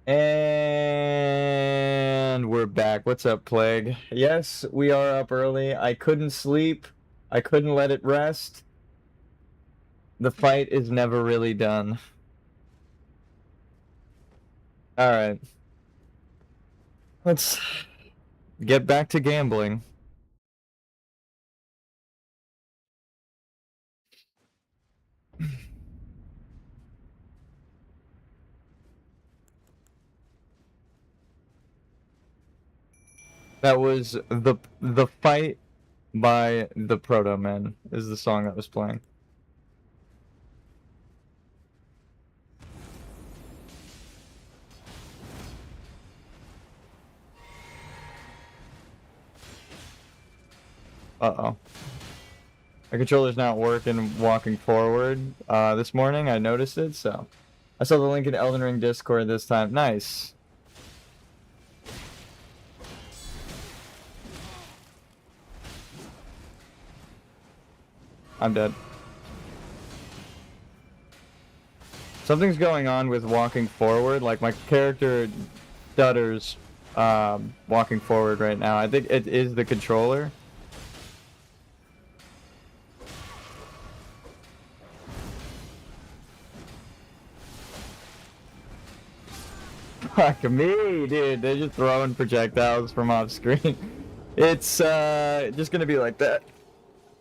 And we're back. What's up, Plague? Yes, we are up early. I couldn't sleep. I couldn't let it rest. The fight is never really done. All right. Let's get back to gambling. That was the fight by the Proto Men is the song that was playing. Uh-oh. My controller's not working walking forward this morning. I noticed it, so I saw the link in Elden Ring Discord this time. Nice. I'm dead. Something's going on with walking forward. Like, my character stutters walking forward right now. I think it is the controller. Fuck me, dude. They're just throwing projectiles from off screen. It's just gonna be like that.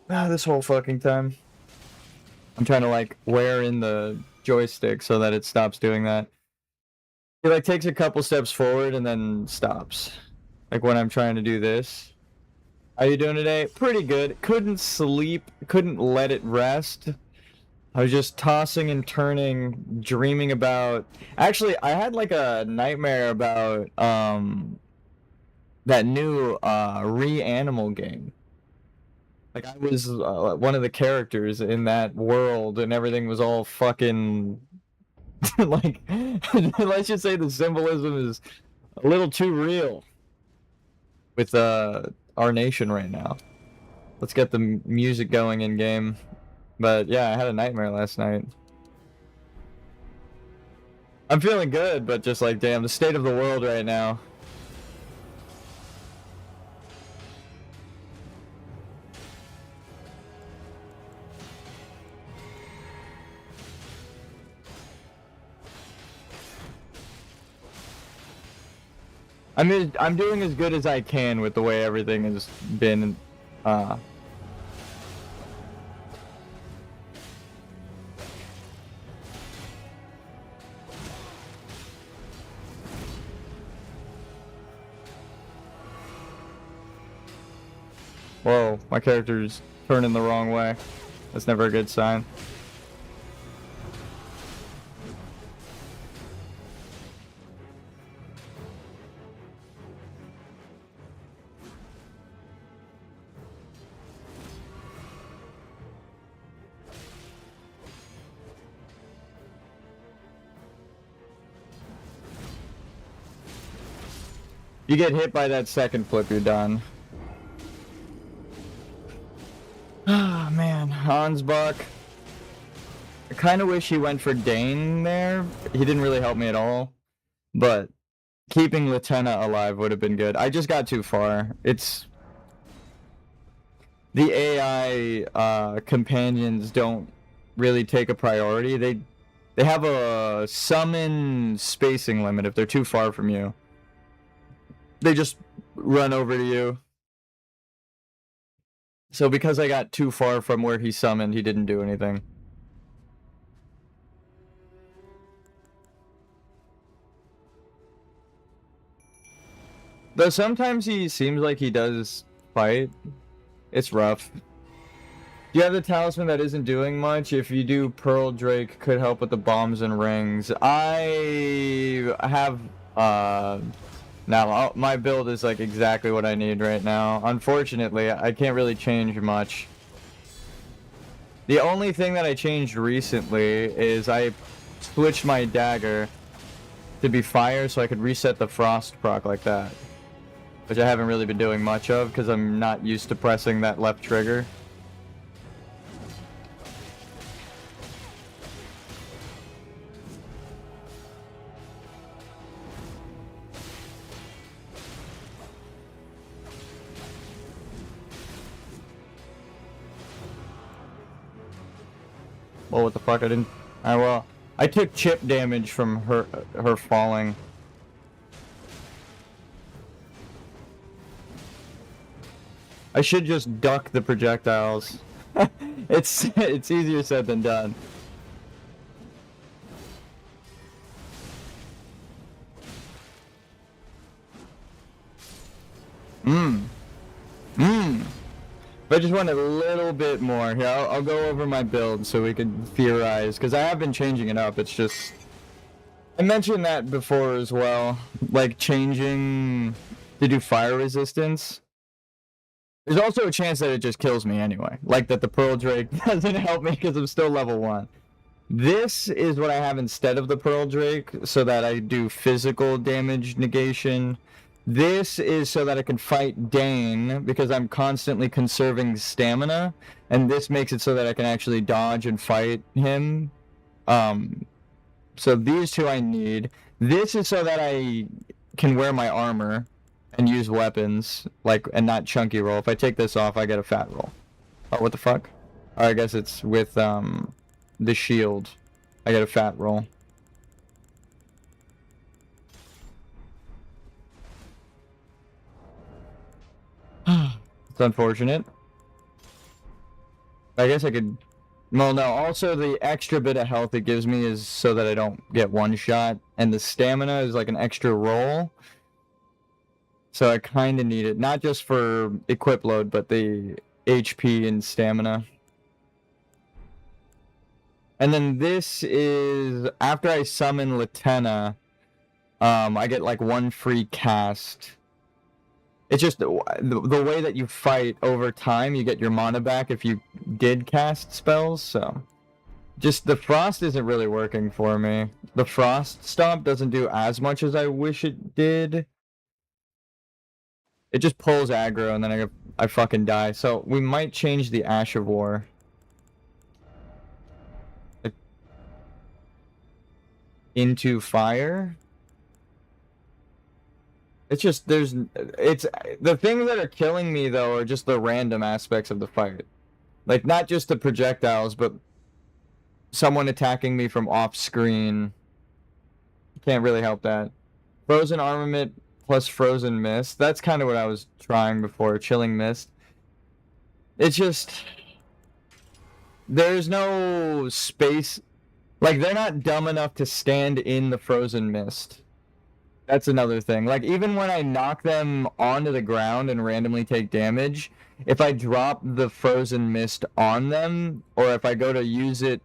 This whole fucking time. I'm trying to like wear in the joystick so that it stops doing that. It like takes a couple steps forward and then stops. Like when I'm trying to do this. How you doing today? Pretty good. Couldn't sleep. Couldn't let it rest. I was just tossing and turning, dreaming about... Actually, I had like a nightmare about that new Reanimal game. Like I was one of the characters in that world and everything was all fucking... like, let's just say the symbolism is a little too real with our nation right now. Let's get the music going in game. But yeah, I had a nightmare last night. I'm feeling good, but just like, damn, the state of the world right now. I mean, I'm doing as good as I can with the way everything has been, Whoa, my character's turning the wrong way. That's never a good sign. You get hit by that second flip, you're done. Ah, man. Hansbach. I kind of wish he went for Dane there. He didn't really help me at all. But keeping Latenna alive would have been good. I just got too far. It's... The AI companions don't really take a priority. They have a summon spacing limit if they're too far from you. They just run over to you. So because I got too far from where he summoned, he didn't do anything. Though sometimes he seems like he does fight. It's rough. You have the talisman that isn't doing much. If you do, Pearl Drake could help with the bombs and rings. I have, now my build is like exactly what I need right now. Unfortunately, I can't really change much. The only thing that I changed recently is I switched my dagger to be fire so I could reset the frost proc like that. Which I haven't really been doing much of because I'm not used to pressing that left trigger. Well, what the fuck? I didn't. Well, I took chip damage from her falling. I should just duck the projectiles. It's easier said than done. If I just want a little bit more here, I'll go over my build so we can theorize, because I have been changing it up. It's just, I mentioned that before as well, like changing to do fire resistance. There's also a chance that it just kills me anyway, like that the Pearl Drake doesn't help me because I'm still level 1. This is what I have instead of the Pearl Drake, so that I do physical damage negation. This is so that I can fight Dane, because I'm constantly conserving stamina, and this makes it so that I can actually dodge and fight him. So these two I need. This is so that I can wear my armor and use weapons, like, and not chunky roll. If I take this off, I get a fat roll. Oh, what the fuck? Oh, I guess it's with, the shield. I get a fat roll. It's unfortunate. I guess I could... Well, no, also the extra bit of health it gives me is so that I don't get one shot, and the stamina is like an extra roll. So I kind of need it, not just for equip load, but the HP and stamina. And then this is, after I summon Latenna, I get like 1 free cast. It's just the way that you fight over time, you get your mana back if you did cast spells, so... Just the frost isn't really working for me. The frost stomp doesn't do as much as I wish it did. It just pulls aggro and then I fucking die. So we might change the Ash of War. Into fire. It's just, the things that are killing me, though, are just the random aspects of the fight. Like, not just the projectiles, but someone attacking me from off-screen. Can't really help that. Frozen Armament plus Frozen Mist. That's kind of what I was trying before, Chilling Mist. It's just... There's no space... Like, they're not dumb enough to stand in the Frozen Mist. That's another thing. Like, even when I knock them onto the ground and randomly take damage, if I drop the Frozen Mist on them, or if I go to use it,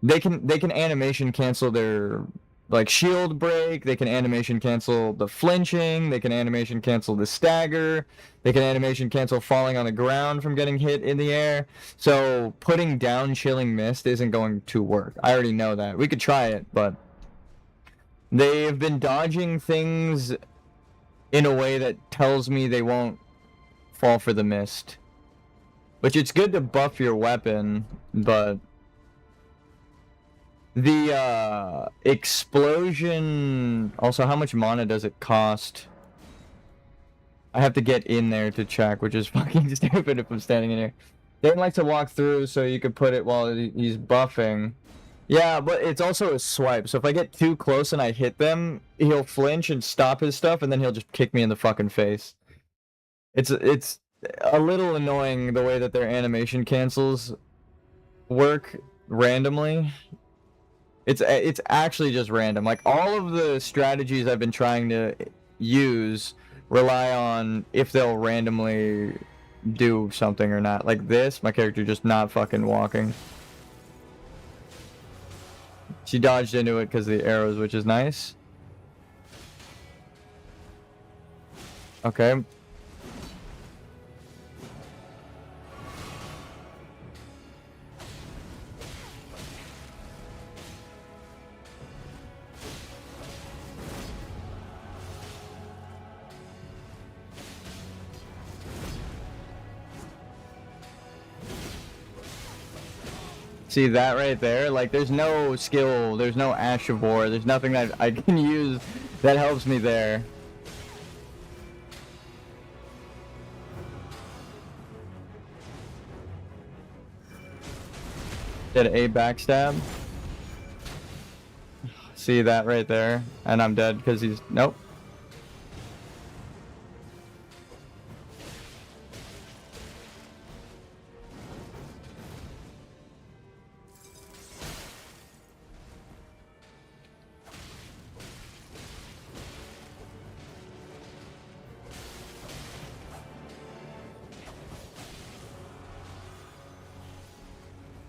they can animation cancel their, like, shield break, they can animation cancel the flinching, they can animation cancel the stagger, they can animation cancel falling on the ground from getting hit in the air. So, putting down Chilling Mist isn't going to work. I already know that. We could try it, but... They've been dodging things in a way that tells me they won't fall for the mist. Which, it's good to buff your weapon, but... The, explosion... Also, how much mana does it cost? I have to get in there to check, which is fucking stupid if I'm standing in here. They like to walk through so you could put it while he's buffing. Yeah, but it's also a swipe, so if I get too close and I hit them, he'll flinch and stop his stuff, and then he'll just kick me in the fucking face. It's a little annoying the way that their animation cancels work randomly. It's actually just random. Like, all of the strategies I've been trying to use rely on if they'll randomly do something or not. Like this, my character just not fucking walking. She dodged into it because of the arrows, which is nice. Okay. See that right there? Like, there's no skill, there's no Ash of War, there's nothing that I can use that helps me there. Did a backstab. See that right there? And I'm dead because he's... Nope.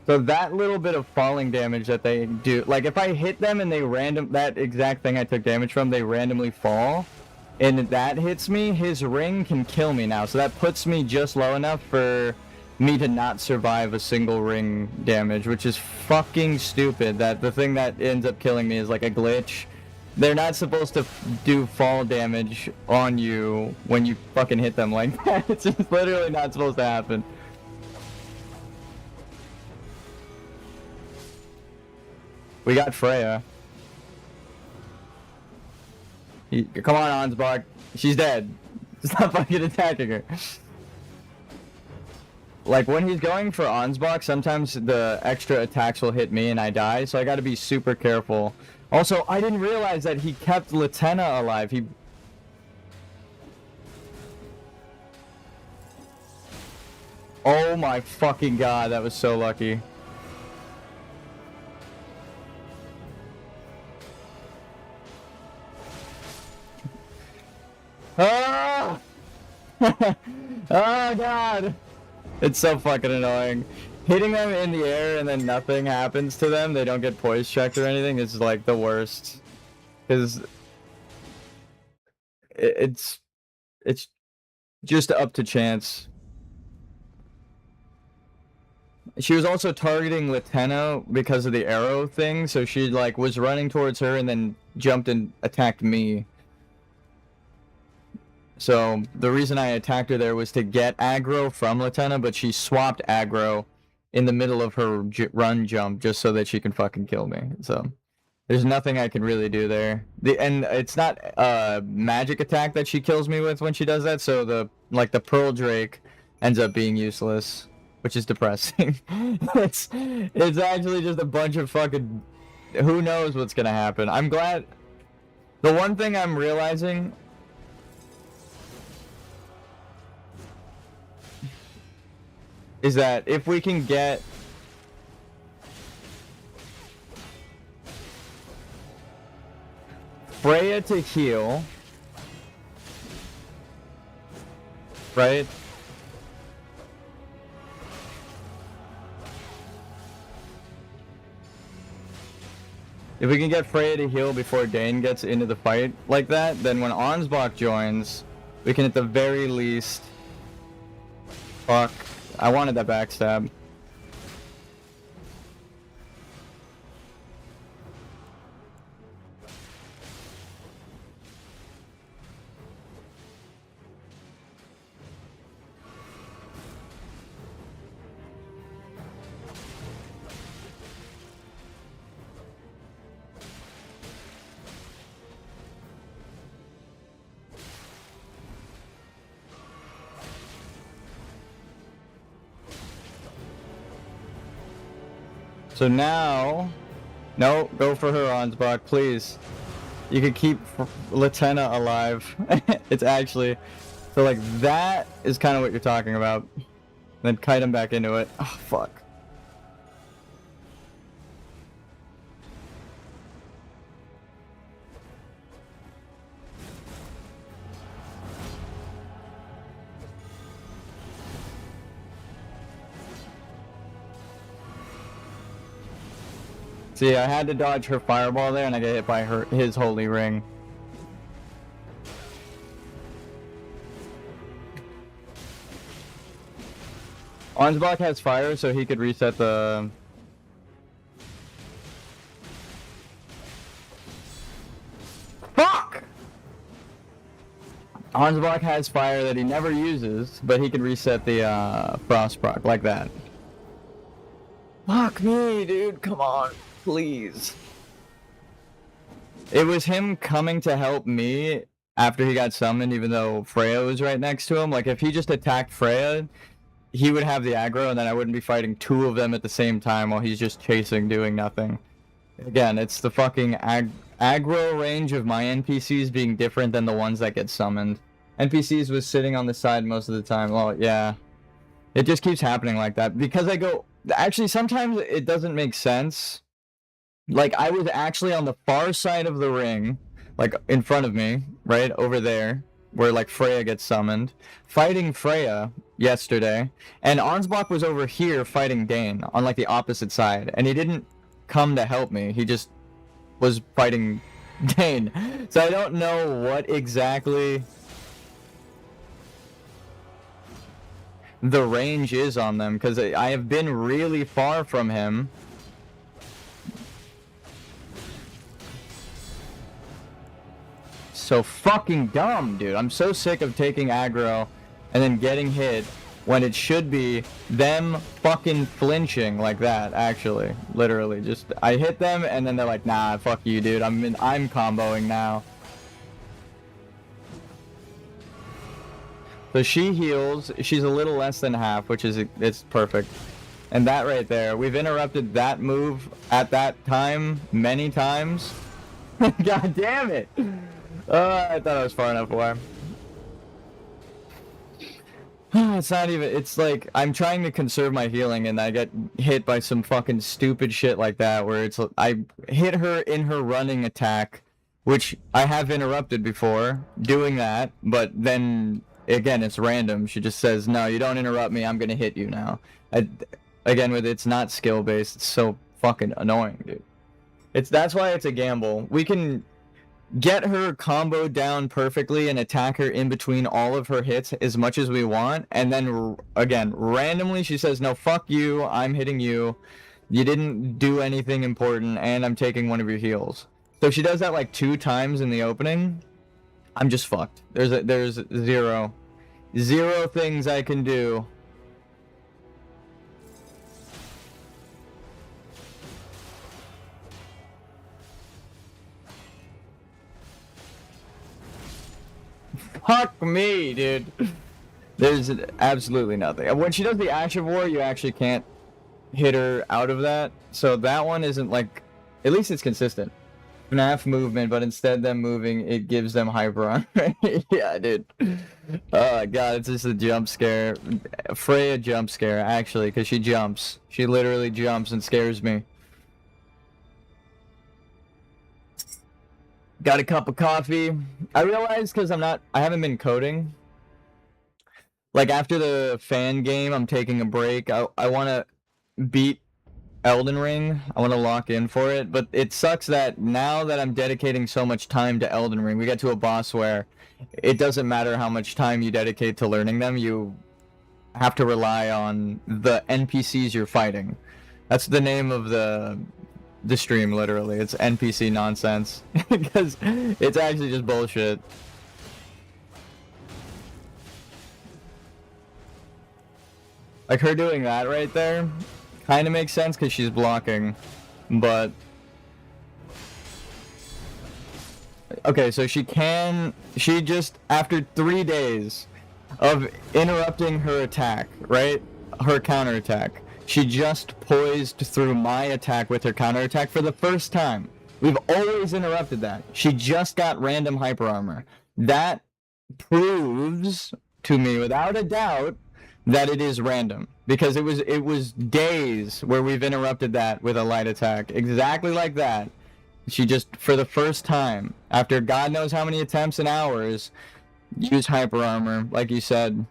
So that little bit of falling damage that they do, like if I hit them and they that exact thing I took damage from, they randomly fall, and that hits me, his ring can kill me now. So that puts me just low enough for me to not survive a single ring damage, which is fucking stupid. That the thing that ends up killing me is like a glitch. They're not supposed to do fall damage on you when you fucking hit them like that. It's just literally not supposed to happen. We got Freya. Come on, Ansbach. She's dead. Stop fucking attacking her. Like, when he's going for Ansbach, sometimes the extra attacks will hit me and I die, so I gotta be super careful. Also, I didn't realize that he kept Latenna alive. Oh my fucking god, that was so lucky. Oh! Oh god! It's so fucking annoying. Hitting them in the air and then nothing happens to them, they don't get poise checked or anything, is like the worst. Because it's just up to chance. She was also targeting Latenna because of the arrow thing, so she like was running towards her and then jumped and attacked me. So the reason I attacked her there was to get aggro from Latenna, but she swapped aggro in the middle of her run jump just so that she can fucking kill me. So there's nothing I can really do there. And it's not a magic attack that she kills me with when she does that, so the Pearl Drake ends up being useless, which is depressing. It's actually just a bunch of fucking... Who knows what's gonna happen. I'm glad... The one thing I'm realizing... is that if we can get Freya to heal, right? If we can get Freya to heal before Dane gets into the fight like that, then when Ansbach joins, we can at the very least... Fuck. I wanted that backstab. So now, no, go for her, Ansbach, please. You can keep Latenna alive. It's actually, so like that is kind of what you're talking about. Then kite him back into it. Oh fuck. See, I had to dodge her fireball there, and I get hit by his holy ring. Ansbach has fire, so he could reset the... Fuck! Ansbach has fire that he never uses, but he could reset the frost proc like that. Fuck me, dude, come on. Please. It was him coming to help me after he got summoned, even though Freya was right next to him. Like, if he just attacked Freya, he would have the aggro, and then I wouldn't be fighting two of them at the same time while he's just chasing, doing nothing. Again, it's the fucking aggro range of my NPCs being different than the ones that get summoned. NPCs was sitting on the side most of the time. Well, yeah. It just keeps happening like that. Because I go... Actually, sometimes it doesn't make sense. Like, I was actually on the far side of the ring, like, in front of me, right, over there, where, like, Freya gets summoned, fighting Freya yesterday, and Ansbach was over here fighting Dane, on, like, the opposite side, and he didn't come to help me, he just was fighting Dane. So I don't know what exactly the range is on them, because I have been really far from him. So fucking dumb, dude. I'm so sick of taking aggro and then getting hit when it should be them fucking flinching like that, actually. Literally. Just, I hit them and then they're like, nah, fuck you, dude. I'm comboing now. So she heals. She's a little less than half, which is, it's perfect. And that right there, we've interrupted that move at that time many times. God damn it! I thought I was far enough away. It's not even, it's like, I'm trying to conserve my healing and I get hit by some fucking stupid shit like that where it's, I hit her in her running attack, which I have interrupted before doing that, but then, again, it's random. She just says, no, you don't interrupt me, I'm gonna hit you now. Again, it's not skill-based, it's so fucking annoying, dude. That's why it's a gamble. We can get her comboed down perfectly and attack her in between all of her hits as much as we want, and then again randomly she says, no, fuck you, I'm hitting you, you didn't do anything important, and I'm taking one of your heals. So if she does that like 2 times in the opening, I'm just fucked. There's zero things I can do. Fuck me, dude. There's absolutely nothing. When she does the Ash of War, you actually can't hit her out of that. So that one isn't like... At least it's consistent. FNAF movement, but instead them moving, it gives them hyper on. Yeah, dude. Oh, God, it's just a jump scare. Freya jump scare, actually, because she jumps. She literally jumps and scares me. Got a cup of coffee. I realized because I haven't been coding. Like after the fan game, I'm taking a break. I want to beat Elden Ring. I want to lock in for it. But it sucks that now that I'm dedicating so much time to Elden Ring, we get to a boss where it doesn't matter how much time you dedicate to learning them. You have to rely on the NPCs you're fighting. That's the name of the stream, literally. It's NPC Nonsense. Because it's actually just bullshit. Like her doing that right there kind of makes sense because she's blocking, but okay, so she just, after 3 days of interrupting her attack, right, her counterattack, she just poised through my attack with her counterattack for the first time. We've always interrupted that. She just got random hyper armor. That proves to me without a doubt that it is random, because it was days where we've interrupted that with a light attack exactly like that. She just, for the first time after God knows how many attempts and hours, used hyper armor, like you said.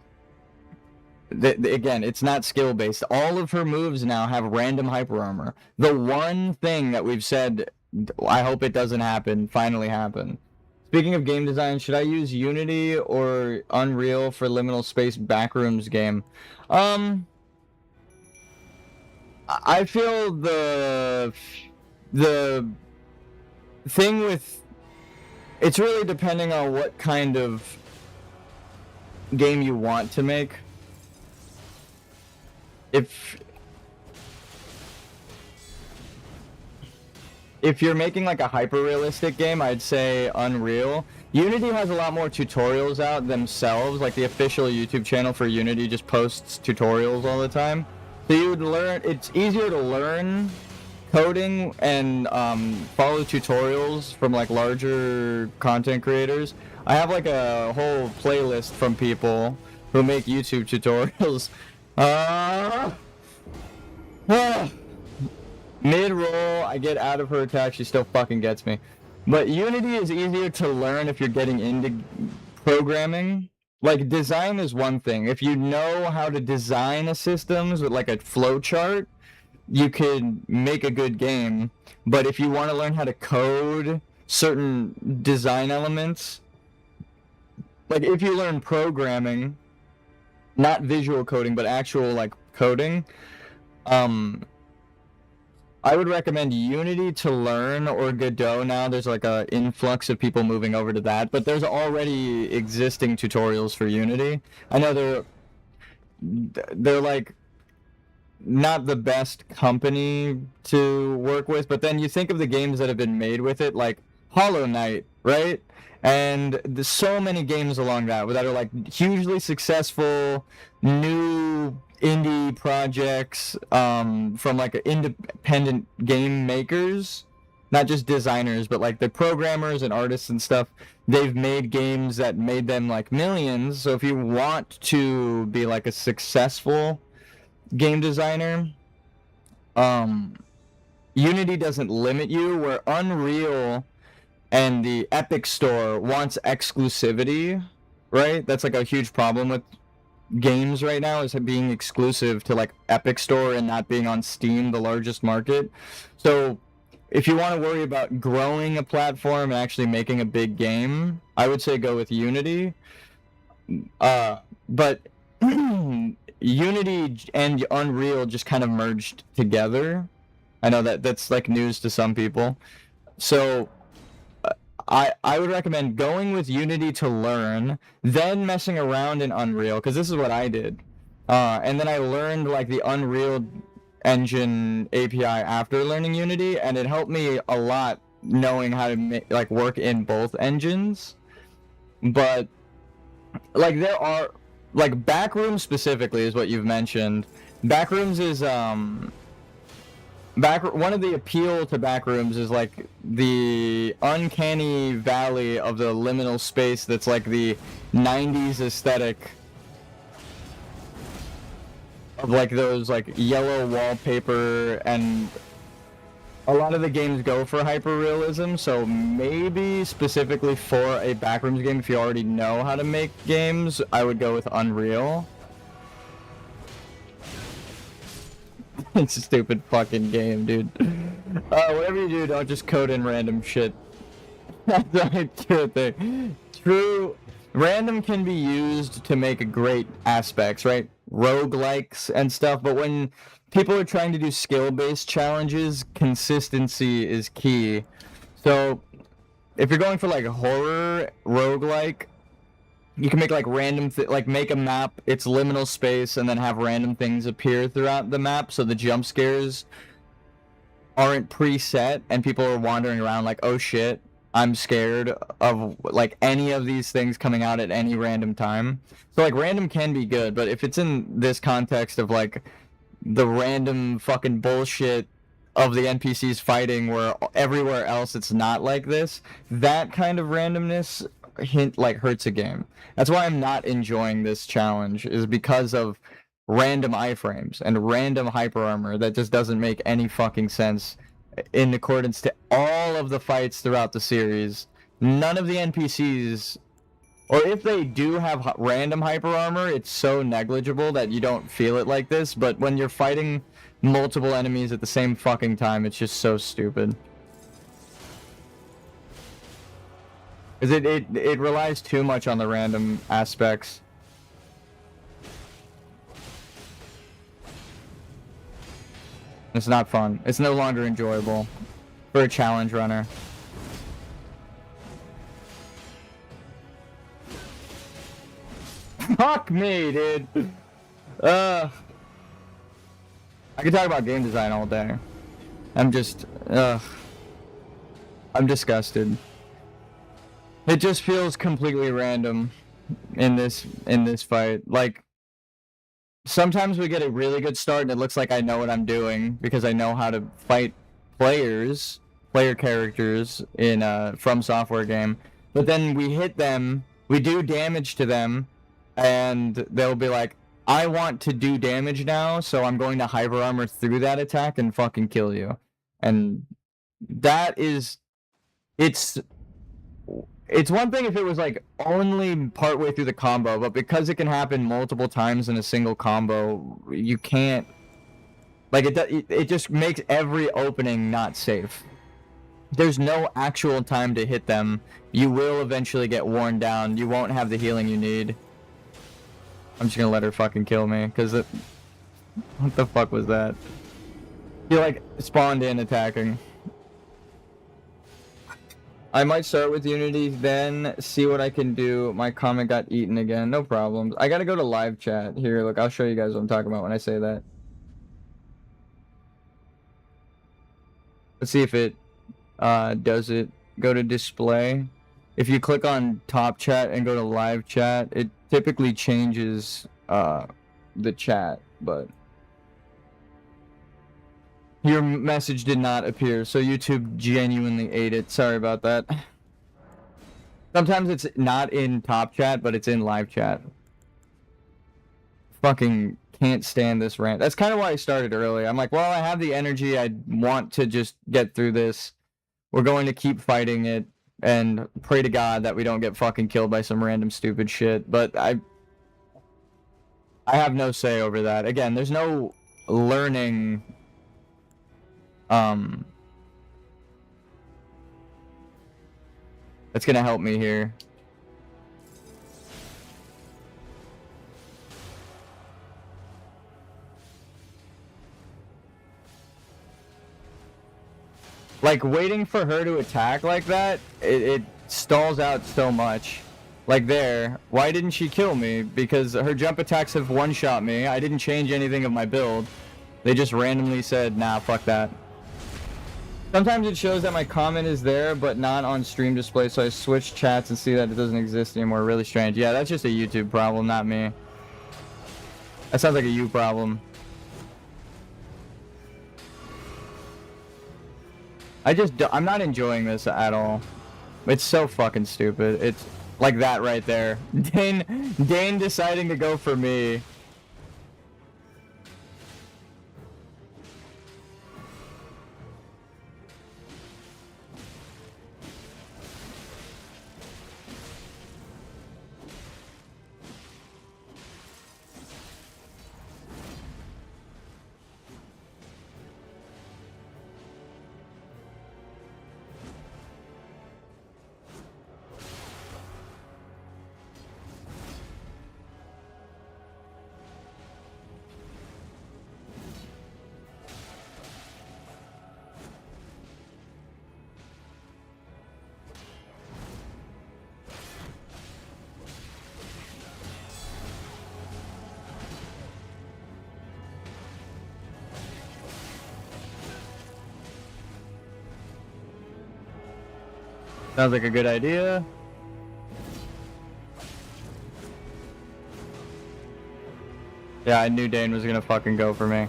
Again, it's not skill based. All of her moves now have random hyper armor. The one thing that we've said, I hope it doesn't happen, finally happened. Speaking of game design, should I use Unity or Unreal for liminal space backrooms game? I feel the thing with, it's really depending on what kind of game you want to make. If you're making like a hyper-realistic game, I'd say Unreal. Unity has a lot more tutorials out themselves. Like the official YouTube channel for Unity just posts tutorials all the time. So you would learn. It's easier to learn coding and follow tutorials from like larger content creators. I have like a whole playlist from people who make YouTube tutorials. Mid-roll, I get out of her attack, she still fucking gets me. But Unity is easier to learn if you're getting into programming. Like, design is one thing. If you know how to design a systems with like a flowchart, you could make a good game. But if you want to learn how to code certain design elements, like if you learn programming, not visual coding, but actual like coding, I would recommend Unity to learn, or Godot. Now there's like a influx of people moving over to that, but there's already existing tutorials for Unity. I know they're like not the best company to work with, but then you think of the games that have been made with it, like Hollow Knight, right? And there's so many games along that are like hugely successful new indie projects from like independent game makers, not just designers, but like the programmers and artists and stuff. They've made games that made them like millions. So if you want to be like a successful game designer, Unity doesn't limit you, where Unreal and the Epic Store wants exclusivity, right? That's like a huge problem with games right now, is being exclusive to like Epic Store and not being on Steam, the largest market. So if you want to worry about growing a platform and actually making a big game, I would say go with Unity. But Unity and Unreal just kind of merged together. I know that's like news to some people. So I would recommend going with Unity to learn, then messing around in Unreal, because this is what I did. And then I learned like the Unreal Engine API after learning Unity, and it helped me a lot knowing how to like work in both engines. But like there are like Backrooms specifically is what you've mentioned. Backrooms is one of the appeal to Backrooms is like the uncanny valley of the liminal space that's like the 90s aesthetic of like those like yellow wallpaper, and a lot of the games go for hyperrealism, so maybe specifically for a Backrooms game, if you already know how to make games, I would go with Unreal. It's a stupid fucking game, dude. Whatever you do, don't just code in random shit. That's not a true thing. True, random can be used to make great aspects, right? Roguelikes and stuff, but when people are trying to do skill-based challenges, consistency is key. So, if you're going for like a horror roguelike, you can make like random, like make a map, it's liminal space, and then have random things appear throughout the map, so the jump scares aren't preset, and people are wandering around like, oh shit, I'm scared of like any of these things coming out at any random time. So like random can be good, but if it's in this context of like the random fucking bullshit of the NPCs fighting where everywhere else it's not like this, that kind of randomness like hurts a game. That's why I'm not enjoying this challenge, is because of random iframes and random hyper armor that just doesn't make any fucking sense in accordance to all of the fights throughout the series. None of the NPCs, or if they do have random hyper armor, it's so negligible that you don't feel it like this, but when you're fighting multiple enemies at the same fucking time, it's just so stupid. Because it relies too much on the random aspects. It's not fun. It's no longer enjoyable for a challenge runner. Fuck me, dude. I could talk about game design all day. I'm disgusted. It just feels completely random in this fight. Like, sometimes we get a really good start and it looks like I know what I'm doing because I know how to fight player characters in a From Software game. But then we hit them, we do damage to them, and they'll be like, I want to do damage now, so I'm going to hyper armor through that attack and fucking kill you. And that is, it's one thing if it was like only partway through the combo, but because it can happen multiple times in a single combo, you can't, like, it just makes every opening not safe. There's no actual time to hit them. You will eventually get worn down. You won't have the healing you need. I'm just gonna let her fucking kill me, because what the fuck was that? He like spawned in attacking. I might start with Unity, then see what I can do. My comment got eaten again. No problems. I gotta go to live chat. Here, look, I'll show you guys what I'm talking about when I say that. Let's see if it does it. Go to display. If you click on top chat and go to live chat, it typically changes the chat, but your message did not appear, so YouTube genuinely ate it. Sorry about that. Sometimes it's not in top chat, but it's in live chat. Fucking can't stand this rant. That's kind of why I started early. I'm like, well, I have the energy. I want to just get through this. We're going to keep fighting it and pray to God that we don't get fucking killed by some random stupid shit. But I have no say over that. Again, there's no learning that's gonna help me here. Like, waiting for her to attack like that, it stalls out so much. Like there, why didn't she kill me? Because her jump attacks have one-shot me. I didn't change anything of my build. They just randomly said, nah, fuck that. Sometimes it shows that my comment is there, but not on stream display, so I switch chats and see that it doesn't exist anymore. Really strange. Yeah, that's just a YouTube problem, not me. That sounds like a you problem. I'm not enjoying this at all. It's so fucking stupid. It's like that right there. Dane deciding to go for me. Sounds like a good idea. Yeah, I knew Dane was gonna fucking go for me.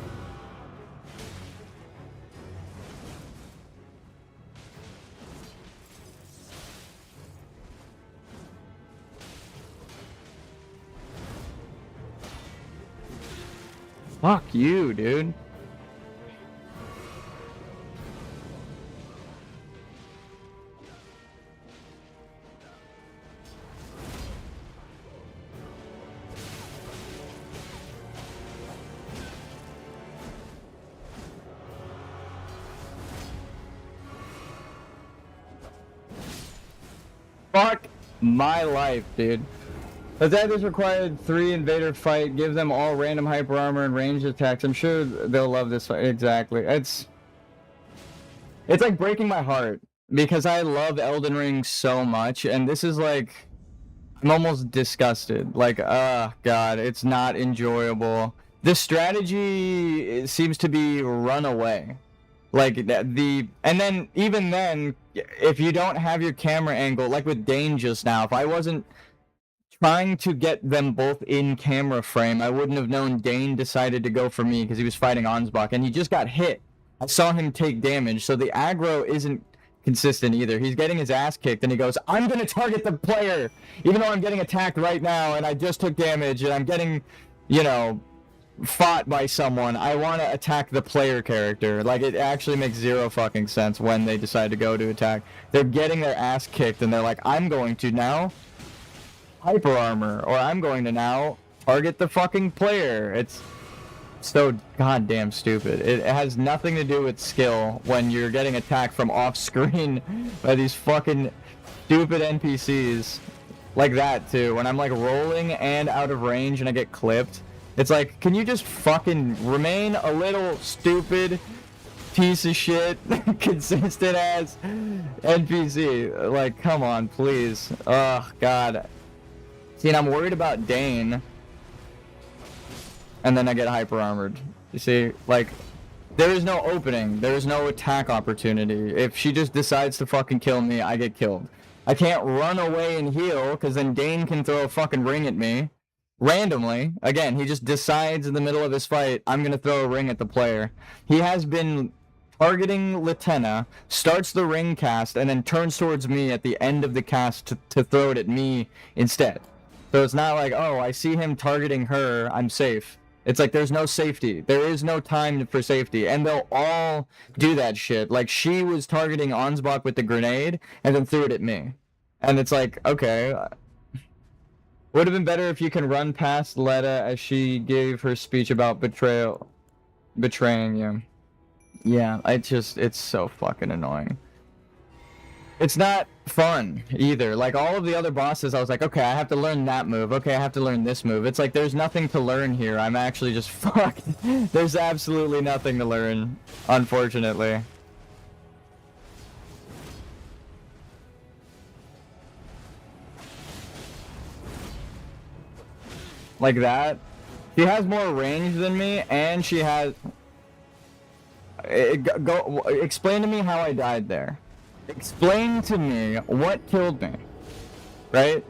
Fuck you, dude. Fuck my life, dude. Attackers required 3 invader fight. Give them all random hyper armor and ranged attacks. I'm sure they'll love this fight. Exactly. It's like breaking my heart because I love Elden Ring so much, and this is like, I'm almost disgusted. Like, God, it's not enjoyable. The strategy seems to be run away. Like and then even then, if you don't have your camera angle, like with Dane just now, if I wasn't trying to get them both in camera frame, I wouldn't have known Dane decided to go for me because he was fighting Ansbach, and he just got hit. I saw him take damage, so the aggro isn't consistent either. He's getting his ass kicked, and he goes, I'm gonna target the player, even though I'm getting attacked right now, and I just took damage, and I'm getting, you know, fought by someone. I want to attack the player character. Like, it actually makes zero fucking sense when they decide to go to attack. They're getting their ass kicked, and they're like, I'm going to now hyper armor, or I'm going to now target the fucking player. It's so goddamn stupid. It has nothing to do with skill when you're getting attacked from off screen by these fucking stupid NPCs like that too. When I'm like rolling and out of range and I get clipped, it's like, can you just fucking remain a little stupid piece of shit consistent as NPC? Like, come on, please. Oh god. See, and I'm worried about Dane, and then I get hyper armored. You see, like, there is no opening. There is no attack opportunity. If she just decides to fucking kill me, I get killed. I can't run away and heal, because then Dane can throw a fucking ring at me. Randomly. Again, he just decides in the middle of his fight, I'm gonna throw a ring at the player. He has been targeting Latenna, starts the ring cast, and then turns towards me at the end of the cast to throw it at me instead. So it's not like, oh, I see him targeting her, I'm safe. It's like, there's no safety. There is no time for safety. And they'll all do that shit. Like, she was targeting Ansbach with the grenade, and then threw it at me. And it's like, okay. Would have been better if you can run past Letta as she gave her speech about betraying you. Yeah, it's so fucking annoying. It's not fun either. Like, all of the other bosses, I was like, okay, I have to learn that move. Okay, I have to learn this move. It's like, there's nothing to learn here. I'm actually just fucked. There's absolutely nothing to learn, unfortunately. Like that. She has more range than me, and she has... Explain to me how I died there. Explain to me what killed me. Right?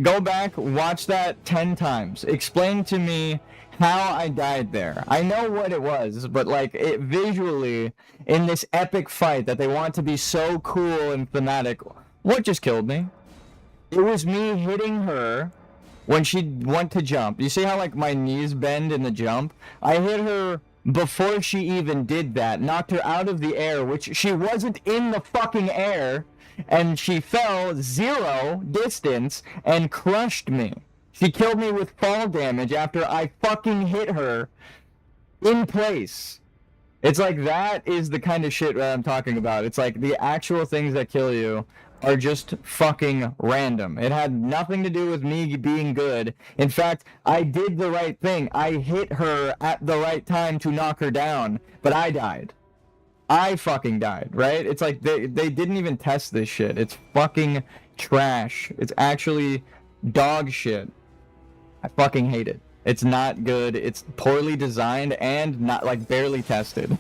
Go back, watch that 10 times. Explain to me how I died there. I know what it was, but like, it visually, in this epic fight that they want to be so cool and thematic, what just killed me? It was me hitting her when she went to jump. You see how like my knees bend in the jump? I hit her before she even did that, knocked her out of the air, which she wasn't in the fucking air, and she fell 0 distance and crushed me. She killed me with fall damage after I fucking hit her in place. It's like, that is the kind of shit that I'm talking about. It's like, the actual things that kill you are just fucking random. It had nothing to do with me being good. In fact, I did the right thing. I hit her at the right time to knock her down, but I died. I fucking died, right? It's like, they didn't even test this shit. It's fucking trash. It's actually dog shit. I fucking hate it. It's not good. It's poorly designed and not, like, barely tested.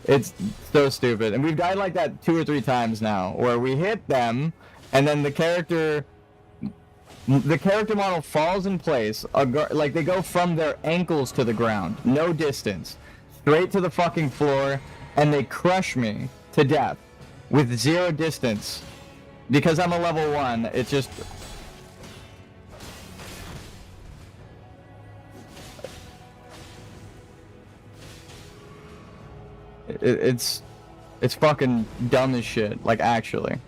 It's so stupid. And we've died like that 2 or 3 times now, where we hit them, and then the character model falls in place, like they go from their ankles to the ground, no distance, straight to the fucking floor, and they crush me to death with 0 distance. Because I'm a level 1, it's just... It's fucking dumb as shit, like, actually.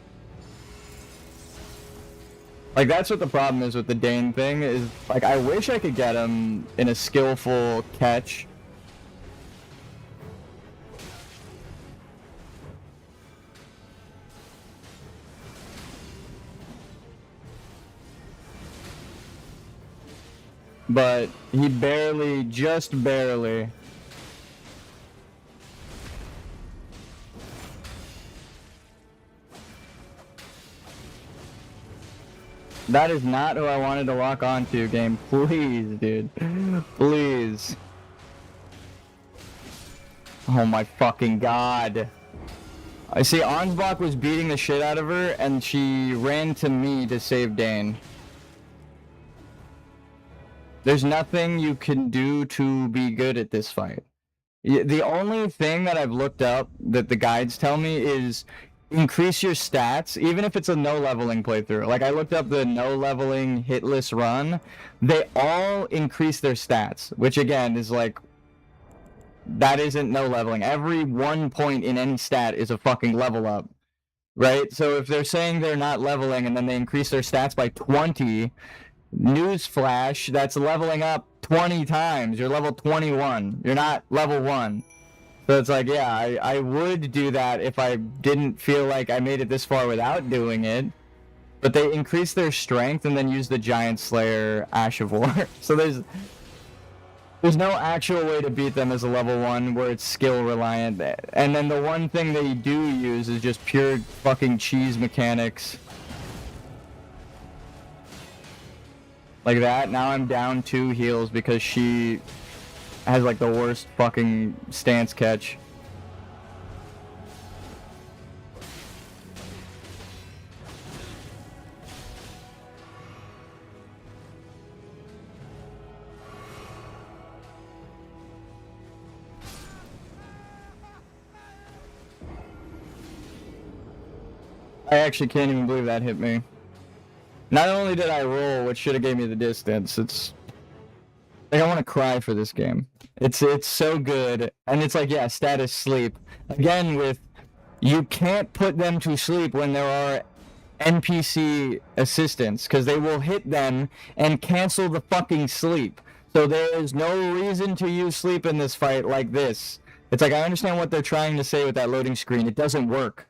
Like, that's what the problem is with the Dane thing, is, like, I wish I could get him in a skillful catch. But he barely, just barely... That is not who I wanted to lock onto, game. Please, dude. Please. Oh my fucking god. I see Ansbach was beating the shit out of her, and she ran to me to save Dane. There's nothing you can do to be good at this fight. The only thing that I've looked up that the guides tell me is increase your stats, even if it's a no leveling playthrough. Like I looked up the no leveling hitless run, they all increase their stats, which again is like, that isn't no leveling. Every 1 point in any stat is a fucking level up, right? So if they're saying they're not leveling and then they increase their stats by 20, newsflash, that's leveling up 20 times. You're level 21. You're not level 1. So it's like, yeah, I would do that if I didn't feel like I made it this far without doing it. But they increase their strength and then use the Giant Slayer Ash of War. So there's no actual way to beat them as a level 1 where it's skill reliant. And then the one thing they do use is just pure fucking cheese mechanics. Like that. Now I'm down 2 heals because she has like the worst fucking stance catch. I actually can't even believe that hit me. Not only did I roll, which should have gave me the distance, it's like I want to cry for this game. It's so good, and it's like, yeah, status sleep. Again, with you can't put them to sleep when there are NPC assistants, because they will hit them and cancel the fucking sleep. So there is no reason to use sleep in this fight like this. It's like, I understand what they're trying to say with that loading screen. It doesn't work.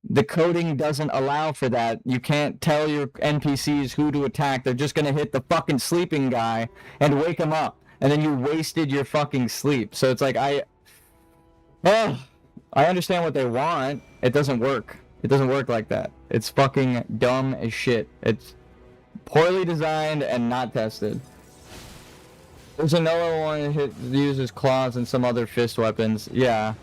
The coding doesn't allow for that. You can't tell your NPCs who to attack. They're just gonna hit the fucking sleeping guy and wake him up. And then you wasted your fucking sleep. So it's like, I understand what they want. It doesn't work. It doesn't work like that. It's fucking dumb as shit. It's poorly designed and not tested. There's another one that uses claws and some other fist weapons. Yeah.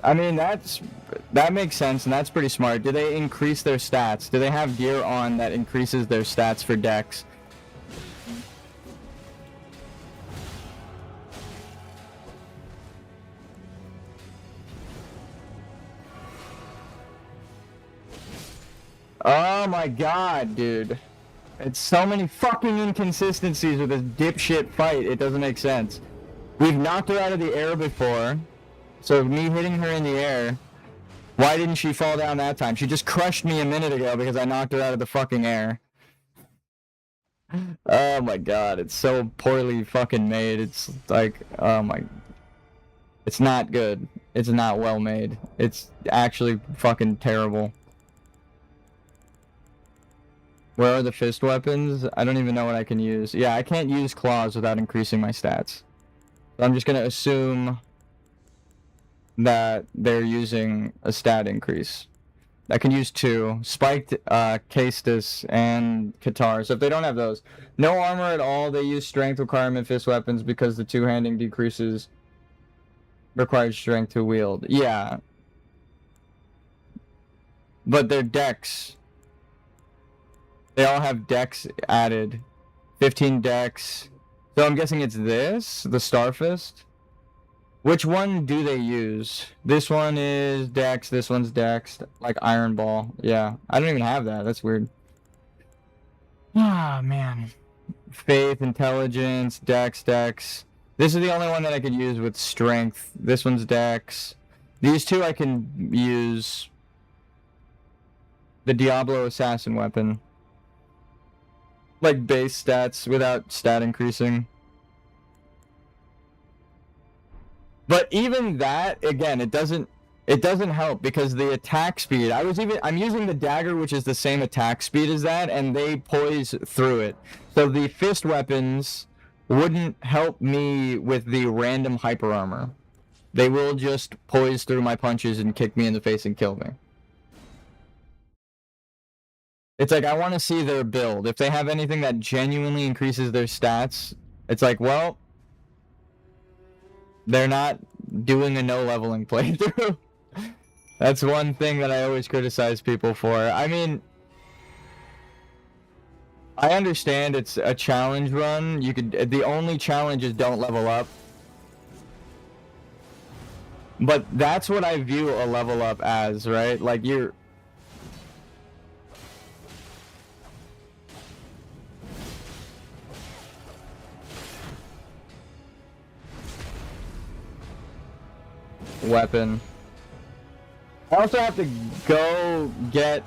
I mean, that makes sense, and that's pretty smart. Do they increase their stats? Do they have gear on that increases their stats for dex? Oh my god, dude. It's so many fucking inconsistencies with this dipshit fight, it doesn't make sense. We've knocked her out of the air before. So me hitting her in the air, why didn't she fall down that time? She just crushed me a minute ago because I knocked her out of the fucking air. Oh my god, it's so poorly fucking made. It's like, oh my... It's not good. It's not well made. It's actually fucking terrible. Where are the fist weapons? I don't even know what I can use. Yeah, I can't use claws without increasing my stats. So I'm just gonna assume that they're using a stat increase. I can use 2. Spiked, Castus, and Katar. So if they don't have those. No armor at all, they use strength requirement fist weapons because the two-handing decreases required strength to wield. Yeah. But their dex. They all have dex added. 15 dex. So I'm guessing it's this? The Starfist? Which one do they use? This one is dex, this one's dex, like Iron Ball. Yeah, I don't even have that. That's weird. Ah, man. Faith, intelligence, dex. This is the only one that I could use with strength. This one's dex. These two I can use. The Diablo Assassin weapon. Like base stats without stat increasing. But even that, again, it doesn't help because the attack speed, I'm using the dagger, which is the same attack speed as that, and they poise through it. So the fist weapons wouldn't help me with the random hyper armor. They will just poise through my punches and kick me in the face and kill me. It's like, I want to see their build. If they have anything that genuinely increases their stats, It's like, well, they're not doing a no leveling playthrough. That's one thing that I always criticize people for. I mean, I understand it's a challenge run. The only challenge is don't level up. But that's what I view a level up as, right? Like you're... Weapon. I also have to go get...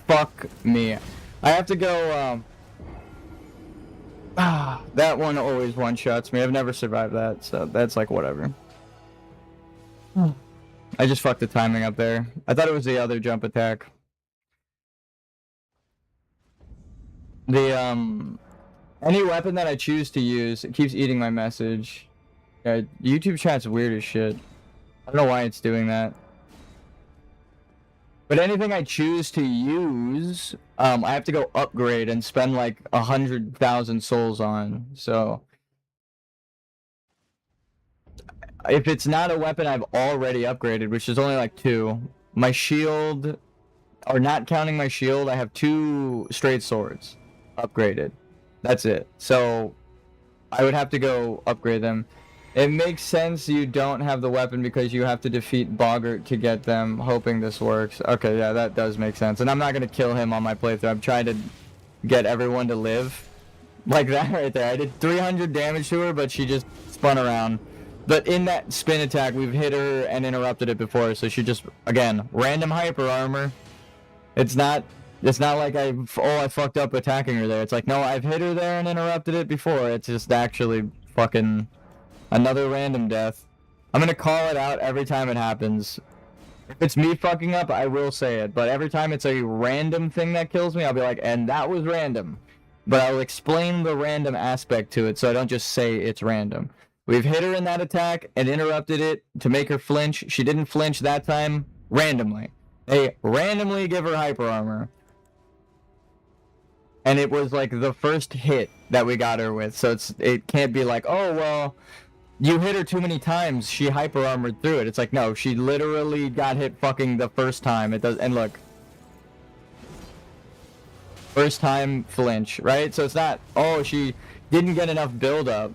Fuck me. I have to go, that one always one-shots me. I've never survived that, so that's like whatever. I just fucked the timing up there. I thought it was the other jump attack. Any weapon that I choose to use, it keeps eating my message. Yeah, YouTube chat's weird as shit. I don't know why it's doing that. But anything I choose to use, I have to go upgrade and spend like 100,000 souls on. So if it's not a weapon I've already upgraded, which is only like 2, my shield, or not counting my shield, I have 2 straight swords upgraded. That's it. So I would have to go upgrade them. It makes sense you don't have the weapon because you have to defeat Boggart to get them, hoping this works. Okay, yeah, that does make sense. And I'm not going to kill him on my playthrough. I'm trying to get everyone to live. Like that right there. I did 300 damage to her, but she just spun around. But in that spin attack, we've hit her and interrupted it before, so she just, again, random hyper armor. It's not like I fucked up attacking her there. It's like, no, I've hit her there and interrupted it before. It's just actually fucking... another random death. I'm gonna call it out every time it happens. If it's me fucking up, I will say it. But every time it's a random thing that kills me, I'll be like, and that was random. But I'll explain the random aspect to it, so I don't just say it's random. We've hit her in that attack and interrupted it to make her flinch. She didn't flinch that time randomly. They randomly give her hyper armor. And it was like the first hit that we got her with. So it can't be like, oh, well... you hit her too many times, she hyper armored through it. It's like, no, she literally got hit fucking the first time. It does, and look. First time flinch, right? So it's not, oh, she didn't get enough build up.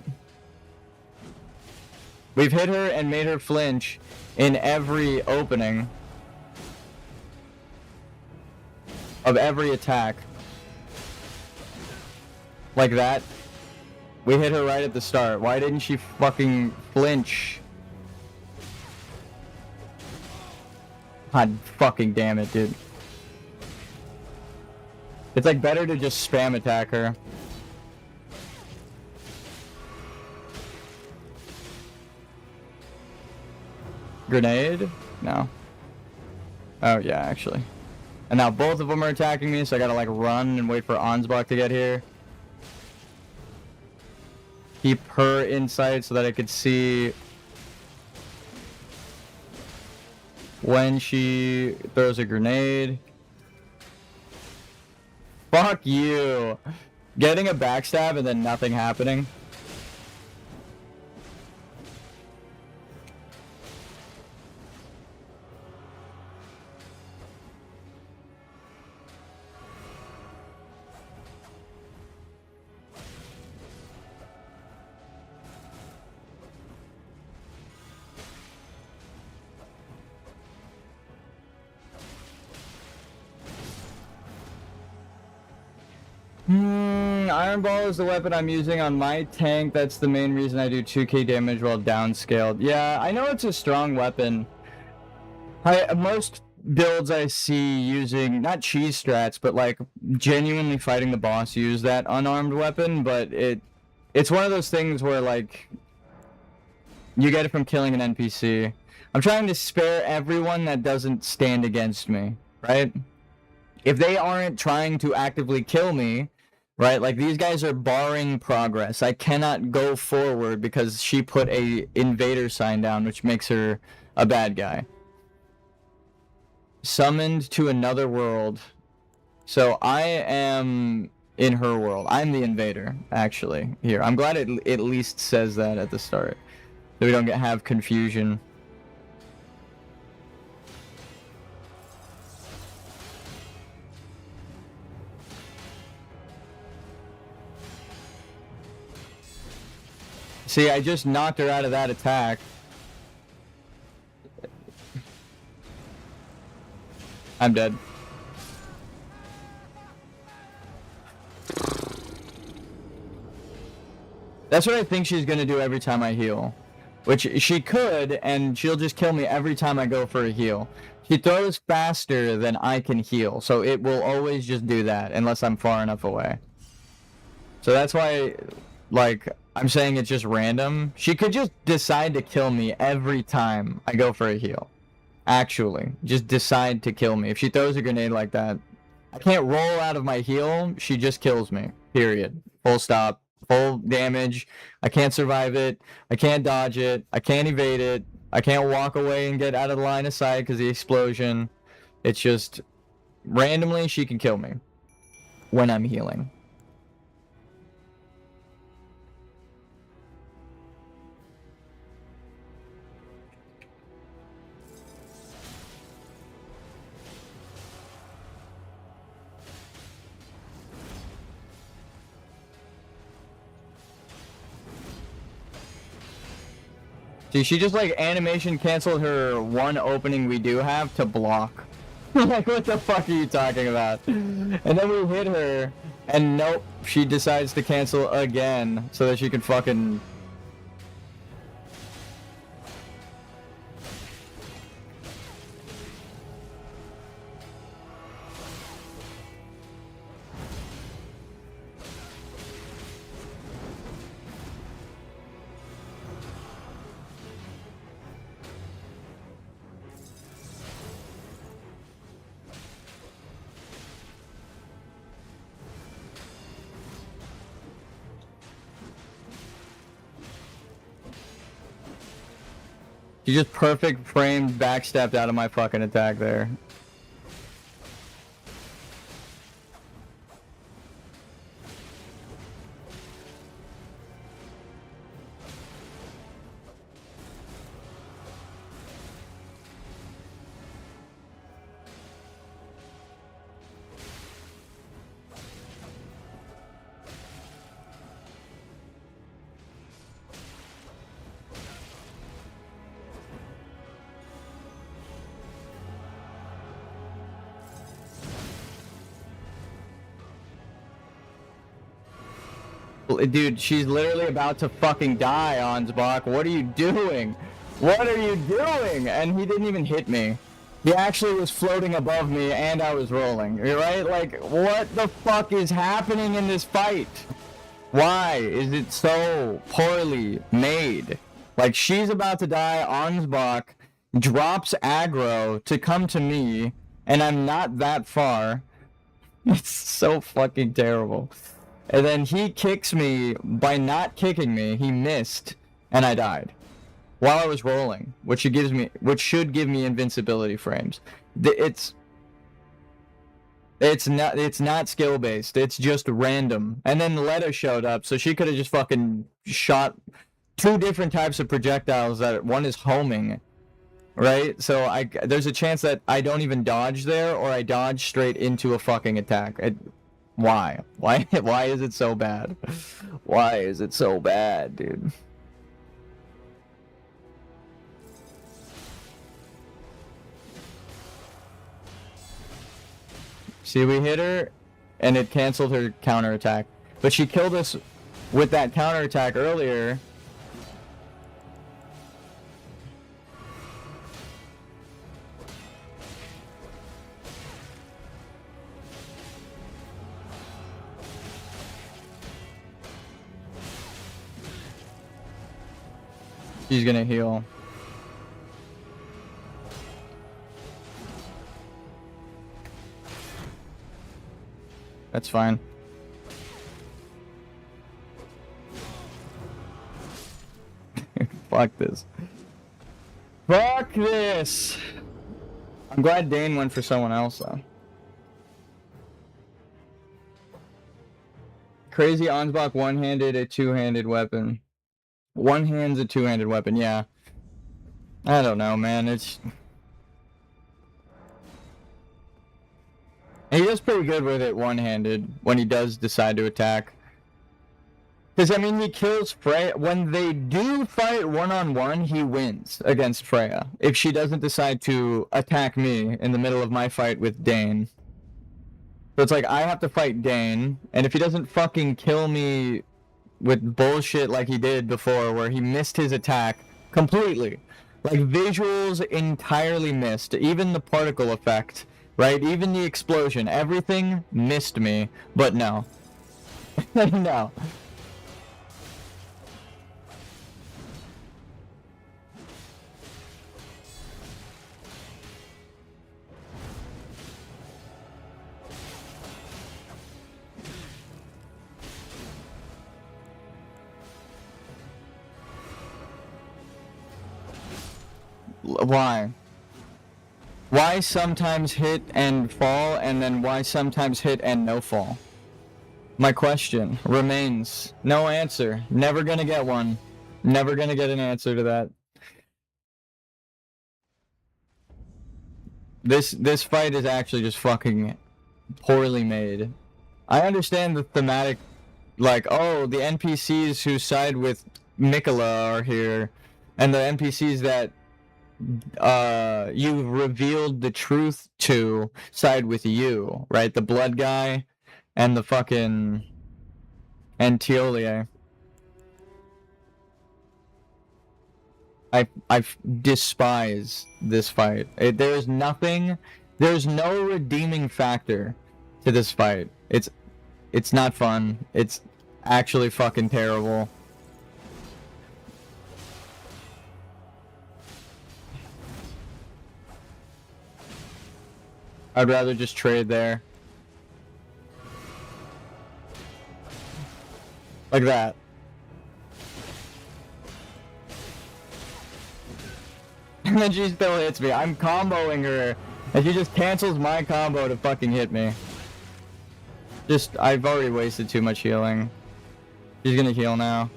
We've hit her and made her flinch in every opening of every attack. Like that. We hit her right at the start. Why didn't she fucking flinch? God fucking damn it, dude. It's like better to just spam attack her. Grenade? No. Oh yeah, actually. And now both of them are attacking me, so I gotta like run and wait for Ansbach to get here. Keep her in sight so that I could see when she throws a grenade. Fuck you. Getting a backstab and then nothing happening. Iron Ball is the weapon I'm using on my tank. That's the main reason I do 2k damage while downscaled. Yeah, I know it's a strong weapon. Most builds I see using, not cheese strats, but like genuinely fighting the boss use that unarmed weapon, but it's one of those things where like you get it from killing an NPC. I'm trying to spare everyone that doesn't stand against me, right? If they aren't trying to actively kill me, right? Like these guys are barring progress. I cannot go forward because she put a invader sign down, which makes her a bad guy. Summoned to another world. So I am in her world. I'm the invader, actually. Here, I'm glad it at least says that at the start, so we don't have confusion. See, I just knocked her out of that attack. I'm dead. That's what I think she's gonna do every time I heal. Which she could, and she'll just kill me every time I go for a heal. She throws faster than I can heal, so it will always just do that, unless I'm far enough away. So that's why, like, I'm saying it's just random. She could just decide to kill me every time I go for a heal. Actually, just decide to kill me. If she throws a grenade like that, I can't roll out of my heal, she just kills me. Period. Full stop. Full damage. I can't survive it. I can't dodge it. I can't evade it. I can't walk away and get out of the line of sight because of the explosion. It's just randomly she can kill me when I'm healing. See, she just like animation canceled her one opening we do have to block. Like, what the fuck are you talking about? And then we hit her, and nope, she decides to cancel again so that she can fucking... She just perfect framed backstepped out of my fucking attack there. Dude, she's literally about to fucking die, Ansbach. What are you doing? What are you doing? And he didn't even hit me. He actually was floating above me and I was rolling. Right? Like, what the fuck is happening in this fight? Why is it so poorly made? Like, she's about to die, Ansbach drops aggro to come to me, and I'm not that far. It's so fucking terrible. And then he kicks me by not kicking me. He missed, and I died while I was rolling, which should give me invincibility frames. It's not skill based. It's just random. And then Letta showed up, so she could have just fucking shot two different types of projectiles. That one is homing, right? So there's a chance that I don't even dodge there, or I dodge straight into a fucking attack. Why? Why is it so bad? Why is it so bad, dude? See, we hit her, and it canceled her counterattack. But she killed us with that counterattack earlier. She's gonna heal. That's fine. Fuck this. Fuck this! I'm glad Dane went for someone else, though. Crazy Ansbach one-handed a two-handed weapon. One hand's a two-handed weapon, yeah. I don't know, man. It's... He does pretty good with it one-handed when he does decide to attack. Because, I mean, he kills Freya. When they do fight one-on-one, he wins against Freya. If she doesn't decide to attack me in the middle of my fight with Dane. So it's like, I have to fight Dane, and if he doesn't fucking kill me with bullshit like he did before, where he missed his attack completely. Like, visuals entirely missed. Even the particle effect, right? Even the explosion. Everything missed me, but no. No. Why? Why sometimes hit and fall, and then why sometimes hit and no fall? My question remains no answer. Never gonna get one. Never gonna get an answer to that. This fight is actually just fucking poorly made. I understand the thematic, like, oh, the NPCs who side with Mikola are here, and the NPCs that you revealed the truth to side with you, right? The blood guy and the fucking Antiolier. I despise this fight. There's nothing, there's no redeeming factor to this fight. It's not fun. It's actually fucking terrible. I'd rather just trade there. Like that. And then she still hits me. I'm comboing her, and she just cancels my combo to fucking hit me. Just, I've already wasted too much healing. She's gonna heal now.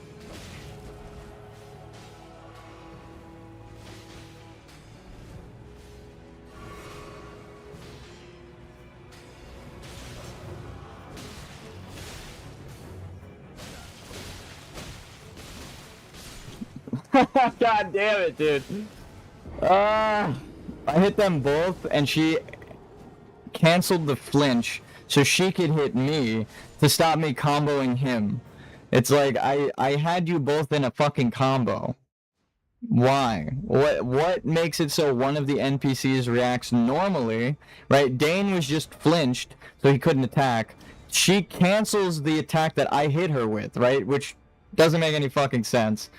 God damn it, dude. I hit them both, and she canceled the flinch so she could hit me to stop me comboing him. It's like, I had you both in a fucking combo. Why? What makes it so one of the NPCs reacts normally, right? Dane was just flinched, so he couldn't attack. She cancels the attack that I hit her with, right? Which doesn't make any fucking sense.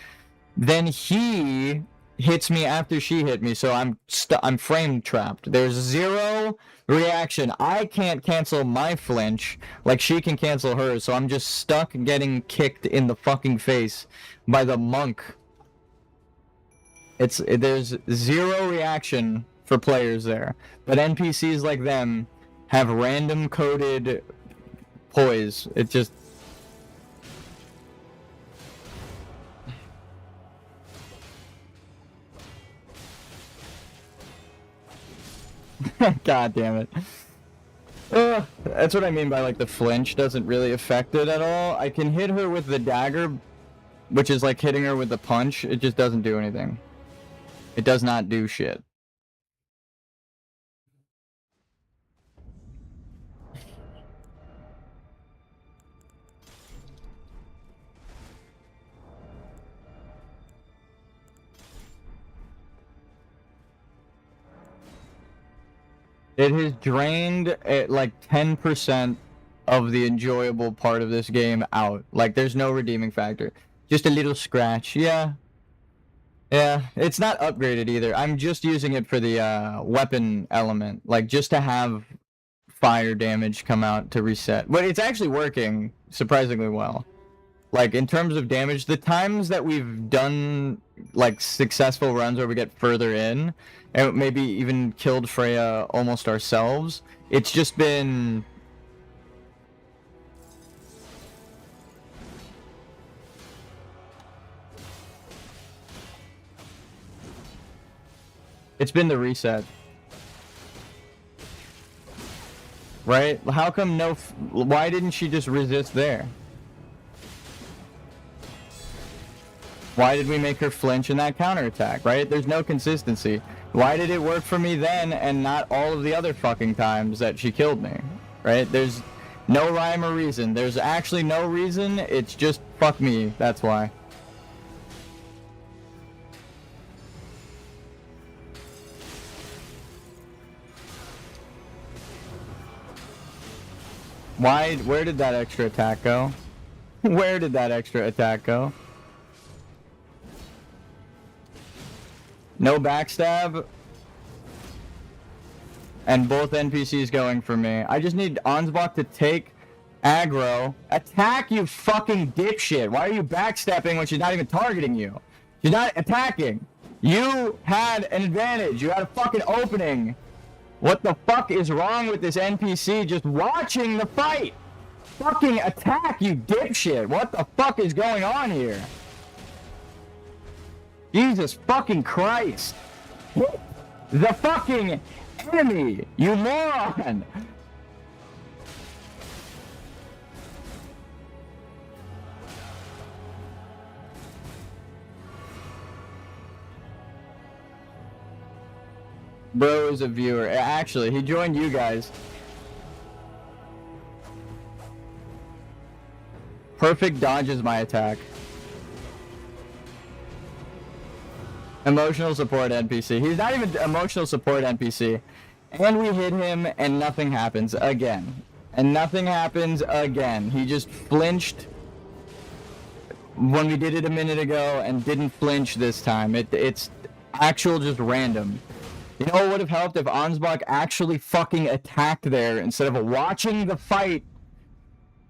Then he hits me after she hit me, so I'm frame trapped. There's zero reaction. I can't cancel my flinch like she can cancel hers, so I'm just stuck getting kicked in the fucking face by the monk. There's zero reaction for players there, but NPCs like them have random coded poise. It just... God damn it. That's what I mean by, like, the flinch doesn't really affect it at all. I can hit her with the dagger, which is like hitting her with the punch. It just doesn't do anything. It does not do shit. It has drained at like 10% of the enjoyable part of this game out. Like, there's no redeeming factor. Just a little scratch. Yeah. Yeah, it's not upgraded either. I'm just using it for the weapon element. Like, just to have fire damage come out to reset. But it's actually working surprisingly well. Like, in terms of damage, the times that we've done, like, successful runs where we get further in, and maybe even killed Freya almost ourselves, it's just been... It's been the reset. Right? How come no... Why didn't she just resist there? Why did we make her flinch in that counterattack, right? There's no consistency. Why did it work for me then and not all of the other fucking times that she killed me, right? There's no rhyme or reason. There's actually no reason. It's just fuck me. That's why. Why? Where did that extra attack go? Where did that extra attack go? No backstab. And both NPCs going for me. I just need Ansbach to take aggro. Attack, you fucking dipshit. Why are you backstepping when she's not even targeting you? She's not attacking. You had an advantage. You had a fucking opening. What the fuck is wrong with this NPC just watching the fight? Fucking attack, you dipshit. What the fuck is going on here? Jesus fucking Christ. Hit the fucking enemy, you moron. Bro is a viewer. Actually, he joined you guys. Perfect dodges my attack. Emotional support NPC. He's not even emotional support NPC. And we hit him and nothing happens again. And nothing happens again. He just flinched when we did it a minute ago and didn't flinch this time. It's actual just random. You know what would have helped if Ansbach actually fucking attacked there instead of watching the fight?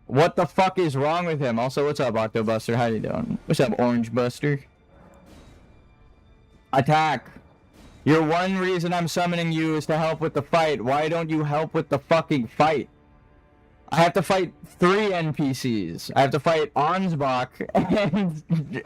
What the fuck is wrong with him? Also, what's up, Octobuster? How you doing? What's up, Orange Buster? Attack. Your one reason I'm summoning you is to help with the fight. Why don't you help with the fucking fight? I have to fight 3 NPCs. I have to fight Ansbach and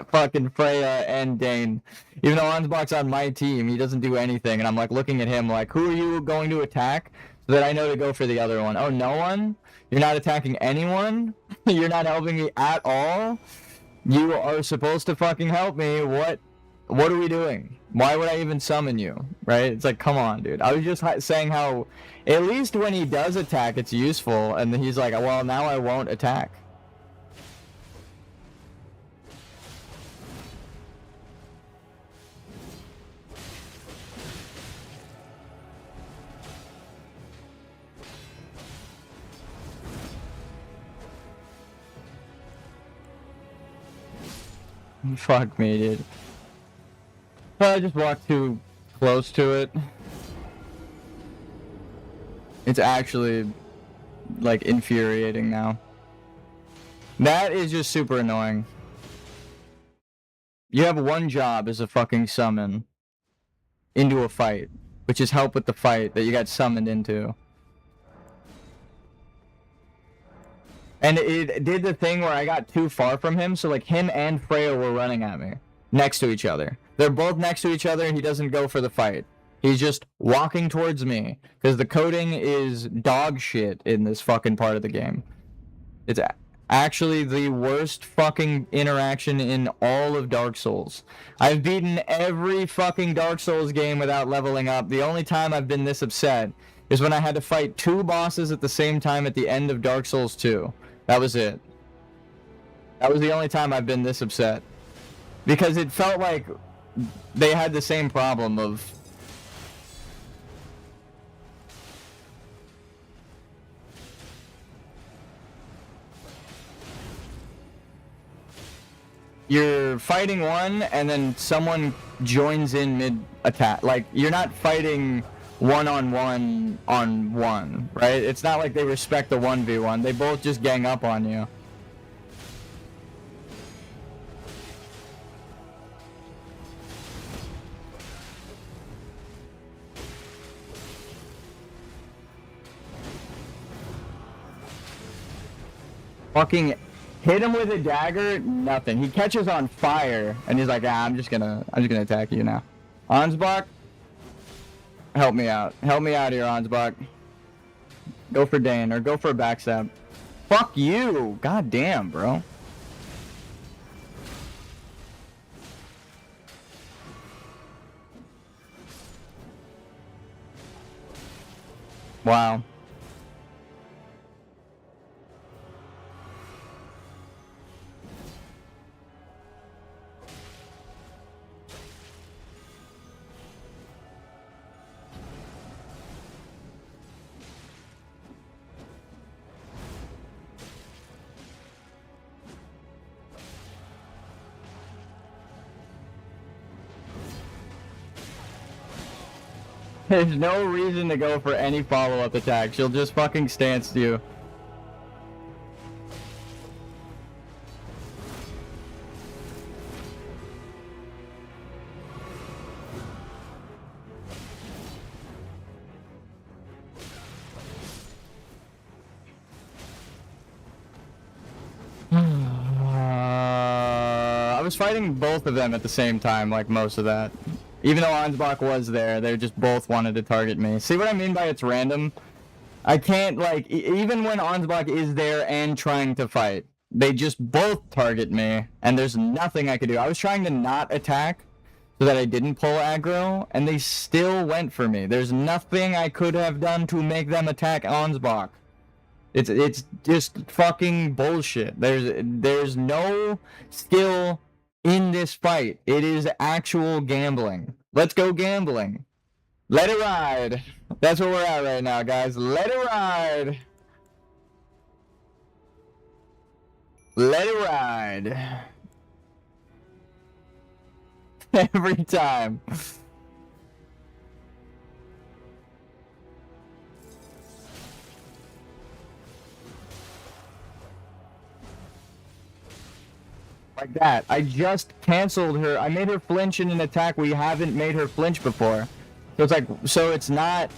fucking Freya and Dane. Even though Ansbach's on my team, he doesn't do anything. And I'm like looking at him like, who are you going to attack? So that I know to go for the other one. Oh, no one? You're not attacking anyone? You're not helping me at all? You are supposed to fucking help me. What are we doing? Why would I even summon you? Right? It's like, come on, dude. I was just saying how, at least when he does attack, it's useful. And then he's like, well, now I won't attack. Fuck me, dude. I just walked too close to it. It's actually, like, infuriating now. That is just super annoying. You have one job as a fucking summon into a fight, which is help with the fight that you got summoned into. And it did the thing where I got too far from him, so like him and Freya were running at me. Next to each other. They're both next to each other and he doesn't go for the fight. He's just walking towards me. Because the coding is dog shit in this fucking part of the game. It's actually the worst fucking interaction in all of Dark Souls. I've beaten every fucking Dark Souls game without leveling up. The only time I've been this upset is when I had to fight 2 bosses at the same time at the end of Dark Souls 2. That was it. That was the only time I've been this upset. Because it felt like they had the same problem of... You're fighting one, and then someone joins in mid-attack. Like, you're not fighting one-on-one on one, right? It's not like they respect the 1v1. They both just gang up on you. Fucking hit him with a dagger, nothing. He catches on fire, and he's like, ah, I'm just gonna attack you now. Ansbach, Help me out. Help me out here, Ansbach. Go for Dane, or go for a backstab. Fuck you! God damn, bro. Wow. There's no reason to go for any follow-up attack. She'll just fucking stance you. I was fighting both of them at the same time, like most of that. Even though Ansbach was there, they just both wanted to target me. See what I mean by it's random? I can't, like, even when Ansbach is there and trying to fight, they just both target me, and there's nothing I could do. I was trying to not attack so that I didn't pull aggro, and they still went for me. There's nothing I could have done to make them attack Ansbach. It's just fucking bullshit. There's no skill in this fight. It is actual gambling. Let's go gambling. Let it ride. That's where we're at right now, guys. Let it ride. Let it ride. Every time. Like that. I just canceled her. I made her flinch in an attack we haven't made her flinch before. So it's like, so it's not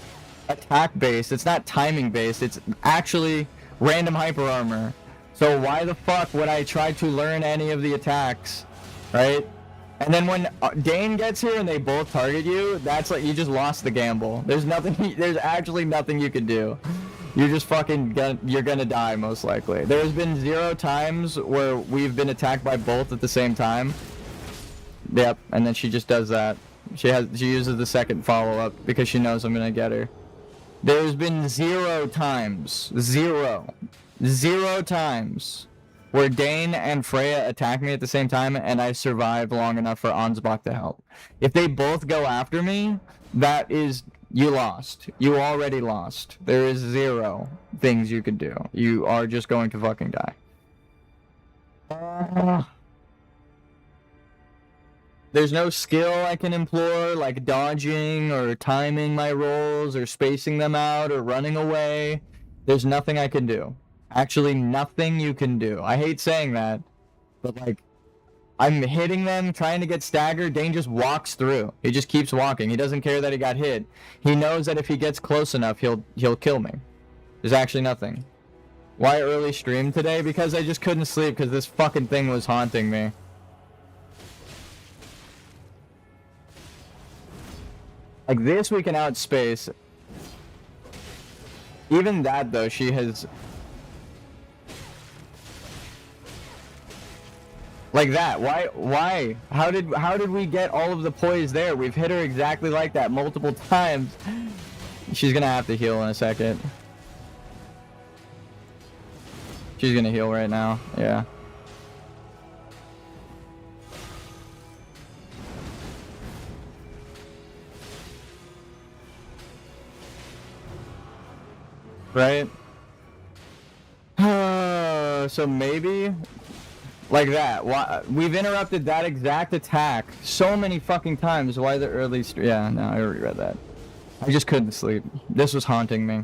attack based, it's not timing based, it's actually random hyper armor. So why the fuck would I try to learn any of the attacks, right? And then when Dane gets here and they both target you, that's like, you just lost the gamble. There's nothing, there's actually nothing you can do. You're just fucking you're gonna die most likely. There's been 0 times where we've been attacked by both at the same time. Yep, and then she just does that. She uses the second follow-up because she knows I'm gonna get her. There's been 0 times, 0 times where Dane and Freya attack me at the same time and I survive long enough for Ansbach to help. If they both go after me, that is, you lost. You already lost. There is 0 things you could do. You are just going to fucking die. There's no skill I can employ, like dodging or timing my rolls or spacing them out or running away. There's nothing I can do. Actually, nothing you can do. I hate saying that, but like, I'm hitting them, trying to get staggered. Dane just walks through. He just keeps walking. He doesn't care that he got hit. He knows that if he gets close enough, he'll kill me. There's actually nothing. Why early stream today? Because I just couldn't sleep because this fucking thing was haunting me. Like this we can outspace. Even that though, she has... Like that. Why? How did we get all of the poise there? We've hit her exactly like that multiple times. She's gonna have to heal in a second. She's gonna heal right now. Yeah. Right? So maybe like that. Why we've interrupted that exact attack so many fucking times. Why the early yeah, no, I regret that. I just couldn't sleep. This was haunting me.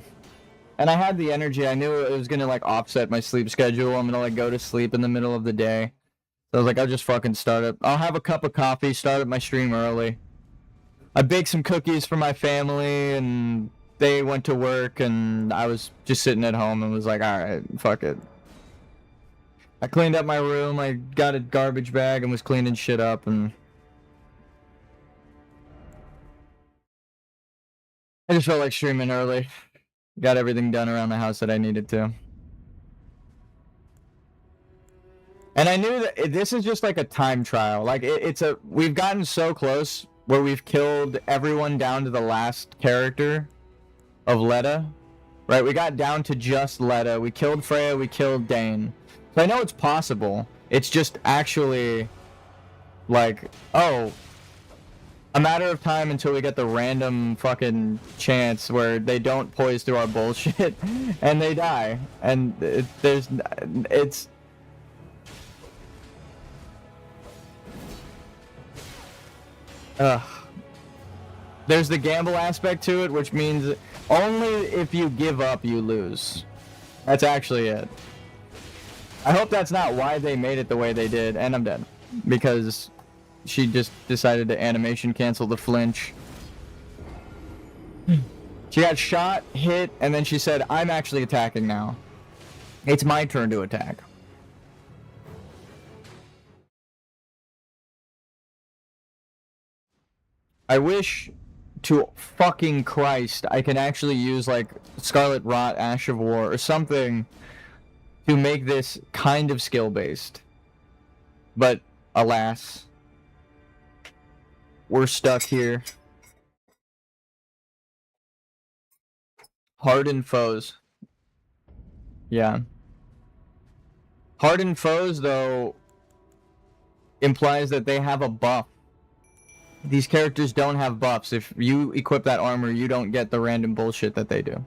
And I had the energy. I knew it was gonna like offset my sleep schedule. I'm gonna like go to sleep in the middle of the day. So I was like, I'll just fucking start up. I'll have a cup of coffee, start up my stream early. I baked some cookies for my family and they went to work and I was just sitting at home and was like, alright, fuck it. I cleaned up my room, I got a garbage bag and was cleaning shit up and I just felt like streaming early. Got everything done around the house that I needed to. And I knew that this is just like a time trial. Like we've gotten so close where we've killed everyone down to the last character of Letta. Right, we got down to just Letta. We killed Freya, we killed Dane. So I know it's possible. It's just actually like, oh, a matter of time until we get the random fucking chance where they don't poise through our bullshit and they die. And it's there's the gamble aspect to it, which means only if you give up, you lose. That's actually it. I hope that's not why they made it the way they did, and I'm dead. Because she just decided to animation cancel the flinch. She got shot, hit, and then she said, I'm actually attacking now. It's my turn to attack. I wish to fucking Christ I can actually use like Scarlet Rot, Ash of War, or something to make this kind of skill based. But alas, we're stuck here. Hardened foes. Yeah. Hardened foes, though, implies that they have a buff. These characters don't have buffs. If you equip that armor, you don't get the random bullshit that they do.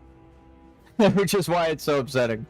Which is why it's so upsetting.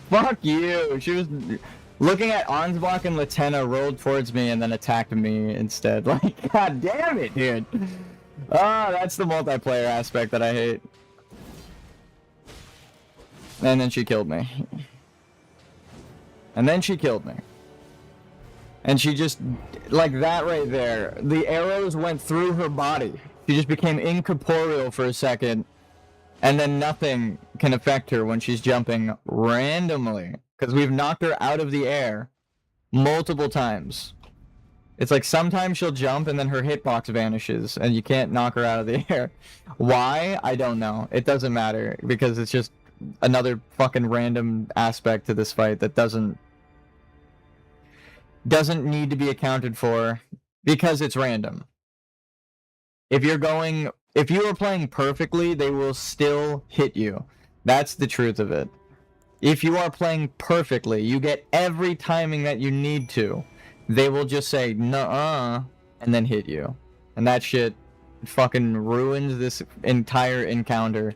Fuck you! She was looking at Ansbach and Latenna, rolled towards me, and then attacked me instead. Like, god damn it, dude! Ah, that's the multiplayer aspect that I hate. And then she killed me. And then she killed me. And she just, like that right there, the arrows went through her body. She just became incorporeal for a second. And then nothing can affect her when she's jumping randomly. Because we've knocked her out of the air multiple times. It's like sometimes she'll jump and then her hitbox vanishes and you can't knock her out of the air. Why? I don't know. It doesn't matter because it's just another fucking random aspect to this fight that doesn't need to be accounted for because it's random. If you are playing perfectly, they will still hit you. That's the truth of it. If you are playing perfectly, you get every timing that you need to. They will just say, nuh-uh, and then hit you. And that shit fucking ruins this entire encounter.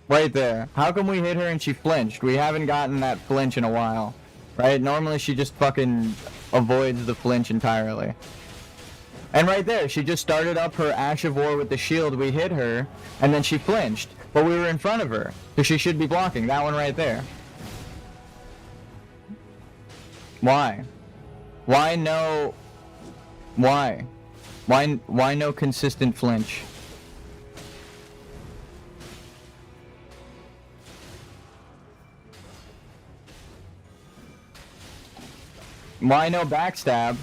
Right there. How come we hit her and she flinched? We haven't gotten that flinch in a while. Right? Normally she just fucking avoids the flinch entirely. And right there, she just started up her Ash of War with the shield. We hit her, and then she flinched. But we were in front of her, so she should be blocking. That one right there. Why? Why no... Why? Why no consistent flinch? Why no backstab?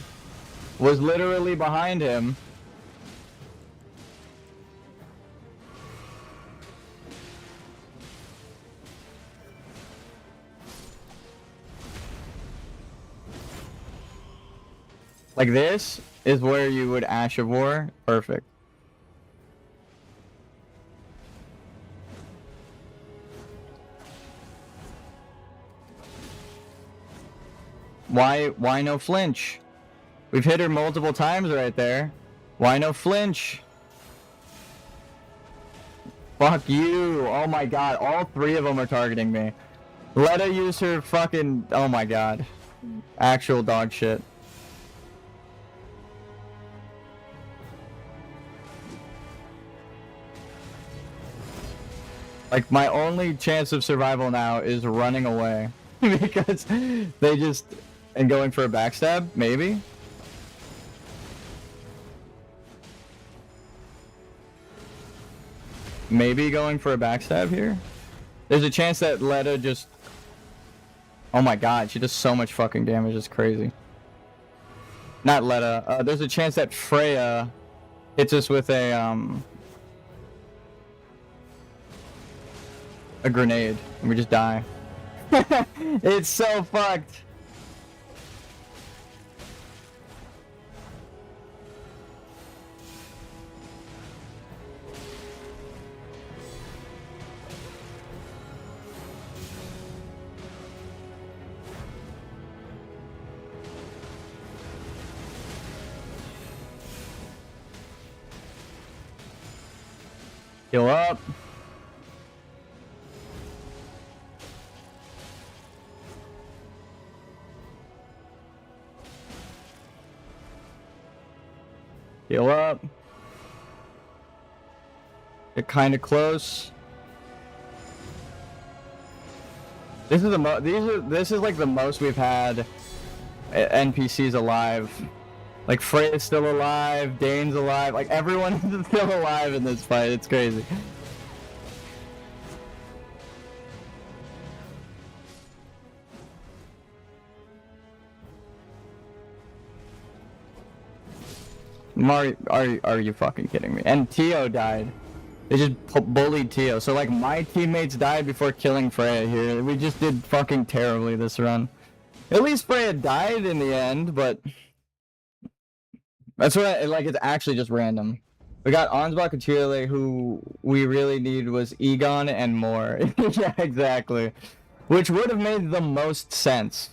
Was literally behind him. Like this is where you would Ash of War. Perfect. Why no flinch? We've hit her multiple times right there. Why no flinch? Fuck you. Oh my god, all three of them are targeting me. Let her use her fucking... Oh my god. Actual dog shit. Like, my only chance of survival now is running away. Because they just... And going for a backstab? Maybe? Maybe going for a backstab here? There's a chance that Letta just... Oh my god, she does so much fucking damage, it's crazy. Not Letta. There's a chance that Freya hits us with a grenade, and we just die. It's so fucked. Heal up. Heal up. Get kind of close. This is this is like the most we've had NPCs alive. Like Freya's still alive, Dane's alive, like everyone is still alive in this fight. It's crazy. Mari, are you fucking kidding me? And Tio died. They just bullied Tio. So like my teammates died before killing Freya here. We just did fucking terribly this run. At least Freya died in the end, but that's what it's actually just random. We got Ansbach and Chile, who we really need was Egon and more. Yeah, exactly. Which would have made the most sense.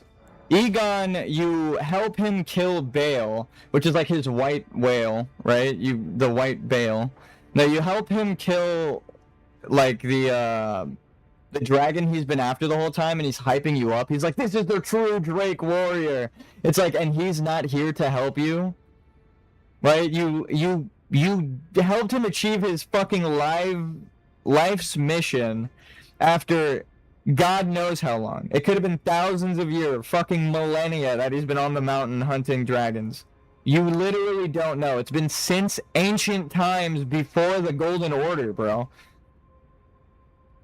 Egon, you help him kill Bale, which is like his white whale, right? The white Bale. Now you help him kill, like, the dragon he's been after the whole time, and he's hyping you up. He's like, this is the true Drake warrior. It's like, and he's not here to help you. Right? You helped him achieve his fucking life's mission after God knows how long. It could have been thousands of years, fucking millennia that he's been on the mountain hunting dragons. You literally don't know. It's been since ancient times before the Golden Order, bro.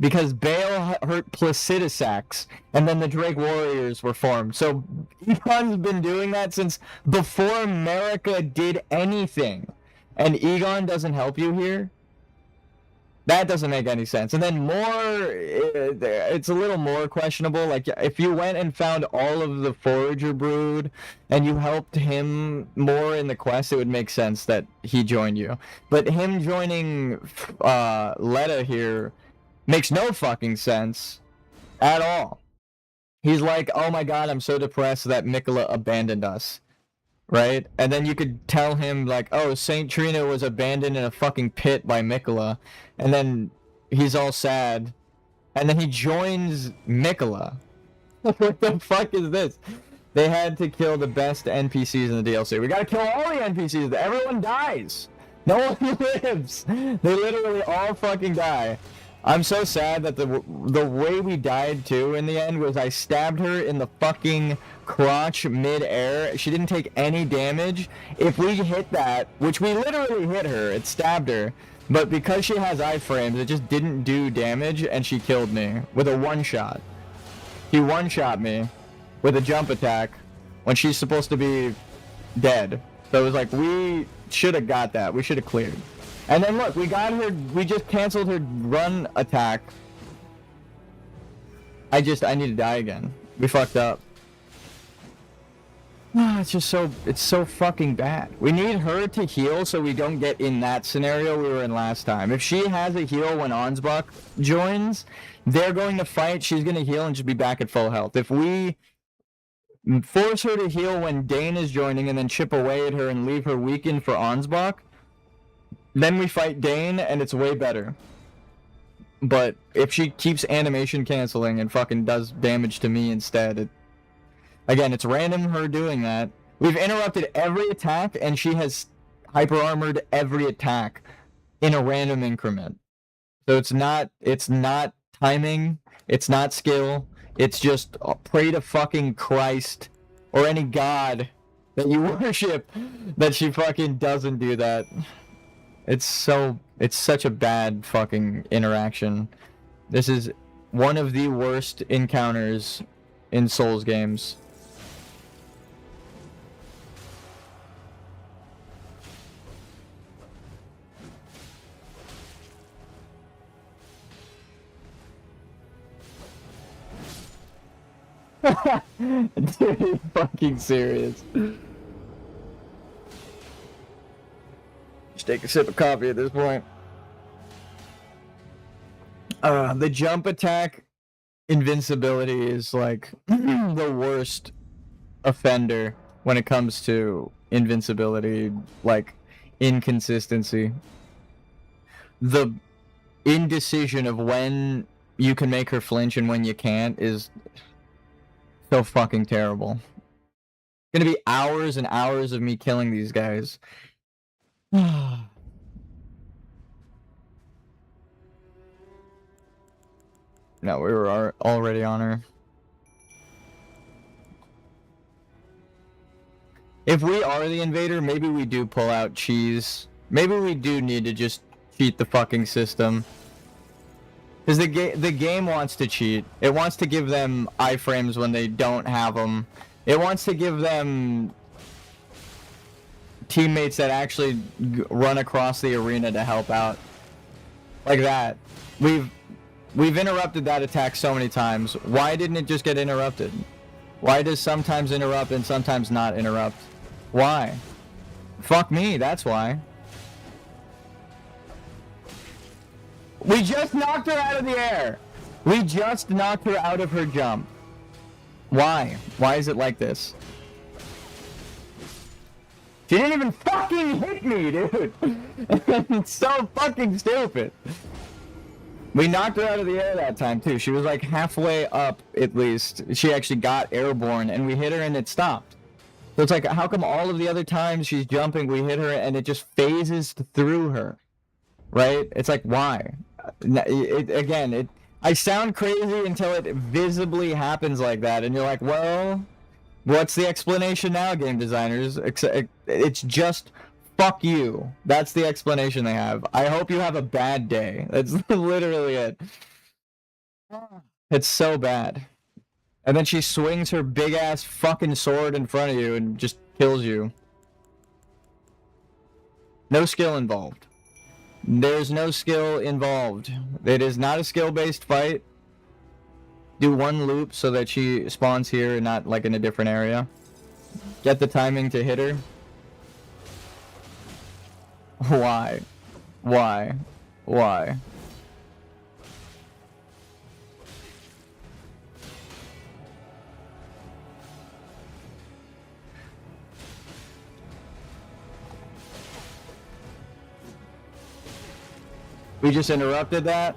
Because Bale hurt Placidusax, and then the Drake Warriors were formed. So Egon's been doing that since before America did anything. And Egon doesn't help you here? That doesn't make any sense. And then it's a little more questionable. Like, if you went and found all of the Forager Brood, and you helped him more in the quest, it would make sense that he joined you. But him joining Letta here makes no fucking sense at all. He's like, oh my god, I'm so depressed that Mikola abandoned us. Right? And then you could tell him, like, oh, Saint Trina was abandoned in a fucking pit by Mikola. And then he's all sad. And then he joins Mikola. What the fuck is this? They had to kill the best NPCs in the DLC. We gotta kill all the NPCs. Everyone dies. No one lives. They literally all fucking die. I'm so sad that the way we died too in the end was I stabbed her in the fucking crotch mid-air. She didn't take any damage. If we hit that, which we literally hit her, it stabbed her, but because she has iframes, it just didn't do damage, and she killed me with a one-shot. He one-shot me with a jump attack when she's supposed to be dead. So it was like, we should have got that. We should have cleared. And then look, we got her, we just canceled her run attack. I need to die again. We fucked up. It's just it's so fucking bad. We need her to heal so we don't get in that scenario we were in last time. If she has a heal when Ansbach joins, they're going to fight, she's going to heal and just be back at full health. If we Force her to heal when Dane is joining and then chip away at her and leave her weakened for Ansbach. Then we fight Dane and it's way better. But if she keeps animation canceling and fucking does damage to me instead, again, it's random her doing that. We've interrupted every attack and she has hyper armored every attack in a random increment. So it's not timing, it's not skill, it's just pray to fucking Christ or any god that you worship that she fucking doesn't do that. It's such a bad fucking interaction. This is one of the worst encounters in Souls games. Dude, are you fucking serious? Just take a sip of coffee at this point. The jump attack invincibility is like the worst offender when it comes to invincibility, like inconsistency. The indecision of when you can make her flinch and when you can't is so fucking terrible. It's gonna be hours and hours of me killing these guys. No, we were already on her. If we are the invader, maybe we do pull out cheese. Maybe we do need to just cheat the fucking system. Because the game wants to cheat. It wants to give them iframes when they don't have them. It wants to give them teammates that actually run across the arena to help out. Like that. We've interrupted that attack so many times. Why didn't it just get interrupted? Why does sometimes interrupt and sometimes not interrupt? Why? Fuck me, that's why. We just knocked her out of the air! We just knocked her out of her jump. Why? Why is it like this? She didn't even fucking hit me, dude! It's so fucking stupid. We knocked her out of the air that time, too. She was like halfway up, at least. She actually got airborne, and we hit her and it stopped. So it's like, how come all of the other times she's jumping, we hit her and it just phases through her? Right? It's like, why? I sound crazy until it visibly happens like that, and you're like, well, what's the explanation now, game designers? It's just, fuck you. That's the explanation they have. I hope you have a bad day. That's literally it. It's so bad. And then she swings her big-ass fucking sword in front of you and just kills you. No skill involved. There's no skill involved. It is not a skill-based fight. Do one loop so that she spawns here and not like in a different area. Get the timing to hit her. Why? Why? Why? We just interrupted that.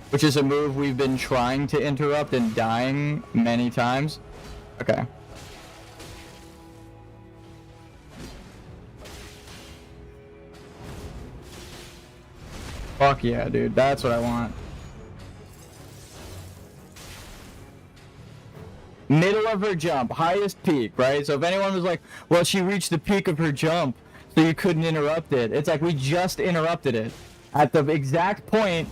Which is a move we've been trying to interrupt and dying many times. Okay. Fuck yeah, dude. That's what I want. Middle of her jump. Highest peak, right? So if anyone was like, well, she reached the peak of her jump, so you couldn't interrupt it. It's like, we just interrupted it. At the exact point,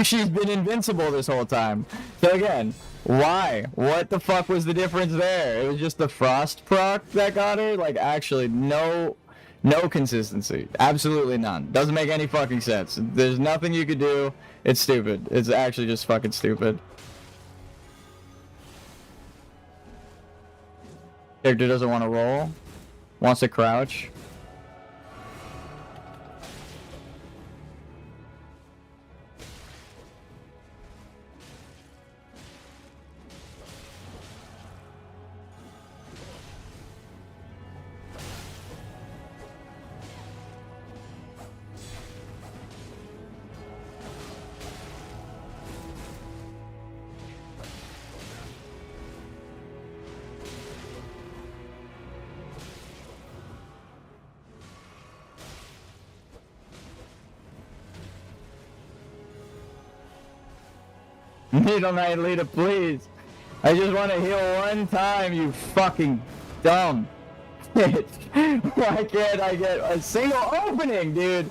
she's been invincible this whole time. So again, why? What the fuck was the difference there? It was just the frost proc that got her? Like, actually, no consistency. Absolutely none. Doesn't make any fucking sense. There's nothing you could do. It's stupid. It's actually just fucking stupid. Character doesn't want to roll. Wants to crouch. Needle Knight Lita, please. I just want to heal one time, you fucking dumb bitch. Why can't I get a single opening, dude?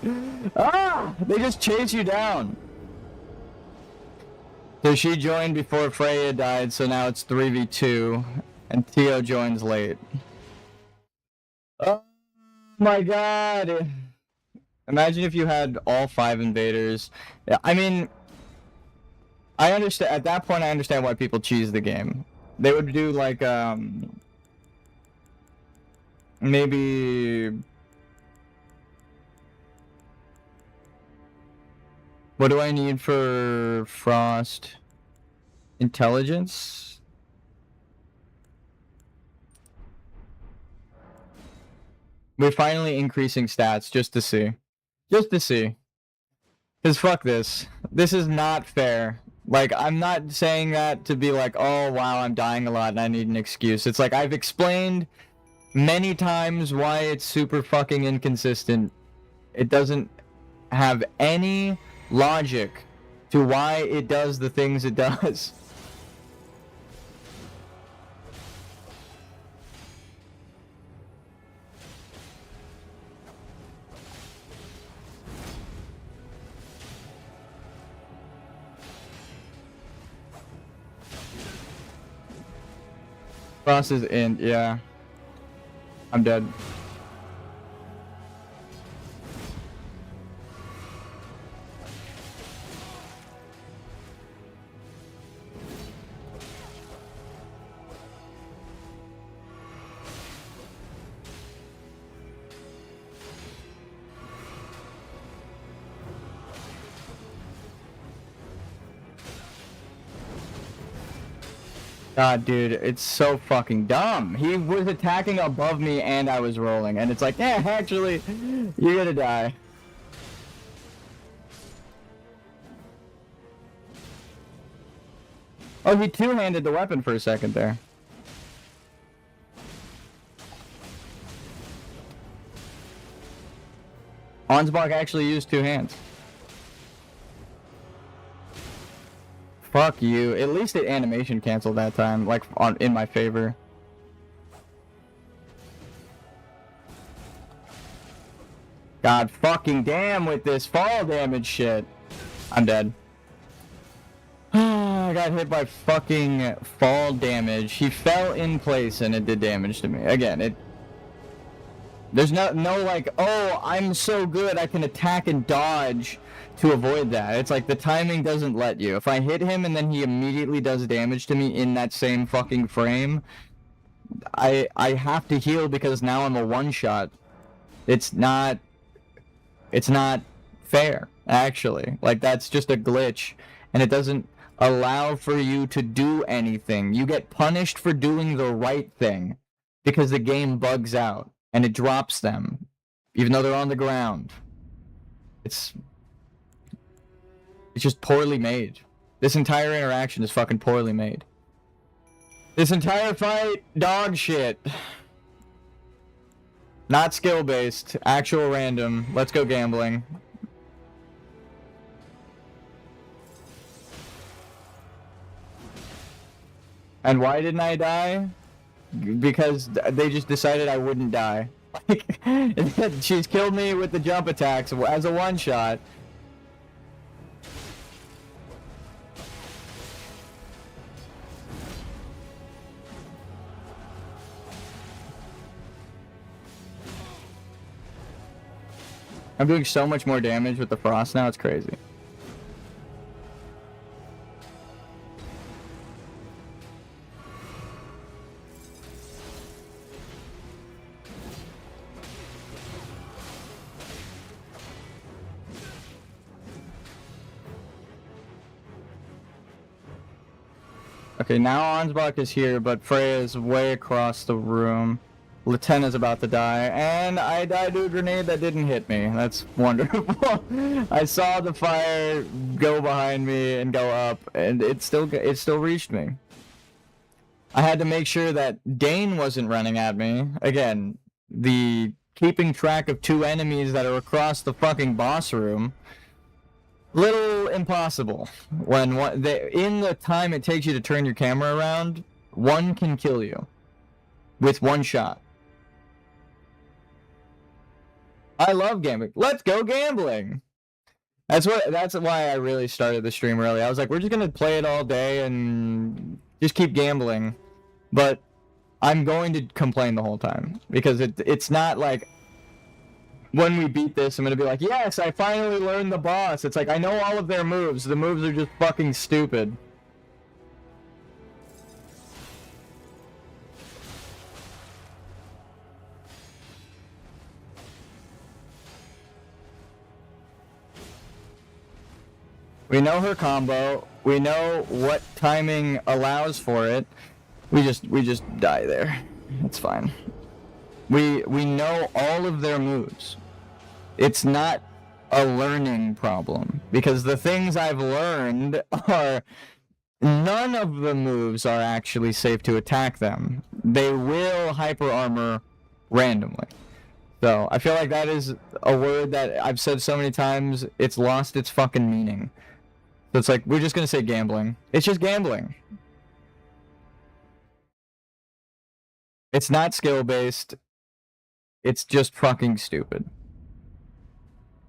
Ah! They just chase you down. So she joined before Freya died, so now it's 3v2, and Tio joins late. Oh my god! Imagine if you had all 5 invaders. I mean, I understand, at that point I understand why people cheese the game. They would do like, maybe... What do I need for Frost? Intelligence? We're finally increasing stats just to see. Just to see. Because fuck this. This is not fair. Like, I'm not saying that to be like, oh wow, I'm dying a lot and I need an excuse. It's like, I've explained many times why it's super fucking inconsistent. It doesn't have any logic to why it does the things it does. Frost is in, yeah. I'm dead. God, dude, it's so fucking dumb. He was attacking above me and I was rolling, and it's like, yeah, actually, you're gonna die. Oh, he two-handed the weapon for a second there. Ansbach actually used 2 hands. Fuck you. At least it animation canceled that time, like in my favor. God fucking damn with this fall damage shit. I'm dead. I got hit by fucking fall damage. He fell in place and it did damage to me. Again, there's no like, oh, I'm so good I can attack and dodge to avoid that. It's like the timing doesn't let you. If I hit him and then he immediately does damage to me in that same fucking frame, I have to heal because now I'm a one-shot. It's not fair, actually. Like, that's just a glitch, and it doesn't allow for you to do anything. You get punished for doing the right thing because the game bugs out and it drops them even though they're on the ground. It's just poorly made. This entire interaction is fucking poorly made. This entire fight, dog shit. Not skill-based, actual random. Let's go gambling. And why didn't I die? Because they just decided I wouldn't die. She's killed me with the jump attacks as a one-shot. I'm doing so much more damage with the frost now, it's crazy. Okay, now Ansbach is here, but Freya is way across the room. Latena's about to die, and I died to a grenade that didn't hit me. That's wonderful. I saw the fire go behind me and go up, and it still reached me. I had to make sure that Dane wasn't running at me. Again, the keeping track of 2 enemies that are across the fucking boss room. little impossible. When in the time it takes you to turn your camera around, one can kill you with one shot. I love gambling. Let's go gambling. That's why I really started the stream early. I was like, we're just gonna play it all day and just keep gambling. But I'm going to complain the whole time because it's not like when we beat this, I'm gonna be like, yes, I finally learned the boss. It's like I know all of their moves. The moves are just fucking stupid. We know her combo. We know what timing allows for it. We just die there. It's fine. We know all of their moves. It's not a learning problem because the things I've learned are none of the moves are actually safe to attack them. They will hyper armor randomly. So I feel like that is a word that I've said so many times, it's lost its fucking meaning. So it's like, we're just gonna say gambling. It's just gambling. It's not skill-based. It's just fucking stupid.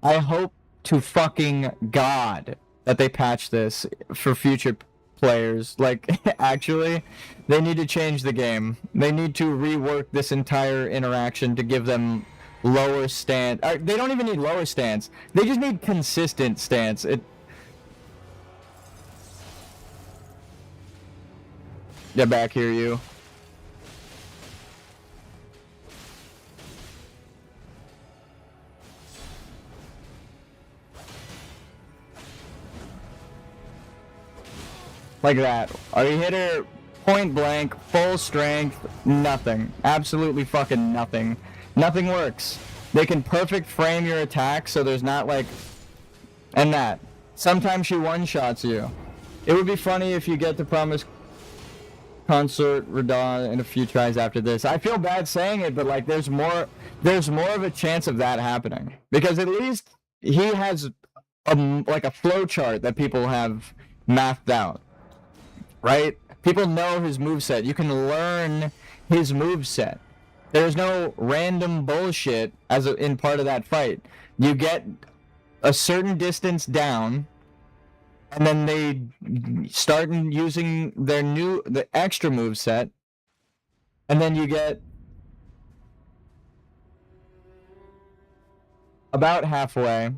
I hope to fucking God that they patch this for future players. Like, actually, they need to change the game. They need to rework this entire interaction to give them lower stance. They don't even need lower stance. They just need consistent stance. Get back here, you. Like that. Or you hit her point blank, full strength, nothing. Absolutely fucking nothing. Nothing works. They can perfect frame your attack so there's not like... And that. Sometimes she one-shots you. It would be funny if you get the promised consort Radon in a few tries after this. I feel bad saying it, but like there's more of a chance of that happening. Because at least he has like a flow chart that people have mathed out. Right? People know his moveset. You can learn his moveset. There's no random bullshit in part of that fight. You get a certain distance down, and then they start using the extra moveset, and then you get about halfway,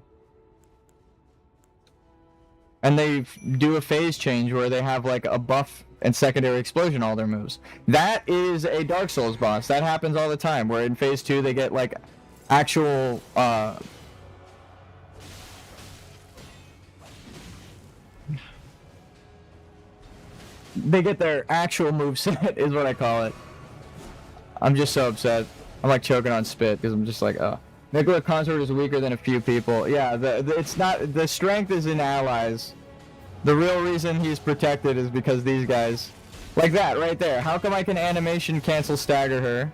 and they do a phase change where they have like a buff and secondary explosion all their moves. That is a Dark Souls boss. That happens all the time, where in phase 2 they get like actual they get their actual moveset is what I call it. I'm just so upset. I'm like choking on spit because I'm just like, oh. Nuclear Consort is weaker than a few people. Yeah, it's not, the strength is in allies. The real reason he's protected is because these guys, like that right there. How come I can animation cancel stagger her?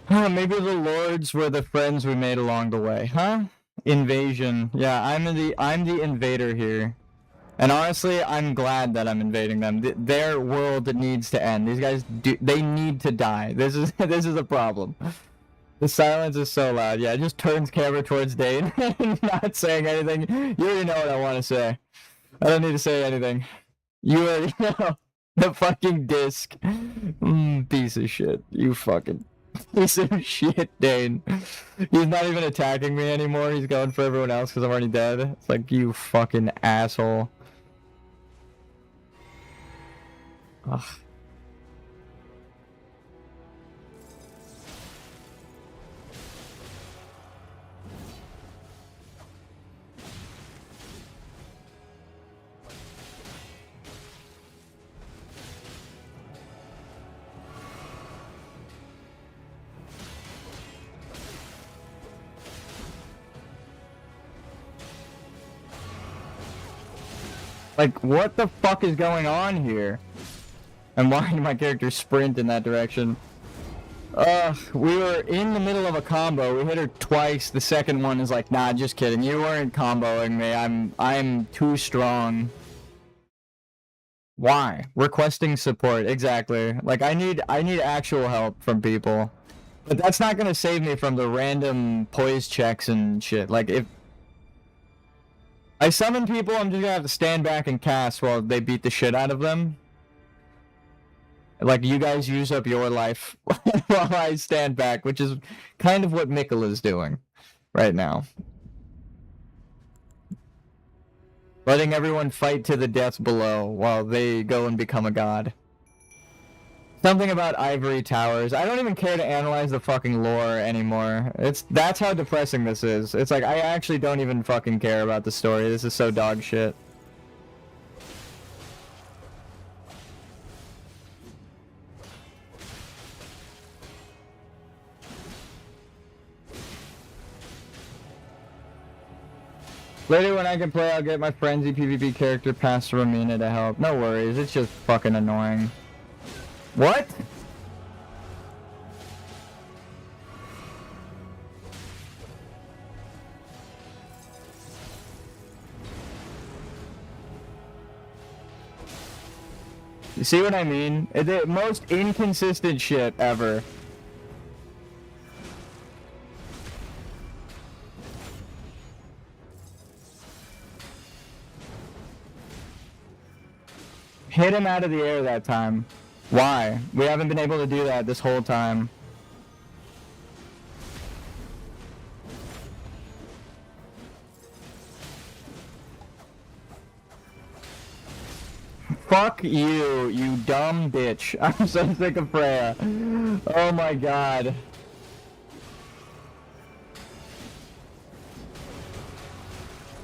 Maybe the lords were the friends we made along the way, huh? Invasion. Yeah, I'm the invader here. And honestly, I'm glad that I'm invading them. Their world needs to end. These guys they need to die. This is a problem. The silence is so loud. Yeah, it just turns camera towards Dane and not saying anything. You already know what I want to say. I don't need to say anything. You already know. The fucking disc. Piece of shit. You fucking piece of shit, Dane. He's not even attacking me anymore. He's going for everyone else because I'm already dead. It's like, you fucking asshole. Ugh. Like, what the fuck is going on here? And why did my character sprint in that direction? We were in the middle of a combo. We hit her twice. The second one is like, nah, just kidding. You weren't comboing me. I'm too strong. Why? Requesting support. Exactly. Like, I need actual help from people. But that's not gonna save me from the random poise checks and shit. Like, if I summon people, I'm just gonna have to stand back and cast while they beat the shit out of them. Like, you guys use up your life while I stand back, which is kind of what Mikkela's doing right now. Letting everyone fight to the death below while they go and become a god. Something about ivory towers. I don't even care to analyze the fucking lore anymore. That's how depressing this is. It's like, I actually don't even fucking care about the story. This is so dog shit. Later when I can play, I'll get my Frenzy PvP character past Romina to help. No worries, it's just fucking annoying. What? You see what I mean? The most inconsistent shit ever. Hit him out of the air that time. Why? We haven't been able to do that this whole time. Fuck you, you dumb bitch. I'm so sick of Freya. Oh my god.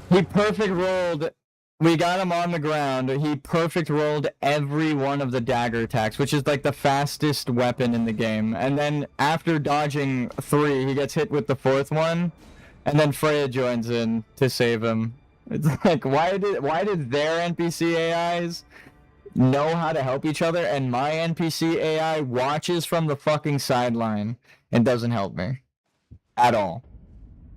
He perfect rolled. We got him on the ground. He perfect rolled every one of the dagger attacks, which is like the fastest weapon in the game. And then after dodging 3, he gets hit with the 4th one, and then Freya joins in to save him. It's like, why did their NPC AIs know how to help each other, and my NPC AI watches from the fucking sideline and doesn't help me at all?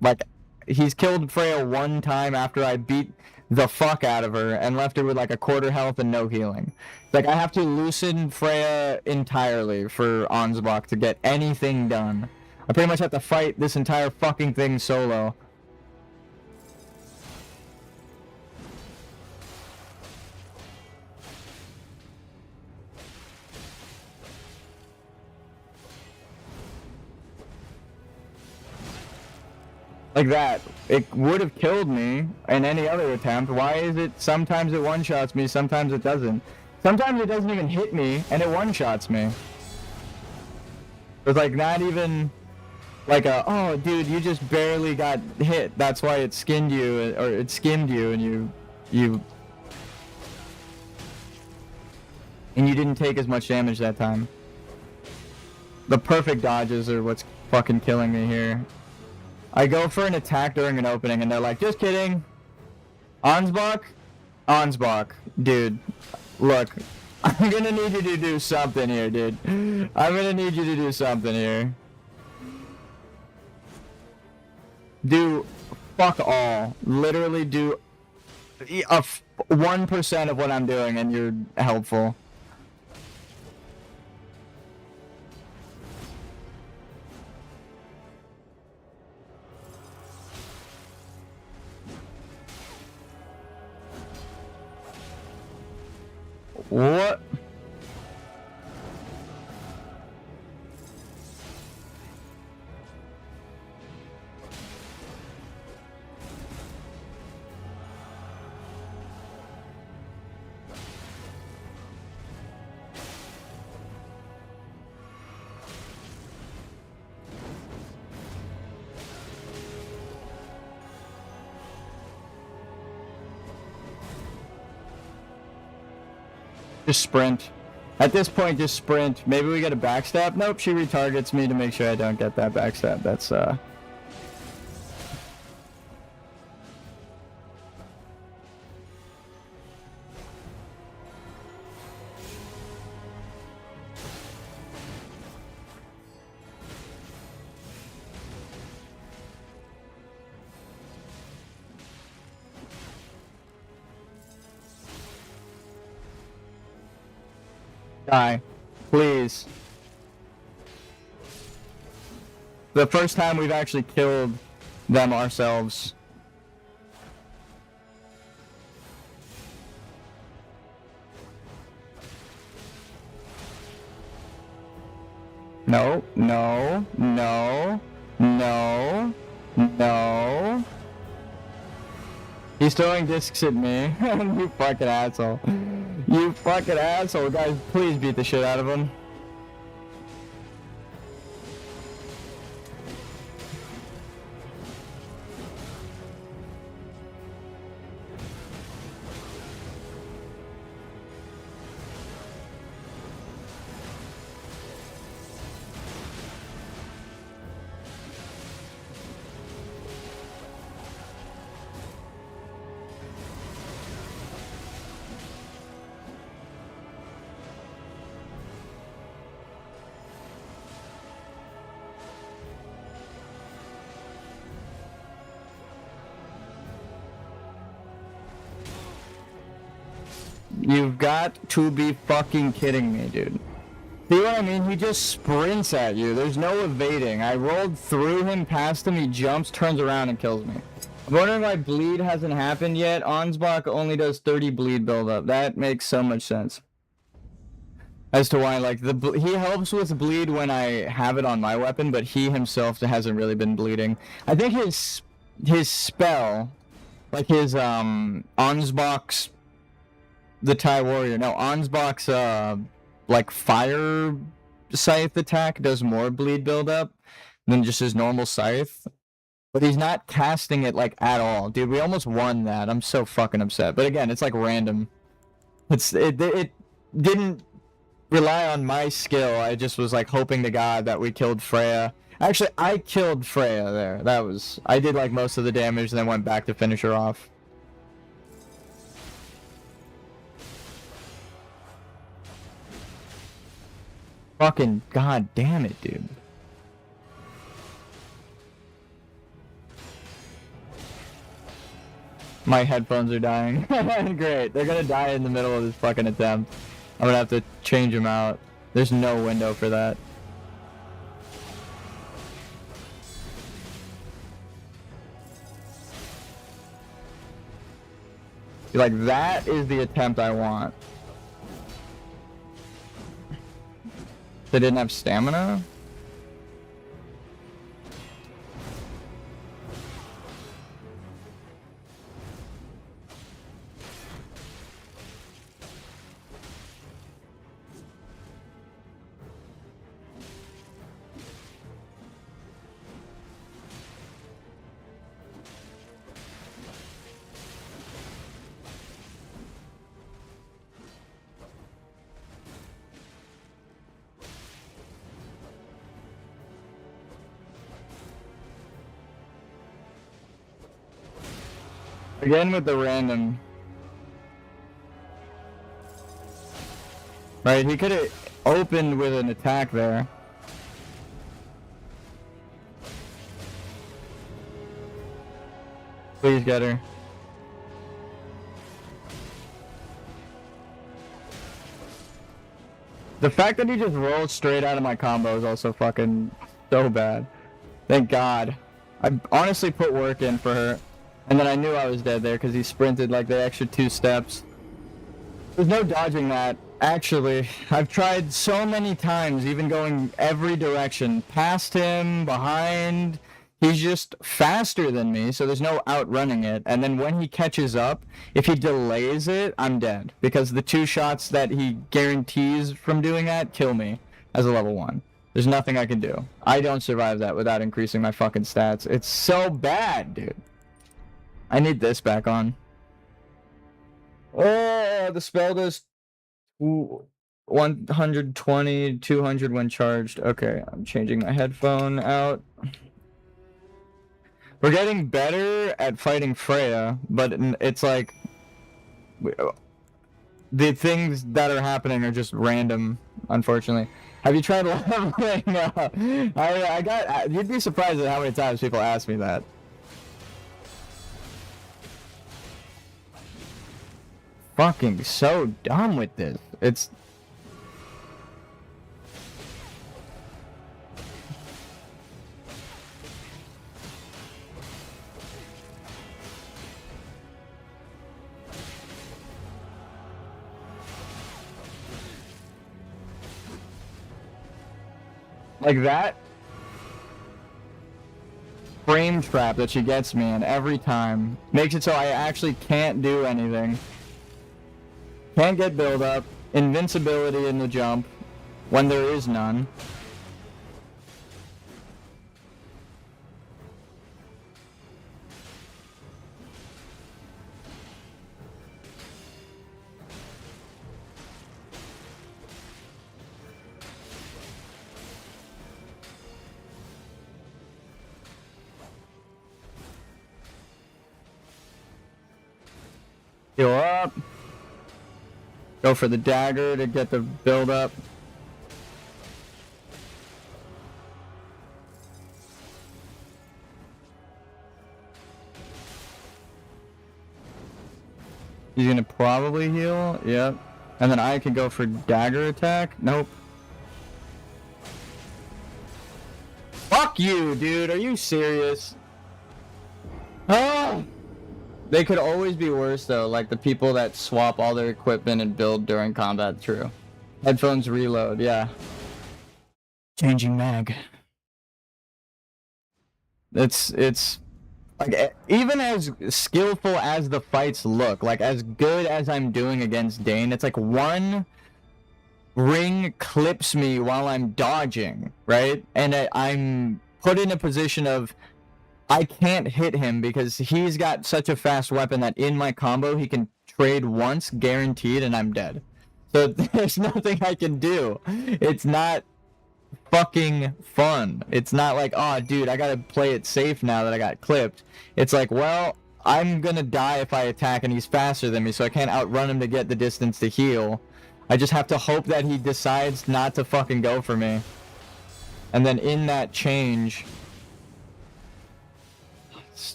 Like, he's killed Freya one time after I beat the fuck out of her and left her with like a quarter health and no healing. Like, I have to loosen Freya entirely for Ansbach to get anything done. I pretty much have to fight this entire fucking thing solo. Like that. It would have killed me in any other attempt. Why is it sometimes it one-shots me, sometimes it doesn't? Sometimes it doesn't even hit me, and it one-shots me. It's like not even like a, oh dude, you just barely got hit, that's why it skinned you, or it skimmed you, and you didn't take as much damage that time. The perfect dodges are what's fucking killing me here. I go for an attack during an opening, and they're like, just kidding. Ansbach? Ansbach. Dude, look. I'm gonna need you to do something here, dude. I'm gonna need you to do something here. Do fuck all. Literally do 1% of what I'm doing, and you're helpful. What? Just sprint. At this point, just sprint. Maybe we get a backstab. Nope, she retargets me to make sure I don't get that backstab. That's, Die. Please. The first time we've actually killed them ourselves. No, no, no, no, no. He's throwing discs at me. You fucking asshole. You fucking asshole. Guys, please beat the shit out of him. You've got to be fucking kidding me, dude. See what I mean? He just sprints at you. There's no evading. I rolled through him, past him, he jumps, turns around, and kills me. I'm wondering why bleed hasn't happened yet. Ansbach only does 30 bleed buildup. That makes so much sense. As to why, like, he helps with bleed when I have it on my weapon, but he himself hasn't really been bleeding. I think his spell, like his, Ansbach's the Thai warrior. No, Ansbach's like fire scythe attack does more bleed buildup than just his normal scythe. But he's not casting it like at all. Dude, we almost won that. I'm so fucking upset. But again, it's like random. It didn't rely on my skill. I just was like hoping to God that we killed Freya. Actually, I killed Freya there. I did like most of the damage and then went back to finish her off. Fucking god damn it, dude. My headphones are dying. Great. They're gonna die in the middle of this fucking attempt. I'm gonna have to change them out. There's no window for that. Like, that is the attempt I want. They didn't have stamina? Again with the random. Right, he could have opened with an attack there. Please get her. The fact that he just rolled straight out of my combo is also fucking so bad. Thank God. I honestly put work in for her. And then I knew I was dead there because he sprinted like the extra 2 steps. There's no dodging that. Actually, I've tried so many times, even going every direction. Past him, behind. He's just faster than me, so there's no outrunning it. And then when he catches up, if he delays it, I'm dead. Because the 2 shots that he guarantees from doing that kill me as a level 1. There's nothing I can do. I don't survive that without increasing my fucking stats. It's so bad, dude. I need this back on. Oh, the spell does Ooh, 120, 200 when charged. Okay, I'm changing my headphone out. We're getting better at fighting Freya, but it's like the things that are happening are just random, unfortunately. Have you tried leveling? I got. You'd be surprised at how many times people ask me that. Fucking so dumb with this. It's. Like that frame trap that she gets me in every time makes it so I actually can't do anything. Can't get build up, invincibility in the jump when there is none. Heal up. Go for the dagger to get the build up. He's gonna probably heal. Yep. And then I can go for dagger attack. Nope. Fuck you, dude. Are you serious? Oh! They could always be worse, though, like the people that swap all their equipment and build during combat, true. Headphones reload, yeah. Changing mag. It's like, even as skillful as the fights look, like as good as I'm doing against Dane, it's like one ring clips me while I'm dodging, right? And I'm put in a position of I can't hit him because he's got such a fast weapon that in my combo he can trade once guaranteed and I'm dead. So there's nothing I can do. It's not fucking fun. It's not like, oh dude, I gotta play it safe now that I got clipped. It's like, well, I'm gonna die if I attack and he's faster than me, so I can't outrun him to get the distance to heal. I just have to hope that he decides not to fucking go for me. And then in that change...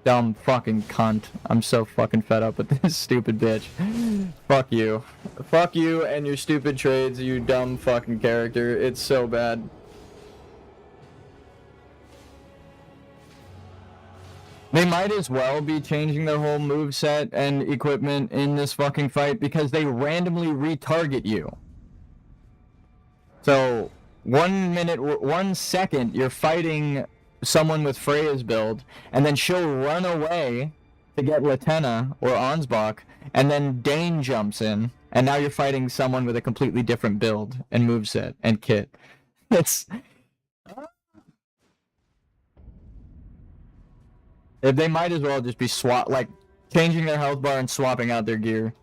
Dumb fucking cunt. I'm so fucking fed up with this stupid bitch. Fuck you. Fuck you and your stupid trades, you dumb fucking character. It's so bad. They might as well be changing their whole moveset and equipment in this fucking fight because they randomly retarget you. So, 1 minute, 1 second, you're fighting someone with Freya's build, and then she'll run away to get Latenna or Ansbach, and then Dane jumps in, and now you're fighting someone with a completely different build and moveset and kit. It's... They might as well just be changing their health bar and swapping out their gear.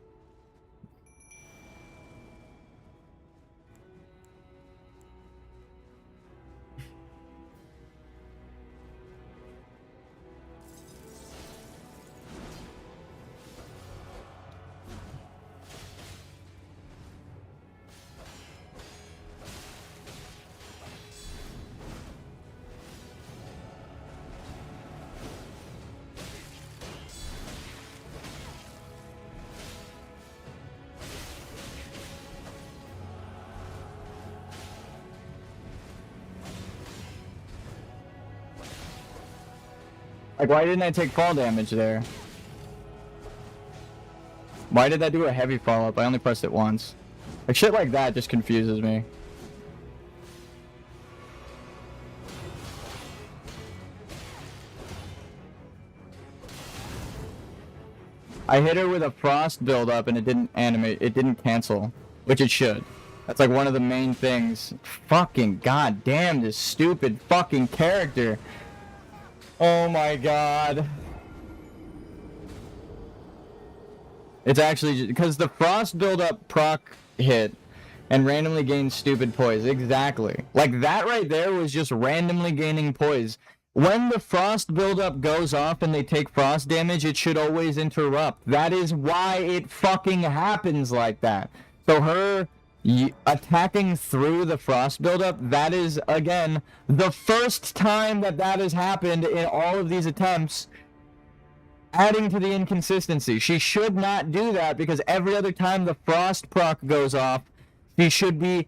Like, why didn't I take fall damage there? Why did that do a heavy follow-up? I only pressed it once. Like, shit like that just confuses me. I hit her with a frost build-up and it didn't animate, it didn't cancel, which it should. That's like one of the main things. Fucking goddamn, this stupid fucking character. Oh my god. It's actually because the frost build-up proc hit and randomly gain stupid poise. Exactly. Like, that right there was just randomly gaining poise. When the frost buildup goes off and they take frost damage, it should always interrupt. That is why it fucking happens like that. So her attacking through the frost buildup, that is, again, the first time that that has happened in all of these attempts, adding to the inconsistency. She should not do that, because every other time the frost proc goes off, she should be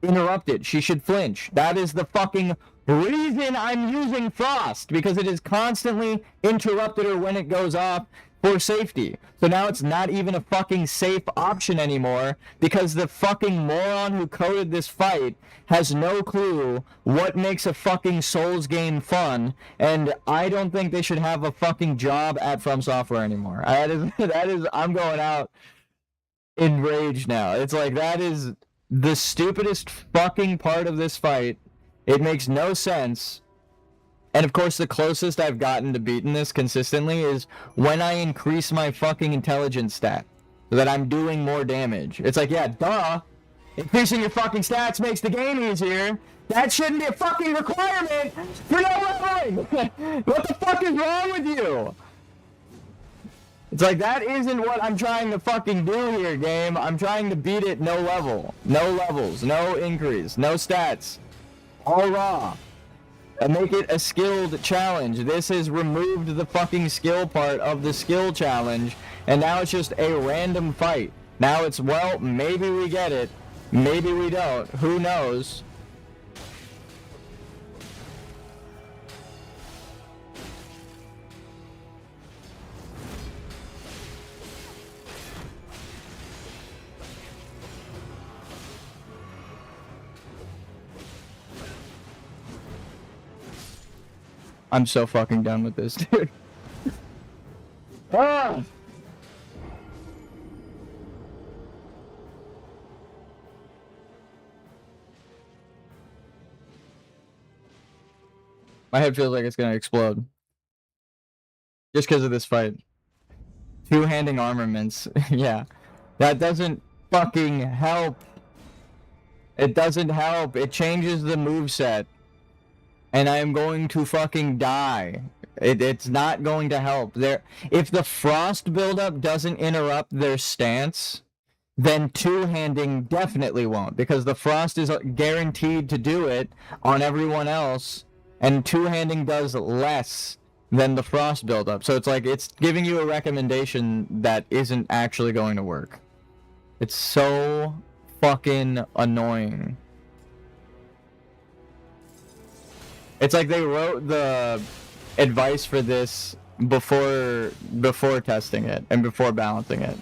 interrupted. She should flinch. That is the fucking reason I'm using frost, because it has constantly interrupted her when it goes off for safety. So now it's not even a fucking safe option anymore, because the fucking moron who coded this fight has no clue what makes a fucking Souls game fun, and I don't think they should have a fucking job at From Software anymore. That is, I'm going out enraged now. It's like, that is the stupidest fucking part of this fight. It makes no sense. And of course, the closest I've gotten to beating this consistently is when I increase my fucking intelligence stat, so that I'm doing more damage. It's like, yeah, duh. Increasing your fucking stats makes the game easier. That shouldn't be a fucking requirement for no leveling. What the fuck is wrong with you? It's like, that isn't what I'm trying to fucking do here, game. I'm trying to beat it no level. No levels, no increase, no stats. All raw. And make it a skilled challenge. This has removed the fucking skill part of the skill challenge, and now it's just a random fight. Now it's, well, maybe we get it, maybe we don't, who knows? I'm so fucking done with this, dude. Ah! My head feels like it's gonna explode. Just because of this fight. Two-handing armaments. Yeah. That doesn't fucking help. It doesn't help. It changes the moveset. And I am going to fucking die. It's not going to help. If the frost buildup doesn't interrupt their stance, then two-handing definitely won't, because the frost is guaranteed to do it on everyone else, and two-handing does less than the frost buildup. So it's like, it's giving you a recommendation that isn't actually going to work. It's so fucking annoying. It's like they wrote the advice for this before testing it and before balancing it.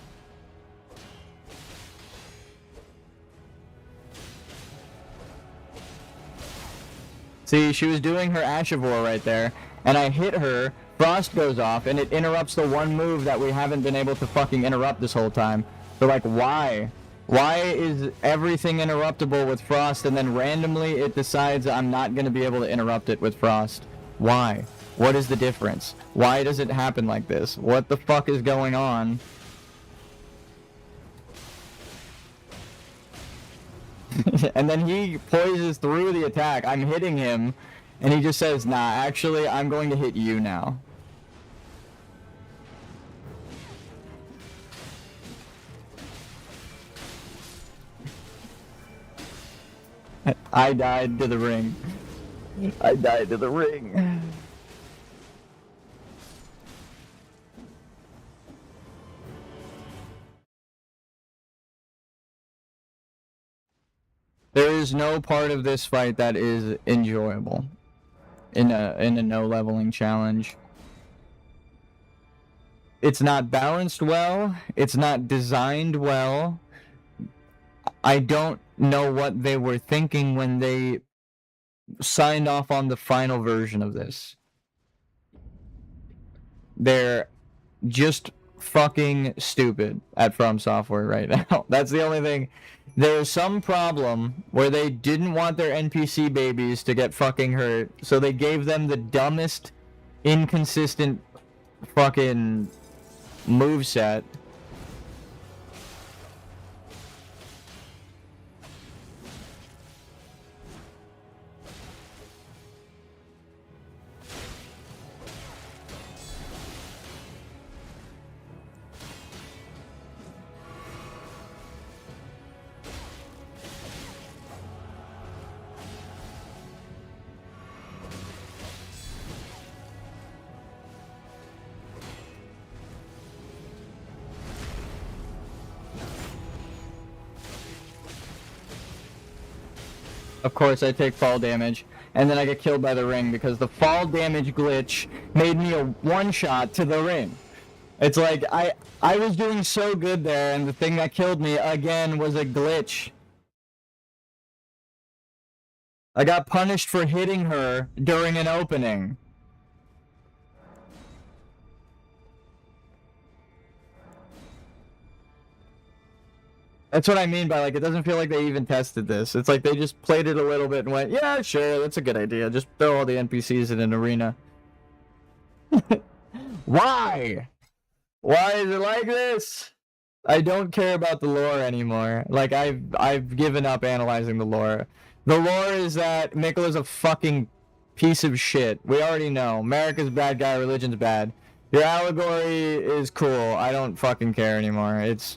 See, she was doing her Ashavor right there, and I hit her, frost goes off, and it interrupts the one move that we haven't been able to fucking interrupt this whole time. So like, why? Why is everything interruptible with frost, and then randomly it decides I'm not going to be able to interrupt it with frost? Why? What is the difference? Why does it happen like this? What the fuck is going on? And then he poises through the attack. I'm hitting him, and he just says, nah, actually, I'm going to hit you now. I died to the ring. I died to the ring. There is no part of this fight that is enjoyable in a no leveling challenge. It's not balanced well. It's not designed well. I don't know what they were thinking when they signed off on the final version of this. They're just fucking stupid at From Software right now. That's the only thing. There's some problem where they didn't want their NPC babies to get fucking hurt, so they gave them the dumbest, inconsistent fucking moveset. Of course, I take fall damage, and then I get killed by the ring because the fall damage glitch made me a one-shot to the ring. It's like, I was doing so good there, and the thing that killed me, again, was a glitch. I got punished for hitting her during an opening. That's what I mean by, like, it doesn't feel like they even tested this. It's like they just played it a little bit and went, yeah, sure, that's a good idea. Just throw all the NPCs in an arena. Why? Why is it like this? I don't care about the lore anymore. Like, I've given up analyzing the lore. The lore is that Mikkela's a fucking piece of shit. We already know. America's bad guy, religion's bad. Your allegory is cool. I don't fucking care anymore. It's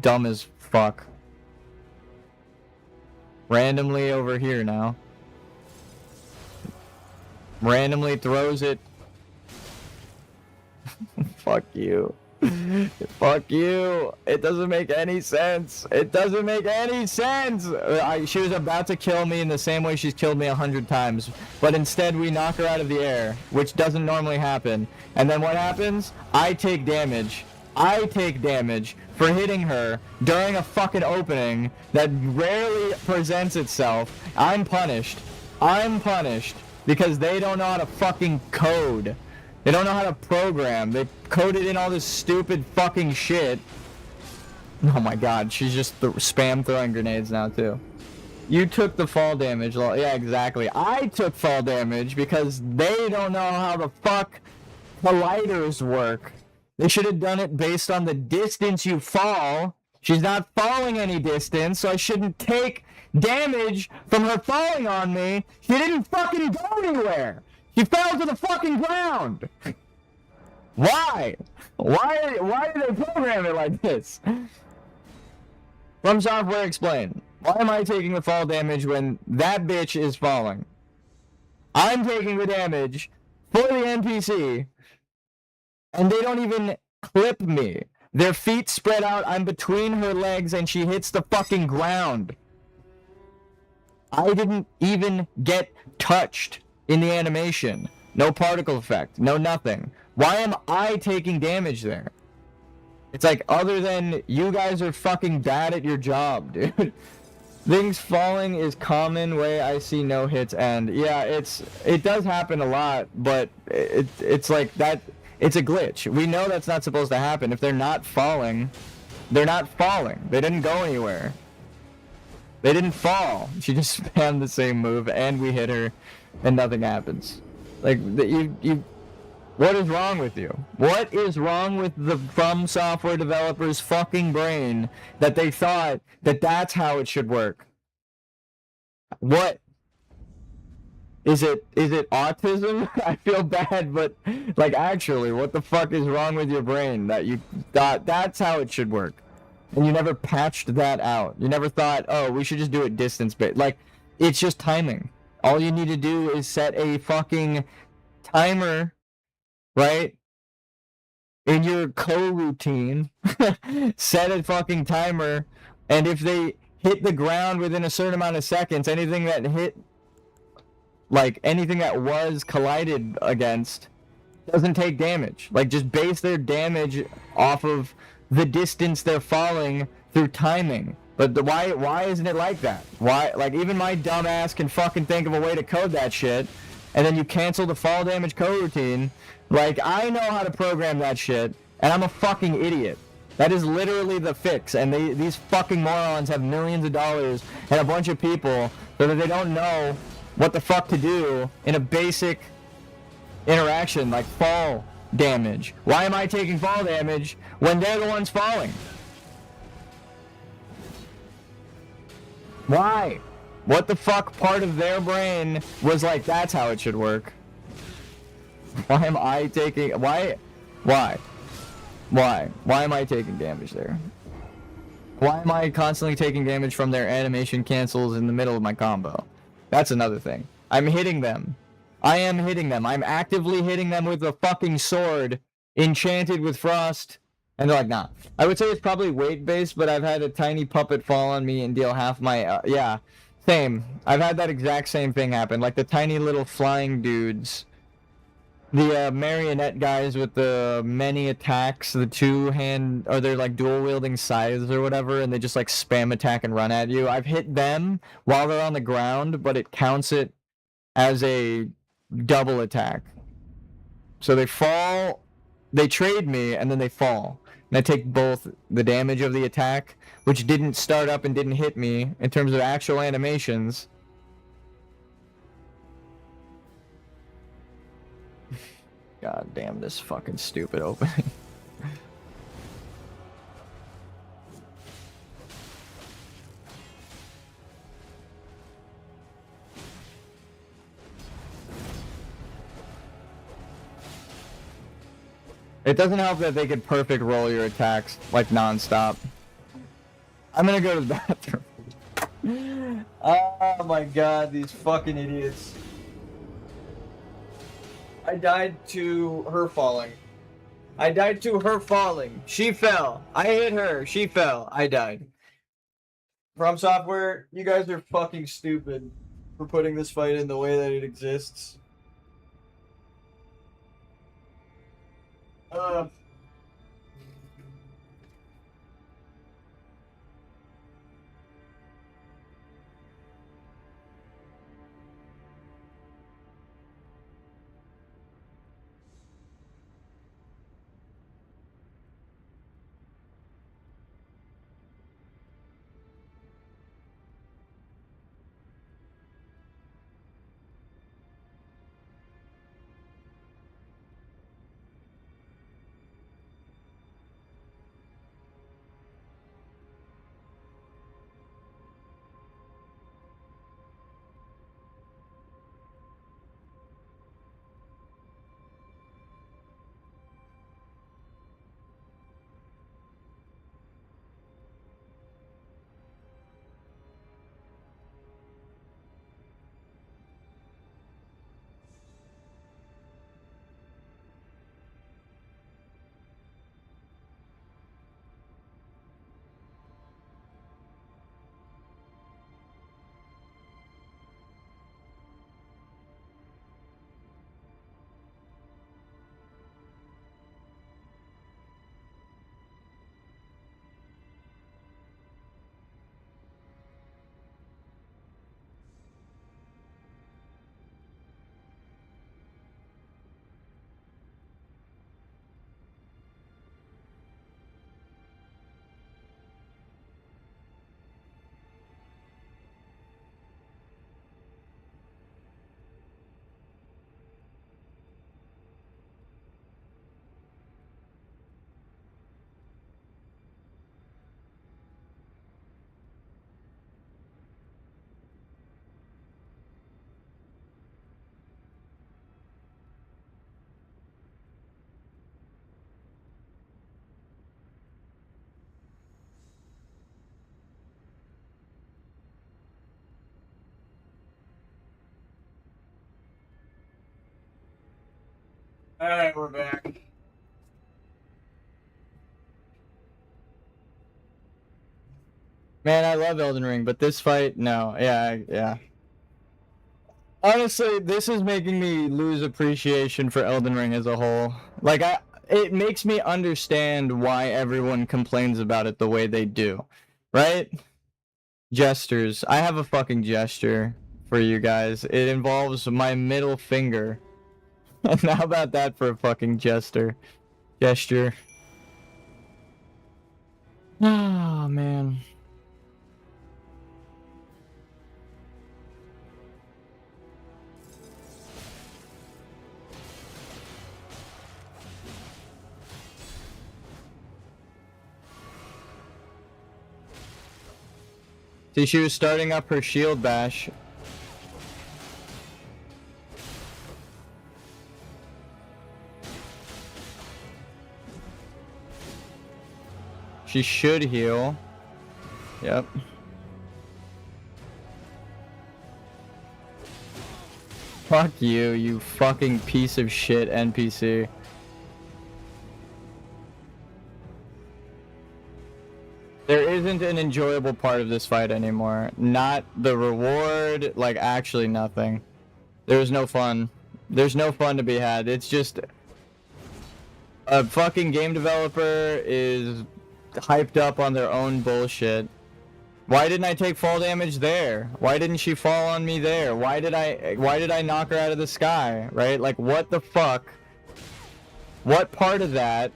dumb as fuck. Randomly over here now. Randomly throws it. Fuck you. Fuck you. It doesn't make any sense. It doesn't make any sense. She was about to kill me in the same way she's killed me 100 times. But instead we knock her out of the air, which doesn't normally happen. And then what happens? I take damage. I take damage for hitting her during a fucking opening that rarely presents itself. I'm punished. I'm punished because they don't know how to fucking code. They don't know how to program. They coded in all this stupid fucking shit. Oh my god, she's just spam throwing grenades now too. You took the fall damage. Yeah, exactly. I took fall damage because they don't know how the fuck colliders work. They should have done it based on the distance you fall. She's not falling any distance, so I shouldn't take damage from her falling on me. She didn't fucking go anywhere. She fell to the fucking ground! Why? Why do they program it like this? From Software Explain. Why am I taking the fall damage when that bitch is falling? I'm taking the damage for the NPC, and they don't even clip me. Their feet spread out, I'm between her legs, and she hits the fucking ground. I didn't even get touched in the animation. No particle effect. No nothing. Why am I taking damage there? It's like, other than you guys are fucking bad at your job, dude. Things falling is common way I see no hits end. Yeah, it does happen a lot, but it's like that. It's a glitch. We know that's not supposed to happen. If they're not falling, they're not falling. They didn't go anywhere. They didn't fall. She just spammed the same move, and we hit her, and nothing happens. Like, what is wrong with you? What is wrong with the From Software developers' fucking brain that they thought that that's how it should work? What? Is it autism? I feel bad, but, like, actually, what the fuck is wrong with your brain that you thought that's how it should work? And you never patched that out. You never thought, oh, we should just do it distance-based. Like, it's just timing. All you need to do is set a fucking timer, right? In your coroutine, set a fucking timer, and if they hit the ground within a certain amount of seconds, anything that was collided against doesn't take damage. Like, just base their damage off of the distance they're falling through timing. But why isn't it like that? Why, like, even my dumb ass can fucking think of a way to code that shit, and then you cancel the fall damage coroutine. Like, I know how to program that shit, and I'm a fucking idiot. That is literally the fix, and these fucking morons have millions of dollars and a bunch of people so that they don't know what the fuck to do in a basic interaction like fall damage. Why am I taking fall damage when they're the ones falling? Why? What the fuck part of their brain was like, that's how it should work? Why am I taking... Why am I taking damage there? Why am I constantly taking damage from their animation cancels in the middle of my combo? That's another thing. I'm hitting them. I am hitting them. I'm actively hitting them with a fucking sword, enchanted with frost, and they're like, nah. I would say it's probably weight-based, but I've had a tiny puppet fall on me and deal half my, yeah. Same. I've had that exact same thing happen. Like the tiny little flying dudes. The marionette guys with the many attacks, the two-hand, or they're like dual-wielding scythes or whatever, and they just like spam attack and run at you. I've hit them while they're on the ground, but it counts it as a double attack. So they fall, they trade me, and then they fall. And I take both the damage of the attack, which didn't start up and didn't hit me in terms of actual animations. God damn this fucking stupid opening. It doesn't help that they could perfect roll your attacks, like, non-stop. I'm gonna go to the bathroom. Oh my god, these fucking idiots. I died to her falling. I died to her falling. She fell. I hit her. She fell. I died. From Software, you guys are fucking stupid for putting this fight in the way that it exists. Alright, we're back. Man, I love Elden Ring, but this fight, no. Yeah. Honestly, this is making me lose appreciation for Elden Ring as a whole. Like, it makes me understand why everyone complains about it the way they do. Right? Gestures. I have a fucking gesture for you guys. It involves my middle finger. And how about that for a fucking gesture? Oh, man. See, she was starting up her shield bash. She should heal. Yep. Fuck you, you fucking piece of shit NPC. There isn't an enjoyable part of this fight anymore. Not the reward, like actually nothing. There's no fun. There's no fun to be had. It's just a fucking game developer is hyped up on their own bullshit. Why didn't I take fall damage there? Why didn't she fall on me there? Why did I knock her out of the sky, right? Like, what the fuck? What part of that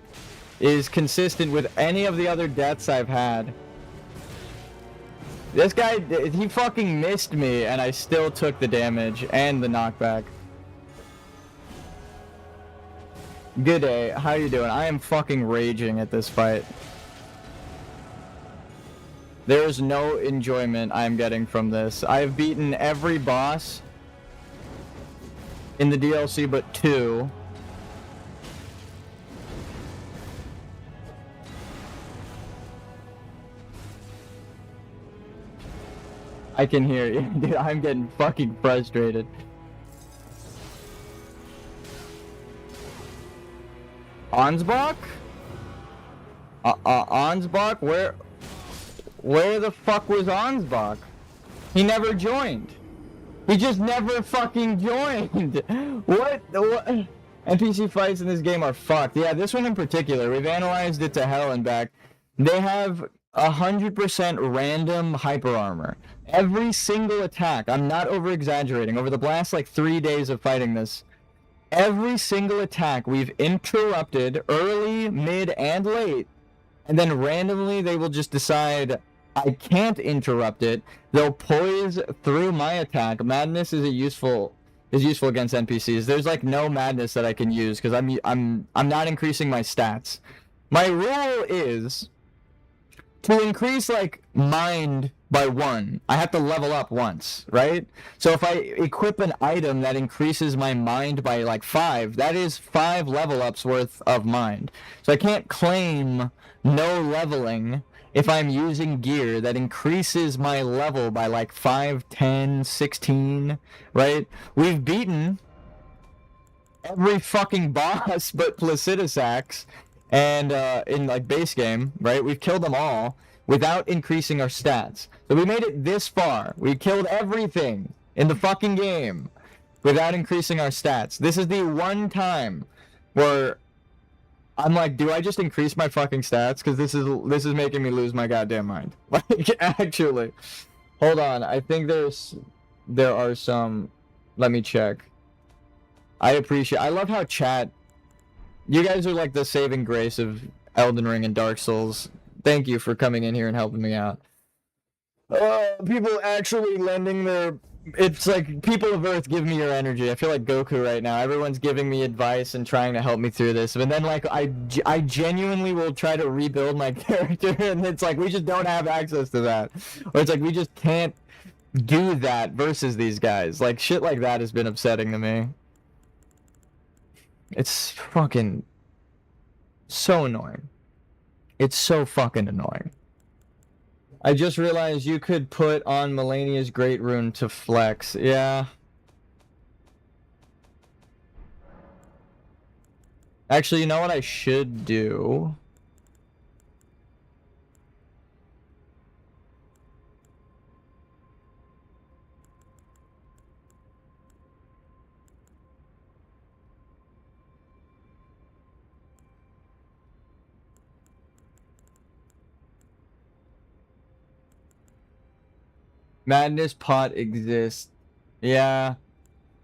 is consistent with any of the other deaths I've had? This guy, he fucking missed me and I still took the damage and the knockback. Good day, how you doing? I am fucking raging at this fight. There is no enjoyment I am getting from this. I have beaten every boss in the DLC but 2. I can hear you. Dude, I'm getting fucking frustrated. Ansbach? Ansbach? Where the fuck was Ansbach? He never joined. He just never fucking joined. What? NPC fights in this game are fucked. Yeah, this one in particular, we've analyzed it to hell and back. They have 100% random hyper armor. Every single attack, I'm not over exaggerating, over the last like 3 days of fighting this, every single attack we've interrupted early, mid, and late, and then randomly they will just decide I can't interrupt it. They'll poise through my attack. Madness is useful against NPCs. There's like no madness that I can use because I'm not increasing my stats. My rule is to increase like mind by 1, I have to level up once, right? So if I equip an item that increases my mind by like 5, that is 5 level ups worth of mind. So I can't claim no leveling if I'm using gear that increases my level by like 5, 10, 16, right? We've beaten every fucking boss but Placidusax and in like base game, right? We've killed them all without increasing our stats. So we made it this far. We killed everything in the fucking game without increasing our stats. This is the one time where I'm like, do I just increase my fucking stats? Because this is making me lose my goddamn mind. Like, actually. Hold on. I think there are some... Let me check. I love how chat... You guys are like the saving grace of Elden Ring and Dark Souls. Thank you for coming in here and helping me out. People actually lending their... It's like, people of Earth, give me your energy. I feel like Goku right now. Everyone's giving me advice and trying to help me through this. But then, like, I genuinely will try to rebuild my character, and it's like, we just don't have access to that. Or it's like, we just can't do that versus these guys. Like, shit like that has been upsetting to me. It's fucking so annoying. It's so fucking annoying. I just realized you could put on Melania's Great Rune to flex. Yeah. Actually, you know what I should do? Madness pot exists. Yeah.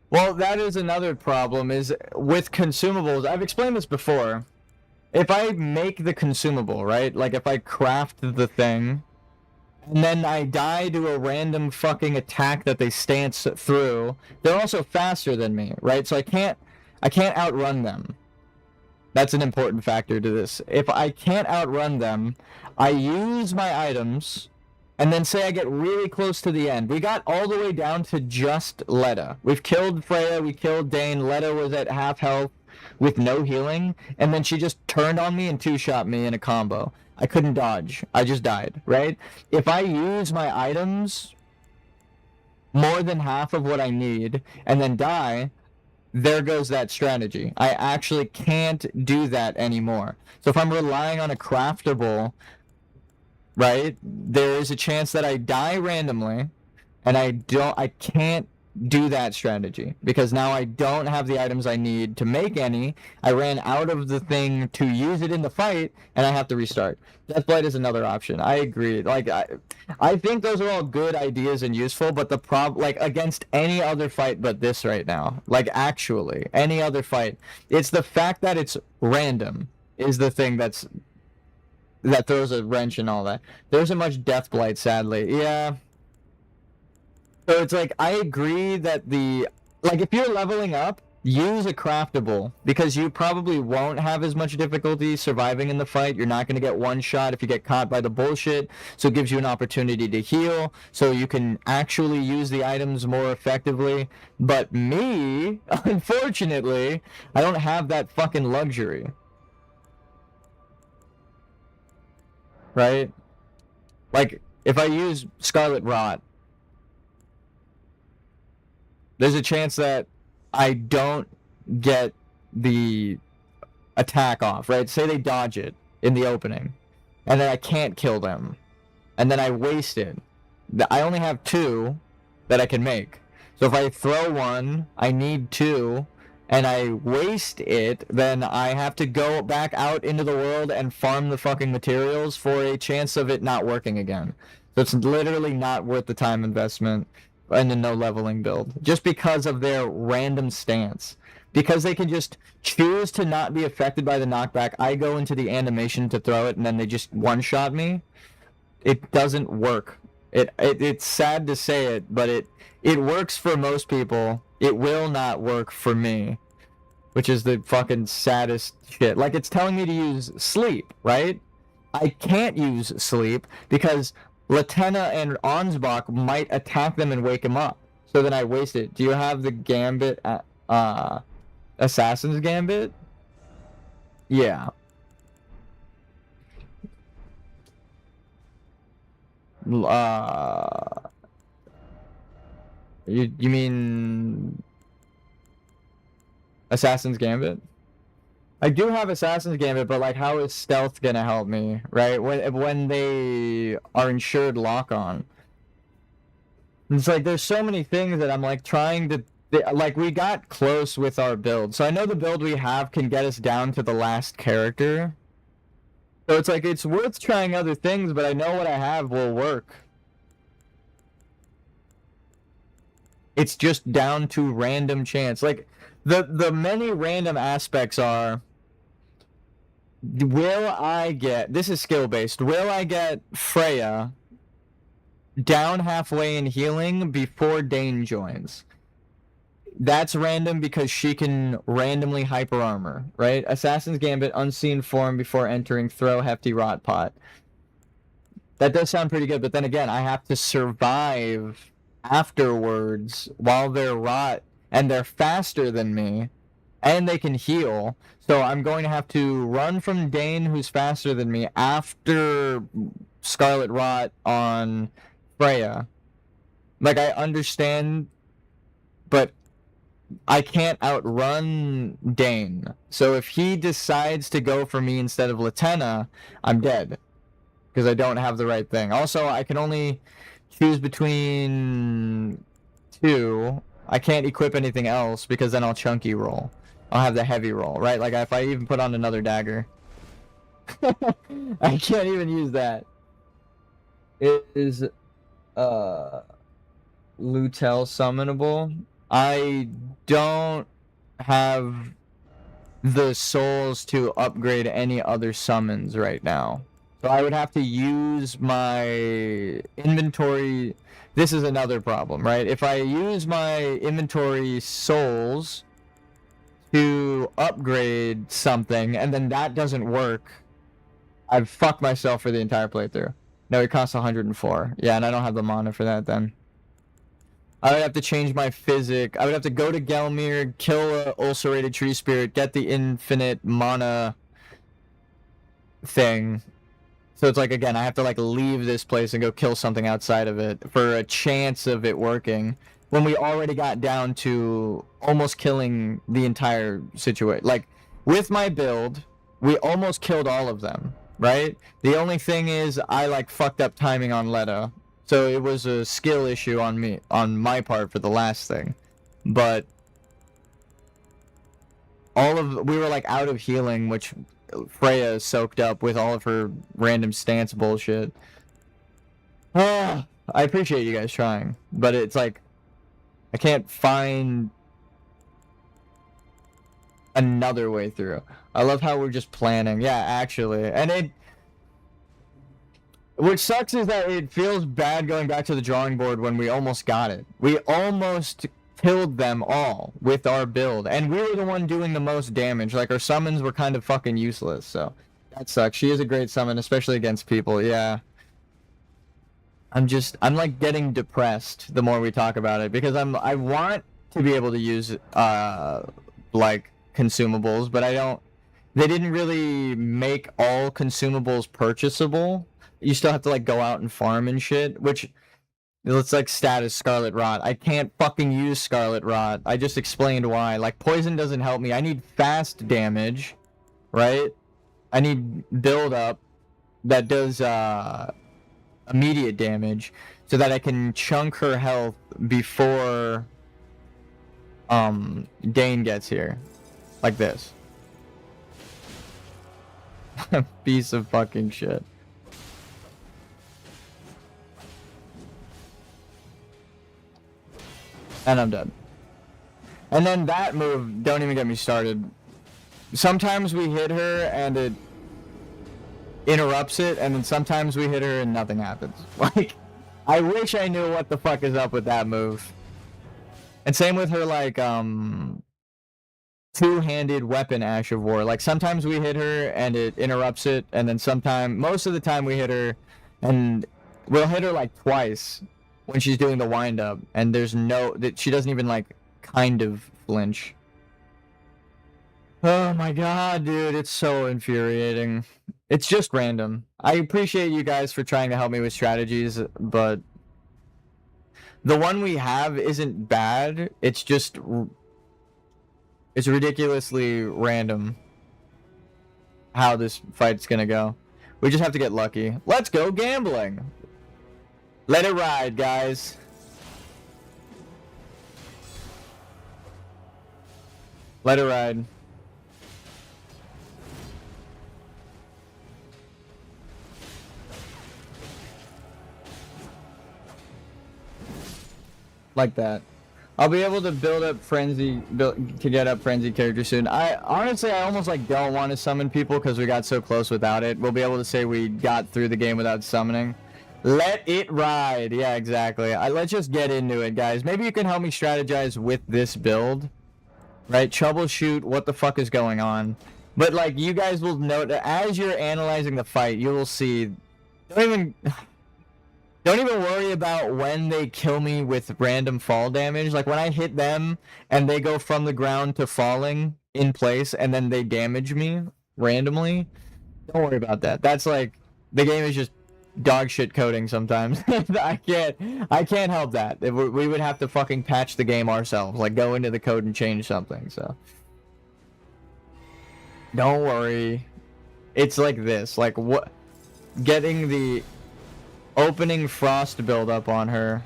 Well, that is another problem, is with consumables. I've explained this before. If I make the consumable, right? Like, if I craft the thing, and then I die to a random fucking attack that they stance through, they're also faster than me, right? So I can't outrun them. That's an important factor to this. If I can't outrun them, I use my items... And then say I get really close to the end. We got all the way down to just Letta. We've killed Freya, we killed Dane. Letta was at half health with no healing. And then she just turned on me and two-shot me in a combo. I couldn't dodge. I just died, right? If I use my items more than half of what I need and then die, there goes that strategy. I actually can't do that anymore. So if I'm relying on a craftable... right? There is a chance that I die randomly, and I can't do that strategy because now I don't have the items I need to make any. I ran out of the thing to use it in the fight, and I have to restart. Deathblight is another option. I agree. Like I think those are all good ideas and useful, but the like against any other fight but this right now, like actually any other fight, it's the fact that it's random is the thing that throws a wrench in all that. There isn't much Deathblight, sadly. Yeah. So it's like, I agree that like, if you're leveling up, use a craftable, because you probably won't have as much difficulty surviving in the fight. You're not going to get one shot if you get caught by the bullshit, so it gives you an opportunity to heal, so you can actually use the items more effectively. But me, unfortunately, I don't have that fucking luxury. Right? Like, if I use Scarlet Rot, there's a chance that I don't get the attack off, right? Say they dodge it in the opening, and then I can't kill them, and then I waste it. I only have 2 that I can make. So if I throw one, I need 2, and I waste it, then I have to go back out into the world and farm the fucking materials for a chance of it not working again. So it's literally not worth the time investment in a no leveling build, just because of their random stance. Because they can just choose to not be affected by the knockback, I go into the animation to throw it, and then they just one-shot me. It doesn't work. It's sad to say it, but it works for most people. It will not work for me, which is the fucking saddest shit. Like, it's telling me to use sleep, right? I can't use sleep because Latenna and Ansbach might attack them and wake him up. So then I waste it. Do you have the Gambit, Assassin's Gambit? Yeah. You mean Assassin's Gambit? I do have Assassin's Gambit, but like, how is stealth gonna help me, right? When they are insured lock-on. It's like, there's so many things that I'm like trying to, like, we got close with our build. So I know the build we have can get us down to the last character. So it's like, it's worth trying other things, but I know what I have will work. It's just down to random chance. Like, the many random aspects are, will I get, this is skill based, will I get Freya down halfway in healing before Dane joins? That's random because she can randomly hyper armor, right? Assassin's Gambit, unseen form before entering, throw hefty rot pot. That does sound pretty good, but then again, I have to survive afterwards while they're rot, and they're faster than me, and they can heal. So I'm going to have to run from Dane, who's faster than me, after Scarlet Rot on Freya. Like, I understand, but I can't outrun Dane. So if he decides to go for me instead of Latenna, I'm dead. Because I don't have the right thing. Also, I can only choose between 2. I can't equip anything else because then I'll chunky roll. I'll have the heavy roll, right? Like, if I even put on another dagger. I can't even use that. It is Lutel summonable. I don't have the souls to upgrade any other summons right now. So I would have to use my inventory. This is another problem, right? If I use my inventory souls to upgrade something and then that doesn't work, I've fucked myself for the entire playthrough. No, it costs 104. Yeah, and I don't have the mana for that then. I would have to change my physic. I would have to go to Gelmir, kill a ulcerated tree spirit, get the infinite mana thing. So it's like, again, I have to like leave this place and go kill something outside of it for a chance of it working, when we already got down to almost killing the entire situation. Like, with my build, we almost killed all of them. right? The only thing is I like fucked up timing on Leto. So it was a skill issue on my part for the last thing. But we were like out of healing, which Freya soaked up with all of her random stance bullshit. I appreciate you guys trying, but it's like I can't find another way through. I love how we're just planning. Yeah, actually. And what sucks is that it feels bad going back to the drawing board when we almost got it. We almost killed them all with our build, and we were the one doing the most damage. Like, our summons were kind of fucking useless, so that sucks. She is a great summon, especially against people, yeah. I'm like getting depressed the more we talk about it, because I want to be able to use like consumables, but they didn't really make all consumables purchasable. You still have to like go out and farm and shit, which it's like status Scarlet Rot. I can't fucking use Scarlet Rot. I just explained why. Like, poison doesn't help me. I need fast damage, right? I need build up that does immediate damage so that I can chunk her health before Dane gets here. Like this. Piece of fucking shit. And I'm done. And then that move, don't even get me started. Sometimes we hit her and it interrupts it, and then sometimes we hit her and nothing happens. Like, I wish I knew what the fuck is up with that move. And same with her, like, two-handed weapon Ash of War. Like, sometimes we hit her and it interrupts it, and then most of the time we hit her and we'll hit her like twice when she's doing the wind-up, and she doesn't even like kind of flinch. Oh my god, dude, it's so infuriating. It's just random. I appreciate you guys for trying to help me with strategies, but the one we have isn't bad. It's just it's ridiculously random how this fight's gonna go. We just have to get lucky. Let's go gambling. Let it ride, guys. Let it ride. Like that. I'll be able to build up Frenzy, to get up Frenzy character soon. Honestly, I almost like don't want to summon people because we got so close without it. We'll be able to say we got through the game without summoning. Let it ride. Yeah, exactly. Let's just get into it, guys. Maybe you can help me strategize with this build, right? Troubleshoot what the fuck is going on. But like, you guys will note as you're analyzing the fight, you will see. Don't even worry about when they kill me with random fall damage. Like, when I hit them and they go from the ground to falling in place and then they damage me randomly, don't worry about that. That's like, the game is just dog shit coding sometimes. I can't help that. We would have to fucking patch the game ourselves, like go into the code and change something, so don't worry. It's like this, like getting the opening frost build up on her.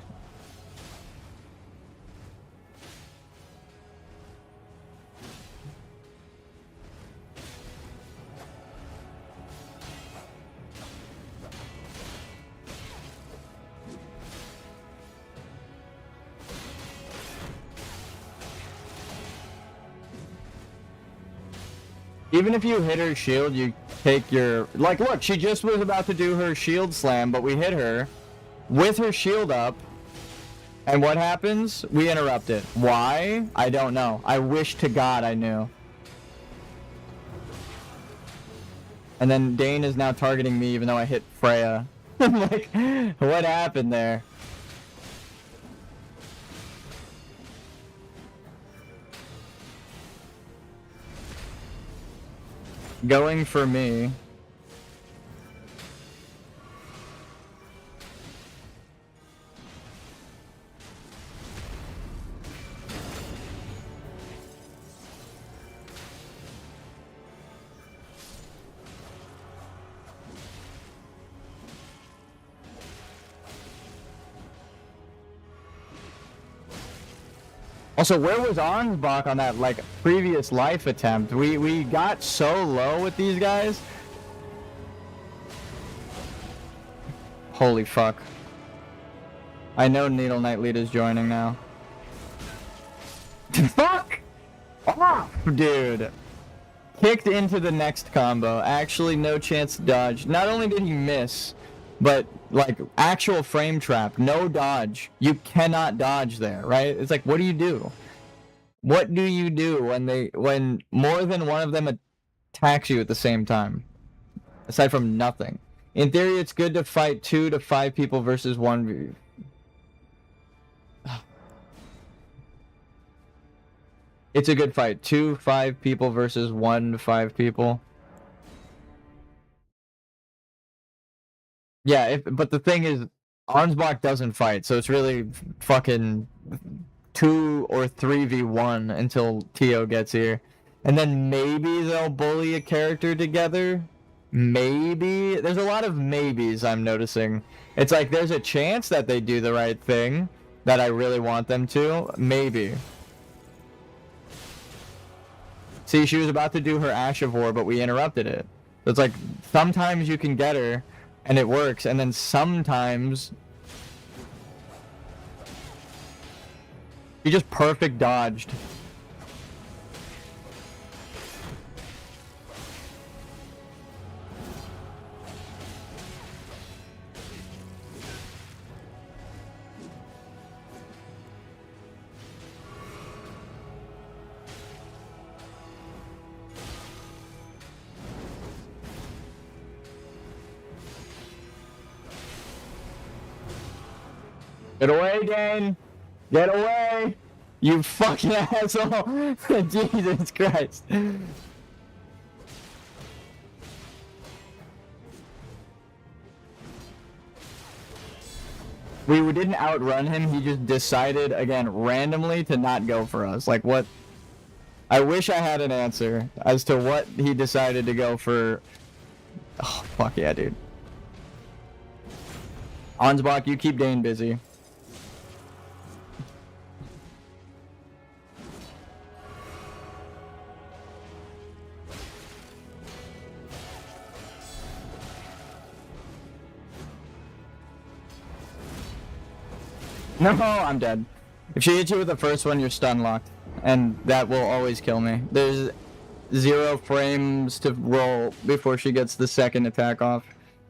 Even if you hit her shield, you take your... Like, look, she just was about to do her shield slam, but we hit her with her shield up. And what happens? We interrupt it. Why? I don't know. I wish to God I knew. And then Dane is now targeting me even though I hit Freya. Like, what happened there? Going for me. Also, where was Arnsbach on that, like, previous life attempt? We got so low with these guys. Holy fuck. I know Needle Knight Lead is joining now. Fuck! Off, dude. Kicked into the next combo. Actually, no chance to dodge. Not only did he miss, but, like, actual frame trap. No dodge. You cannot dodge there, right? It's like, what do you do? What do you do when more than one of them attacks you at the same time? Aside from nothing. In theory, it's good to fight 2 to 5 people versus 1v. It's a good fight. 2 5 people versus 1 5 people. Yeah, but the thing is, Arnsbach doesn't fight, so it's really fucking 2 or 3v1 until Tio gets here. And then maybe they'll bully a character together. Maybe. There's a lot of maybes I'm noticing. It's like there's a chance that they do the right thing, that I really want them to. Maybe. See, she was about to do her Ash of War, but we interrupted it. So it's like, sometimes you can get her, and it works, and then sometimes... you just perfect dodged. Get away, Dane! Get away! You fucking asshole! Jesus Christ. We didn't outrun him, he just decided, again, randomly to not go for us. Like, what? I wish I had an answer as to what he decided to go for. Oh, fuck yeah, dude. Ansbach, you keep Dane busy. No, I'm dead. If she hits you with the first one, you're stun locked. And that will always kill me. There's 0 frames to roll before she gets the second attack off.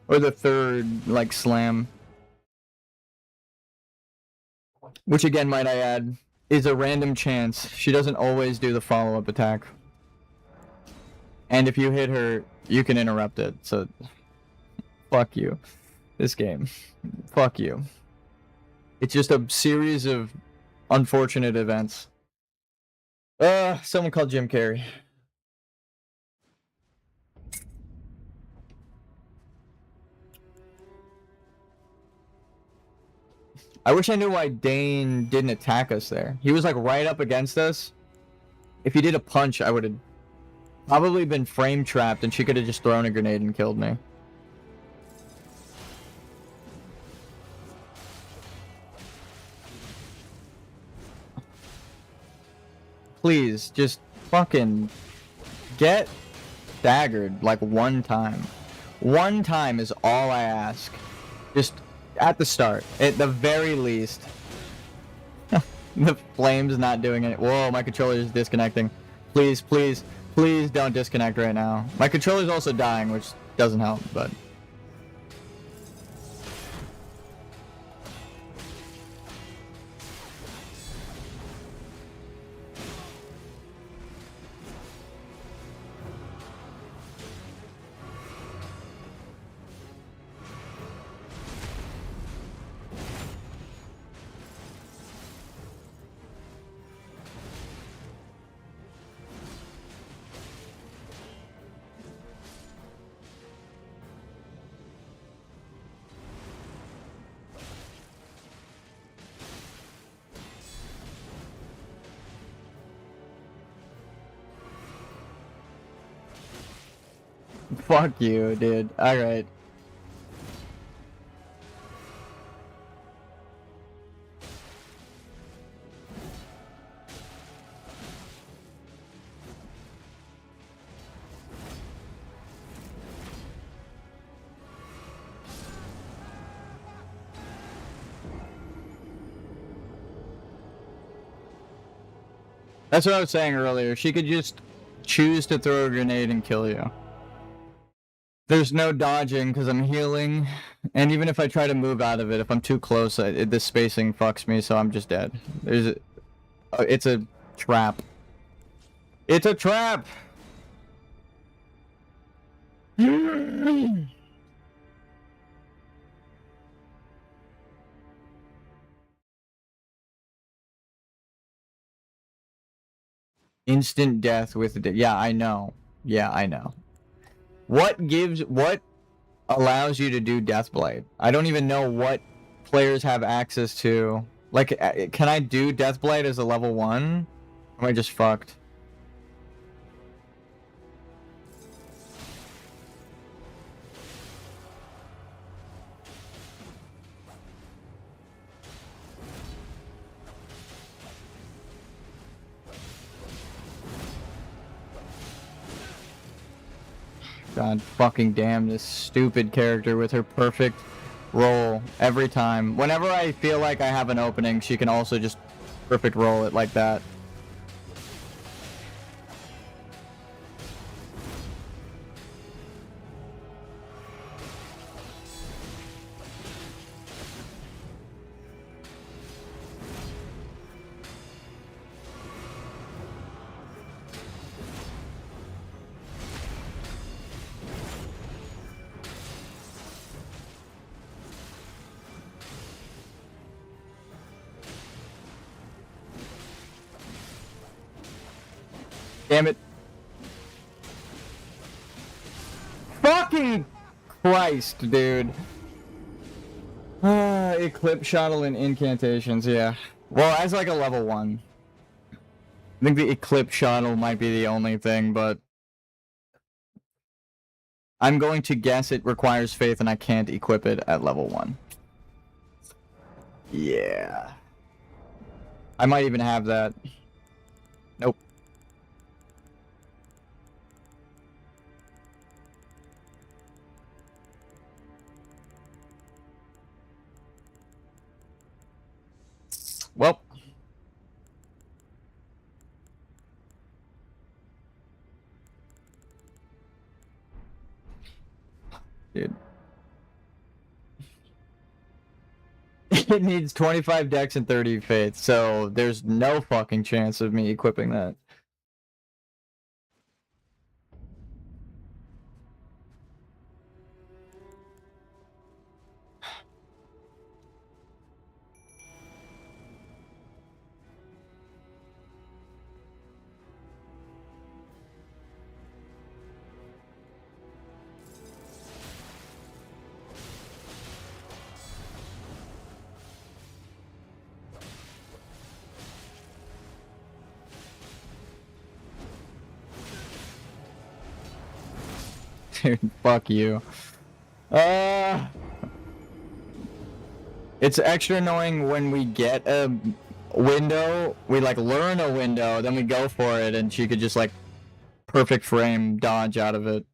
Or the third, like, slam. Which, again, might I add, is a random chance. She doesn't always do the follow-up attack. And if you hit her, you can interrupt it. So, fuck you. This game. Fuck you. It's just a series of unfortunate events. Someone called Jim Carrey. I wish I knew why Dane didn't attack us there. He was like right up against us. If he did a punch, I would have probably been frame trapped and she could have just thrown a grenade and killed me. Please, just fucking get staggered like one time. One time is all I ask. Just at the start, at the very least. The flame's not doing it. Whoa, my controller is disconnecting. Please, please, please don't disconnect right now. My controller's also dying, which doesn't help, but... Fuck you, dude. Alright. That's what I was saying earlier. She could just choose to throw a grenade and kill you. There's no dodging because I'm healing, and even if I try to move out of it, if I'm too close, the spacing fucks me, so I'm just dead. It's a trap. It's a trap! Instant death with yeah, I know. Yeah, I know. What allows you to do Deathblight? I don't even know what players have access to. Like, can I do Deathblight as a level 1? Or am I just fucked? God fucking damn this stupid character with her perfect roll every time. Whenever I feel like I have an opening, she can also just perfect roll it like that. Damn it. Fucking Christ, dude. Eclipse shuttle and incantations, yeah. Well, as like a level 1. I think the Eclipse shuttle might be the only thing, but I'm going to guess it requires faith and I can't equip it at level 1. Yeah. I might even have that. Nope. Well. Dude. It needs 25 dex and 30 faith, so there's no fucking chance of me equipping that. Dude, fuck you. It's extra annoying when we get a window, we like learn a window, then we go for it, and she could just like perfect frame dodge out of it.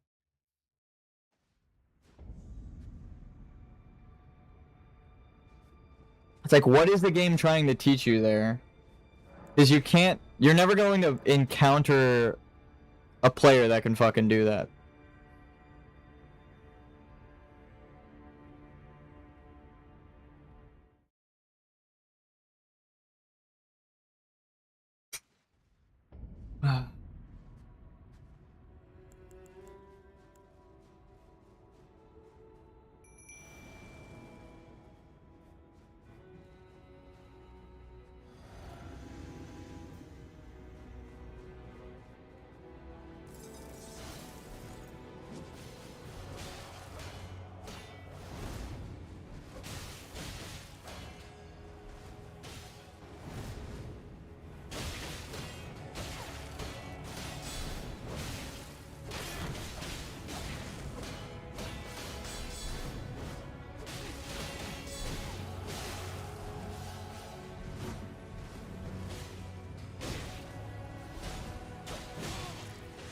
It's like, what is the game trying to teach you there? Is you're never going to encounter a player that can fucking do that.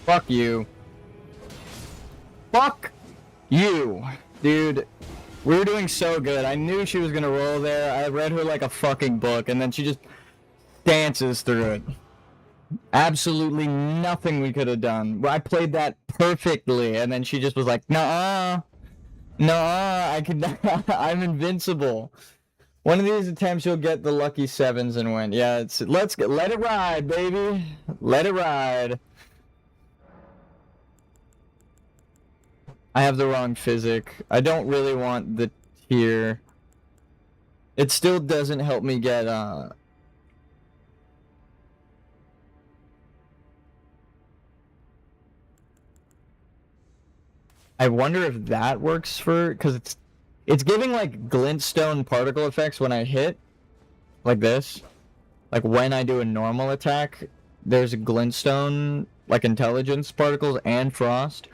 Fuck you. Fuck you. Dude, we were doing so good. I knew she was gonna roll there. I read her like a fucking book, and then she just dances through it. Absolutely nothing we could have done. I played that perfectly, and then she just was like, "Nah, nah, I could. I'm invincible." One of these attempts, you'll get the lucky sevens and win. Yeah, let it ride, baby. Let it ride. I have the wrong physic. I don't really want the tier. It still doesn't help me get I wonder if that works for, because it's giving like glintstone particle effects when I hit like this. Like when I do a normal attack, there's glintstone like intelligence particles and frost.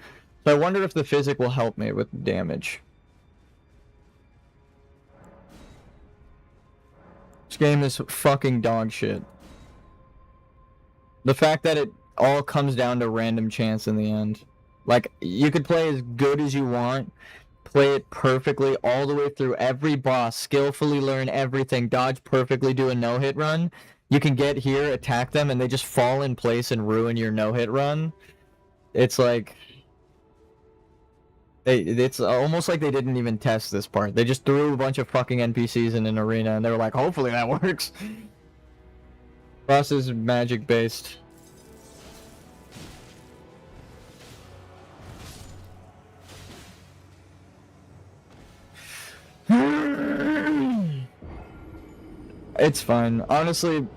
So I wonder if the physic will help me with damage. This game is fucking dog shit. The fact that it all comes down to random chance in the end. Like, you could play as good as you want, play it perfectly all the way through every boss, skillfully learn everything, dodge perfectly, do a no-hit run. You can get here, attack them, and they just fall in place and ruin your no-hit run. It's like... It's almost like they didn't even test this part. They just threw a bunch of fucking NPCs in an arena, and they were like, hopefully that works. Boss is magic-based. It's fine. Honestly,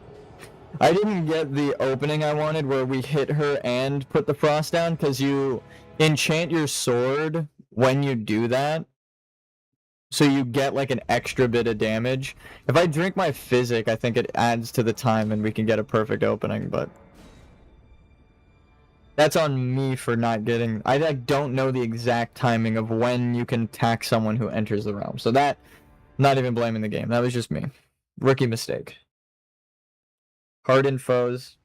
I didn't get the opening I wanted where we hit her and put the frost down, because you enchant your sword when you do that, so you get like an extra bit of damage. If I drink my physic, I think it adds to the time and we can get a perfect opening, but that's on me for not getting... I don't know the exact timing of when you can attack someone who enters the realm, so that... Not even blaming the game, that was just me. Rookie mistake. Hardened foes.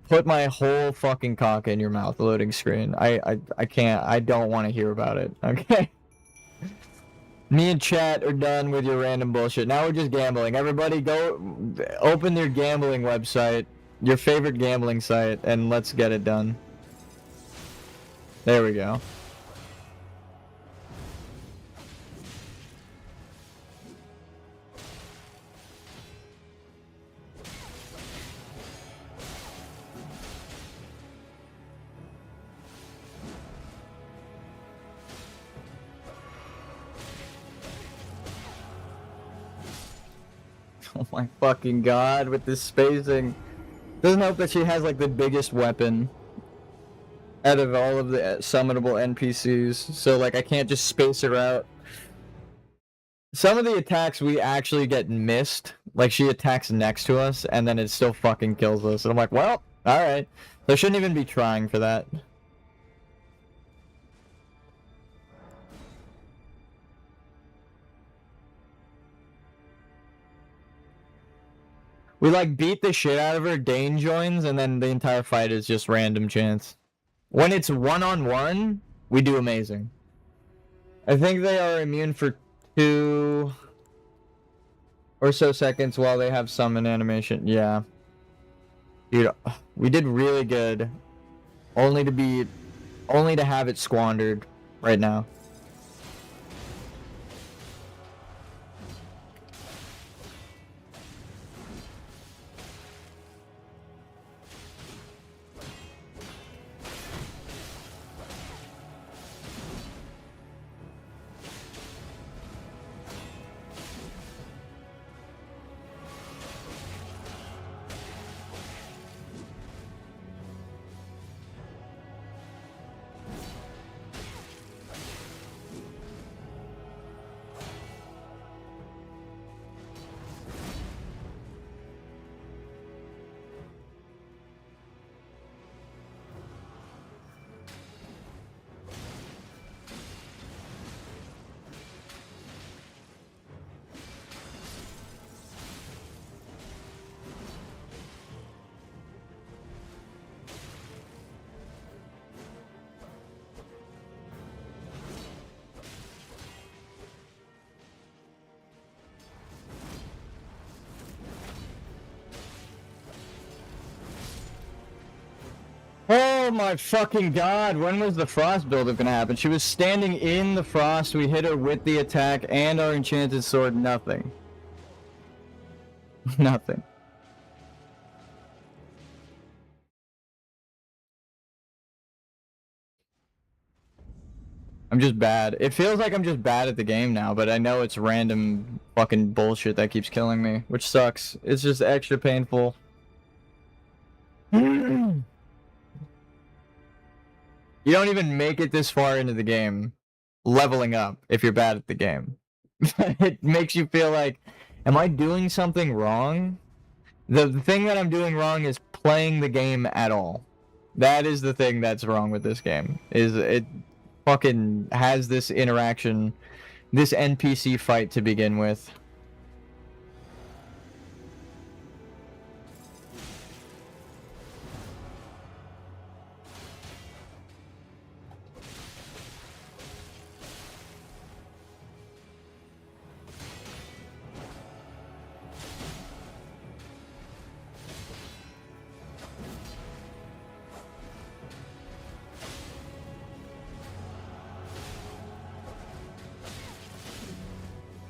Put my whole fucking cock in your mouth, loading screen. I can't. I don't want to hear about it. Okay? Me and chat are done with your random bullshit. Now we're just gambling. Everybody go open your gambling website, your favorite gambling site, and let's get it done. There we go. Oh my fucking god, with this spacing. Doesn't help that she has like the biggest weapon out of all of the summonable NPCs, so like I can't just space her out. Some of the attacks we actually get missed, like she attacks next to us and then it still fucking kills us, and I'm like, well, alright. So I shouldn't even be trying for that. We like beat the shit out of her, Dane joins, and then the entire fight is just random chance. When it's one-on-one, we do amazing. I think they are immune for 2 or so seconds while they have summon animation. Yeah. Dude, we did really good. Only to have it squandered right now. Oh my fucking god, when was the frost buildup gonna happen? She was standing in the frost, we hit her with the attack and our enchanted sword, nothing. Nothing. I'm just bad. It feels like I'm just bad at the game now, but I know it's random fucking bullshit that keeps killing me, which sucks. It's just extra painful. You don't even make it this far into the game leveling up if you're bad at the game. It makes you feel like, am I doing something wrong? The thing that I'm doing wrong is playing the game at all. That is the thing that's wrong with this game. Is it fucking has this interaction, this NPC fight to begin with.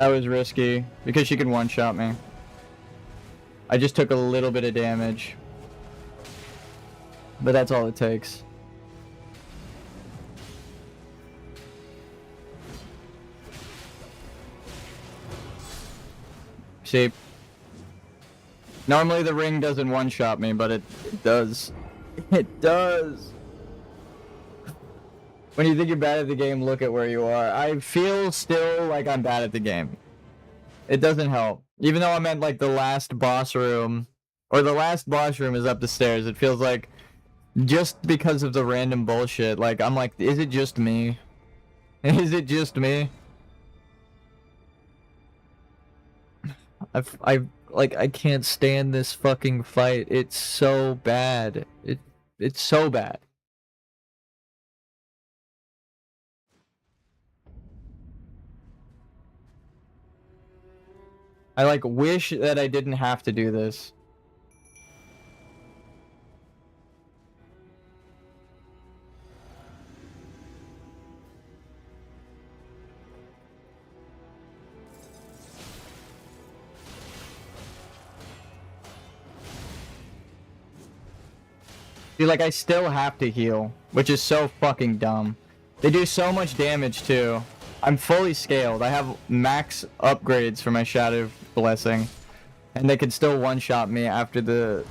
That was risky, because she could one-shot me. I just took a little bit of damage. But that's all it takes. See? Normally the ring doesn't one-shot me, but it does. It does! When you think you're bad at the game, look at where you are. I feel still like I'm bad at the game. It doesn't help. Even though I'm at like the last boss room, or the last boss room is up the stairs, it feels like just because of the random bullshit, like I'm like, is it just me? Is it just me? I can't stand this fucking fight. It's so bad. It's so bad. I like wish that I didn't have to do this. See, like I still have to heal, which is so fucking dumb. They do so much damage too. I'm fully scaled. I have max upgrades for my Shadow Blessing, and they could still one-shot me after the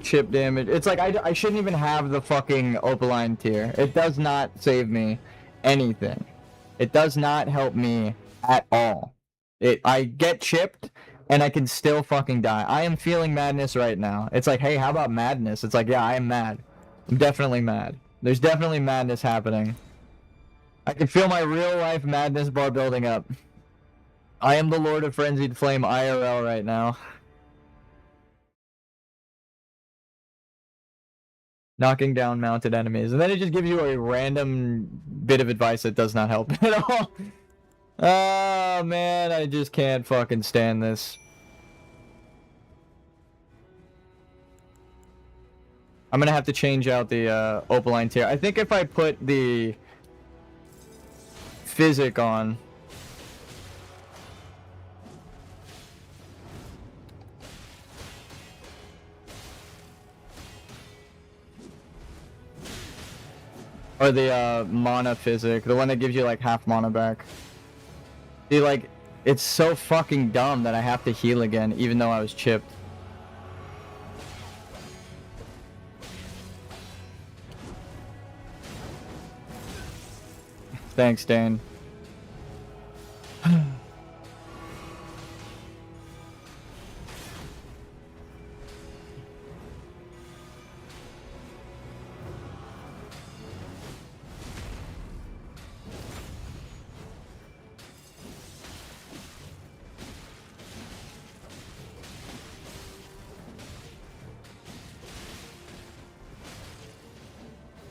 chip damage. It's like I shouldn't even have the fucking Opaline tier. It does not save me anything. It does not help me at all. I get chipped and I can still fucking die. I am feeling madness right now. It's like, hey, how about madness? It's like, yeah, I am mad. I'm definitely mad. There's definitely madness happening. I can feel my real-life madness bar building up. I am the Lord of Frenzied Flame IRL right now. Knocking down mounted enemies. And then it just gives you a random bit of advice that does not help at all. Oh, man, I just can't fucking stand this. I'm gonna have to change out the Opaline tier. I think if I put the Physic on... Or the mana Physic, the one that gives you like half mana back. See, like, it's so fucking dumb that I have to heal again, even though I was chipped. Thanks, Dane.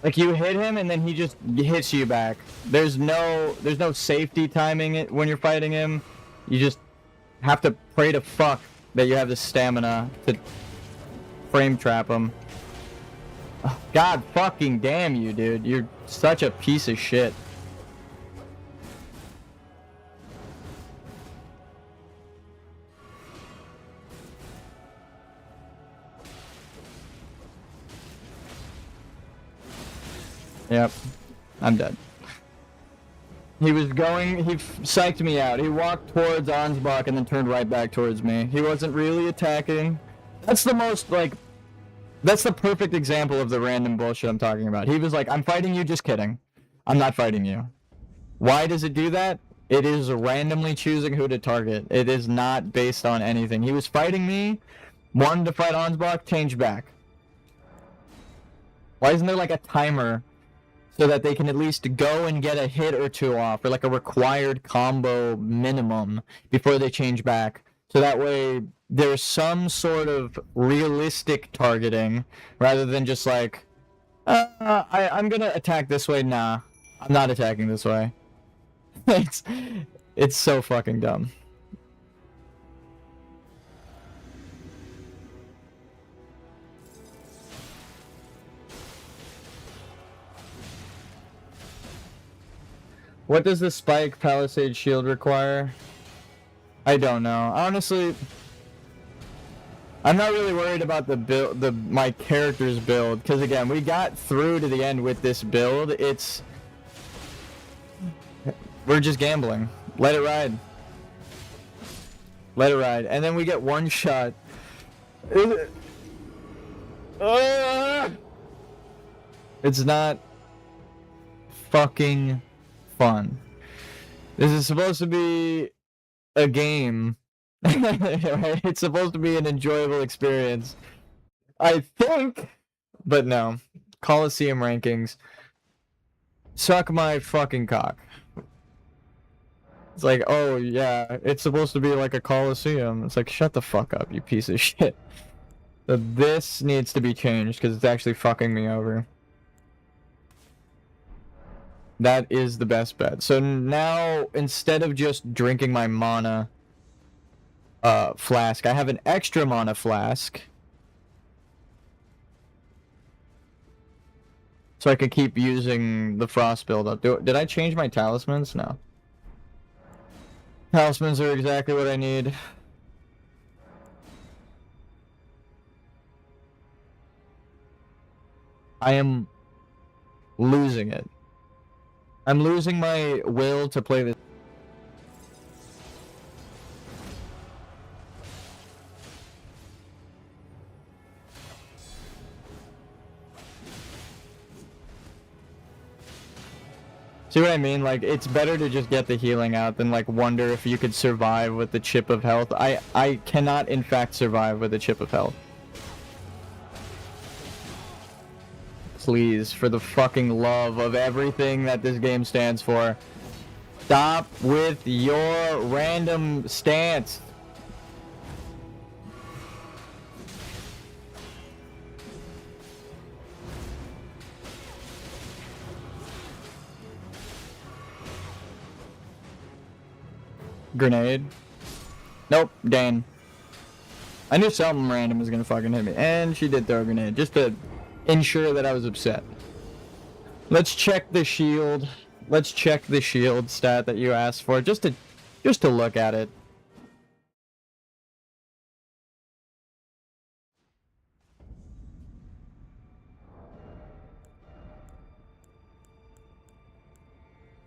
Like, you hit him and then he just hits you back. There's no safety timing it when you're fighting him. You just have to pray to fuck that you have the stamina to frame trap him. God fucking damn you, dude. You're such a piece of shit. Yep. I'm dead. He was going, he psyched me out. He walked towards Ansbach and then turned right back towards me. He wasn't really attacking. That's the most, like, that's the perfect example of the random bullshit I'm talking about. He was like, I'm fighting you, just kidding. I'm not fighting you. Why does it do that? It is randomly choosing who to target. It is not based on anything. He was fighting me, wanted to fight Ansbach, changed back. Why isn't there like a timer so that they can at least go and get a hit or two off, or like a required combo minimum before they change back? So that way there's some sort of realistic targeting rather than just like, I'm gonna attack this way. Nah, I'm not attacking this way. It's so fucking dumb. What does the spike palisade shield require? I don't know. Honestly, I'm not really worried about the build, my character's build, because again, we got through to the end with this build. We're just gambling. Let it ride. Let it ride. And then we get one shot. It's not fucking fun. This is supposed to be a game. Right? It's supposed to be an enjoyable experience, I think, but no. Coliseum rankings. Suck my fucking cock. It's like, oh yeah, it's supposed to be like a Coliseum. It's like, shut the fuck up, you piece of shit. So this needs to be changed because it's actually fucking me over. That is the best bet. So now, instead of just drinking my mana flask, I have an extra mana flask. So I could keep using the frost build-up. Did I change my talismans? No. Talismans are exactly what I need. I am losing it. I'm losing my will to play this. See what I mean? Like, it's better to just get the healing out than, like, wonder if you could survive with the chip of health. I cannot, in fact, survive with a chip of health. Please, for the fucking love of everything that this game stands for, stop with your random stance. Grenade. Nope, Dan. I knew something random was gonna fucking hit me. And she did throw a grenade, just to ensure that I was upset. Let's check the shield. Let's check the shield stat that you asked for, just to look at it.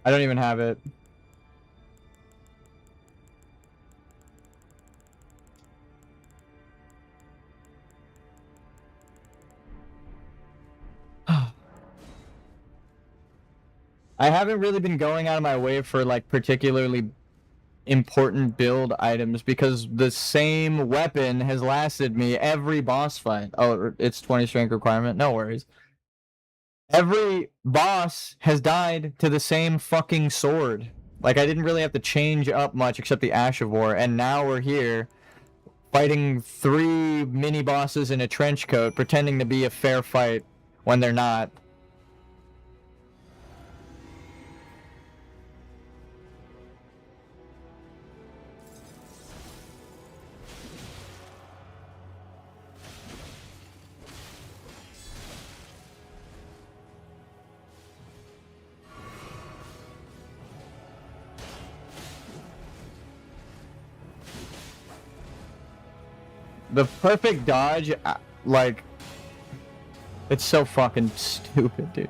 I don't even have it. I haven't really been going out of my way for, like, particularly important build items because the same weapon has lasted me every boss fight. Oh, it's 20 strength requirement? No worries. Every boss has died to the same fucking sword. Like, I didn't really have to change up much except the Ash of War, and now we're here fighting 3 mini-bosses in a trench coat, pretending to be a fair fight when they're not. the perfect dodge, like, it's so fucking stupid, dude.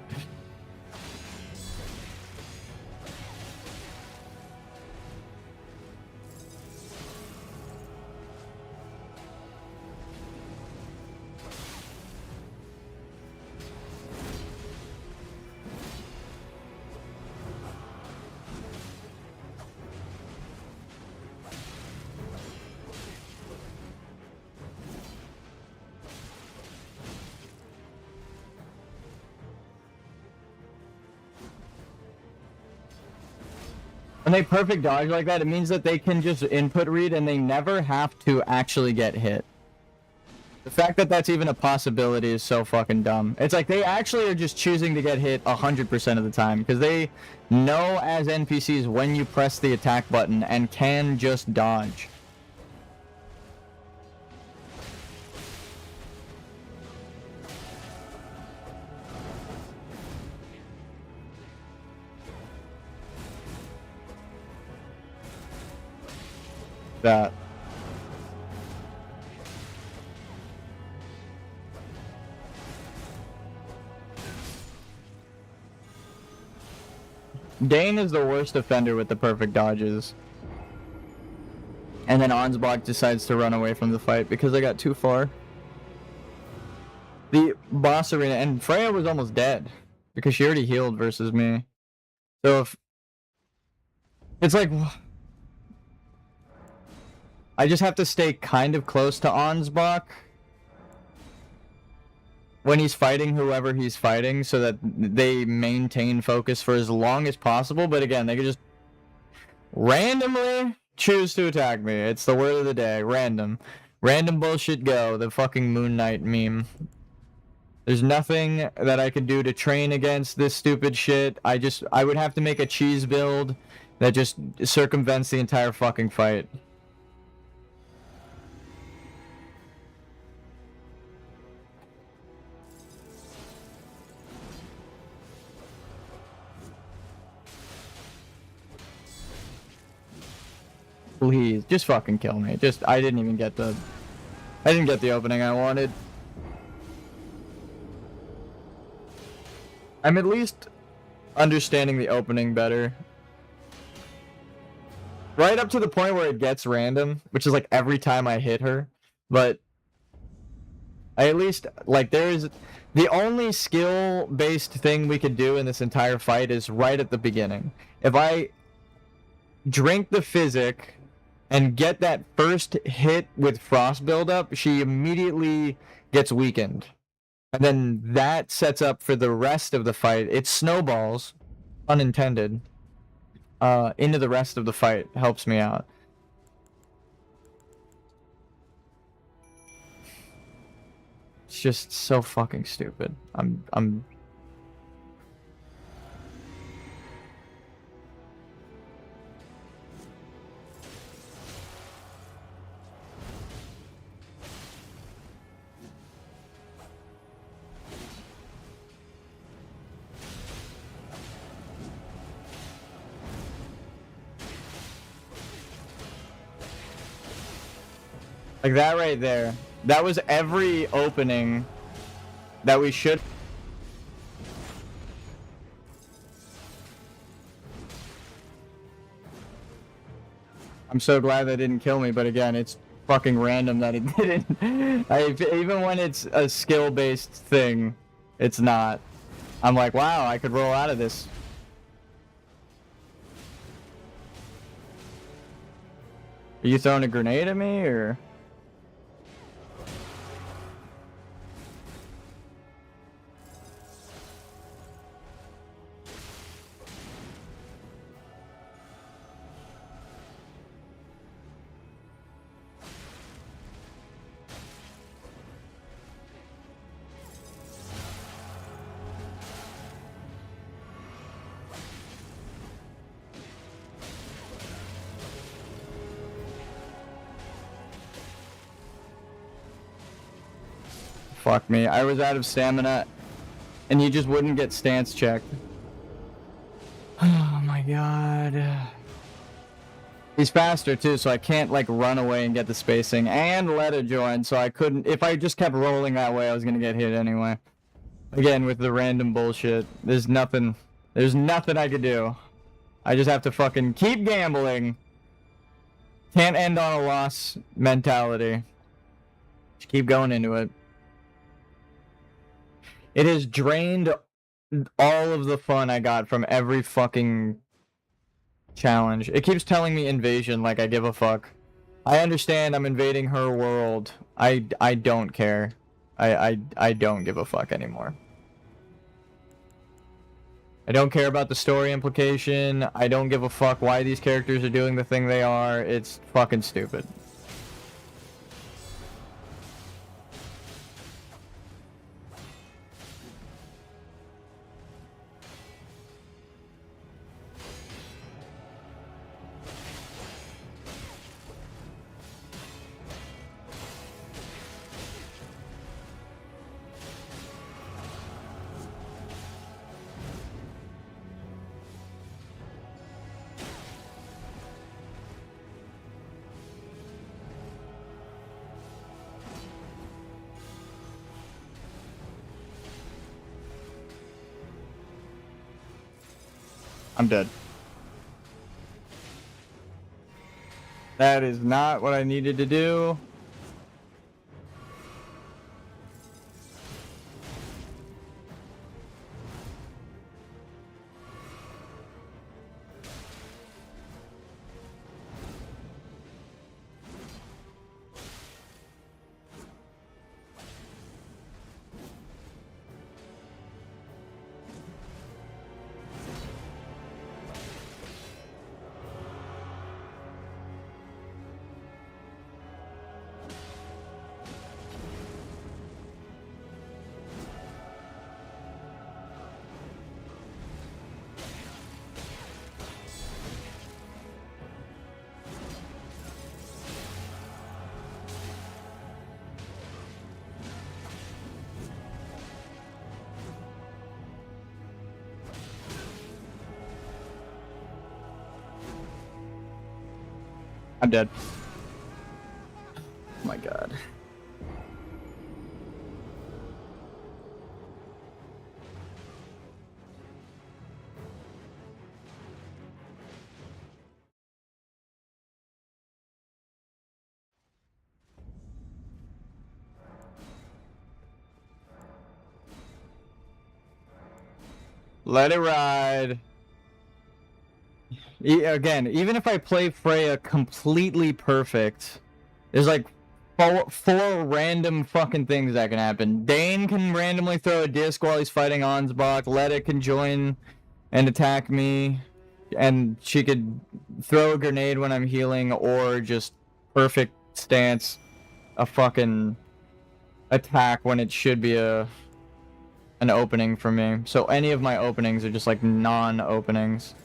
When they perfect dodge like that, it means that they can just input read and they never have to actually get hit. The fact that that's even a possibility is so fucking dumb. It's like they actually are just choosing to get hit 100% of the time because they know as NPCs when you press the attack button and can just dodge. That. Dane is the worst offender with the perfect dodges. And then Ansbach decides to run away from the fight because I got too far. The boss arena, and Freya was almost dead because she already healed versus me. So if it's like, I just have to stay kind of close to Ansbach when he's fighting whoever he's fighting so that they maintain focus for as long as possible. But again, they could just randomly choose to attack me. It's the word of the day. Random. Random bullshit go. The fucking Moon Knight meme. There's nothing that I could do to train against this stupid shit. I would have to make a cheese build that just circumvents the entire fucking fight. Please, just fucking kill me. I didn't get the opening I wanted. I'm at least understanding the opening better. Right up to the point where it gets random, which is like every time I hit her. But I at least, like, there's the only skill-based thing we could do in this entire fight is right at the beginning. If I drink the physic and get that first hit with frost buildup, she immediately gets weakened. And then that sets up for the rest of the fight. It snowballs, unintended, into the rest of the fight. Helps me out. It's just so fucking stupid. I'm like that right there. That was every opening that we should. I'm so glad that didn't kill me, but again, it's fucking random that it didn't. Even when it's a skill-based thing, it's not. I'm like, wow, I could roll out of this. Are you throwing a grenade at me, or? Fuck me, I was out of stamina, and he just wouldn't get stance checked. Oh my god. He's faster too, so I can't like run away and get the spacing, and let it join, so I couldn't. If I just kept rolling that way, I was gonna get hit anyway. Again, with the random bullshit, there's nothing I could do. I just have to fucking keep gambling. Can't end on a loss mentality. Just keep going into it. It has drained all of the fun I got from every fucking challenge. It keeps telling me invasion like I give a fuck. I understand I'm invading her world. I don't care. I don't give a fuck anymore. I don't care about the story implication. I don't give a fuck why these characters are doing the thing they are. It's fucking stupid. I'm dead. That is not what I needed to do. I'm dead. Oh my god. Let it ride. Again, even if I play Freya completely perfect, there's like four random fucking things that can happen. Dane can randomly throw a disc while he's fighting Ansbach. Letta can join and attack me, and she could throw a grenade when I'm healing, or just perfect stance a fucking attack when it should be an opening for me. So any of my openings are just like non-openings.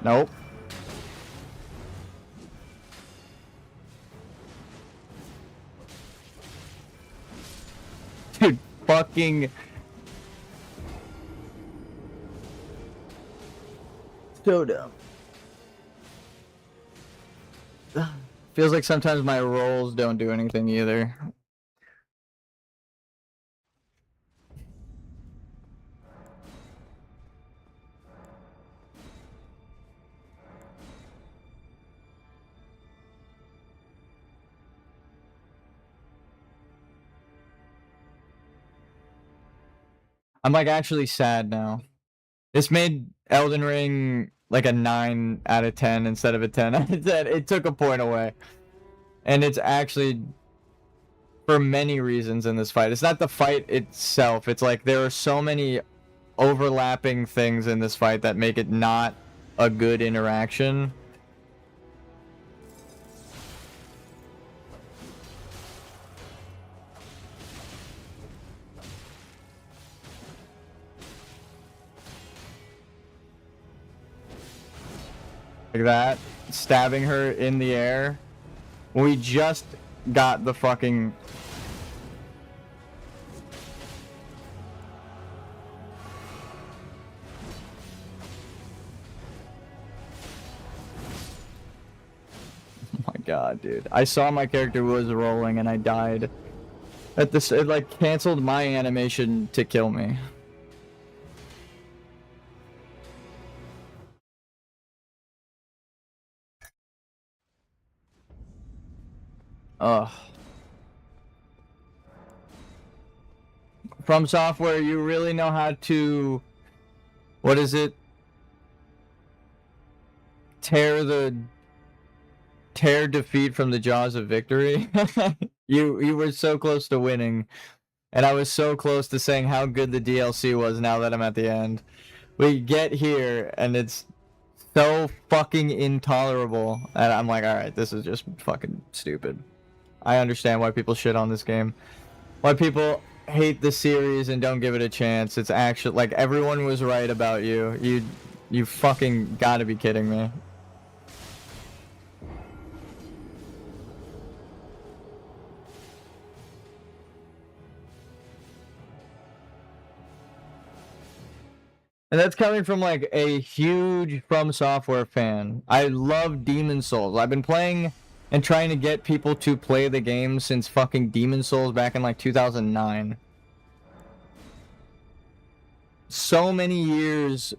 Nope. Dude, fucking... so dumb. Feels like sometimes my rolls don't do anything either. I'm like actually sad now. This made Elden Ring like a 9 out of 10 instead of a 10 out of 10. It took a point away. And it's actually for many reasons in this fight. It's not the fight itself. It's like there are so many overlapping things in this fight that make it not a good interaction. Like that, stabbing her in the air. We just got the fucking... Oh my god, dude. I saw my character was rolling and I died. At this, it like canceled my animation to kill me. Ugh. From Software, you really know how to... What is it? Tear defeat from the jaws of victory. You were so close to winning, and I was so close to saying how good the DLC was now that I'm at the end. We get here, and it's so fucking intolerable, and I'm like, alright, this is just fucking stupid. I understand why people shit on this game. Why people hate the series and don't give it a chance. It's actually, like, everyone was right about you. You fucking gotta be kidding me. And that's coming from, like, a huge From Software fan. I love Demon Souls. I've been playing and trying to get people to play the game since fucking Demon Souls back in, like, 2009. So many years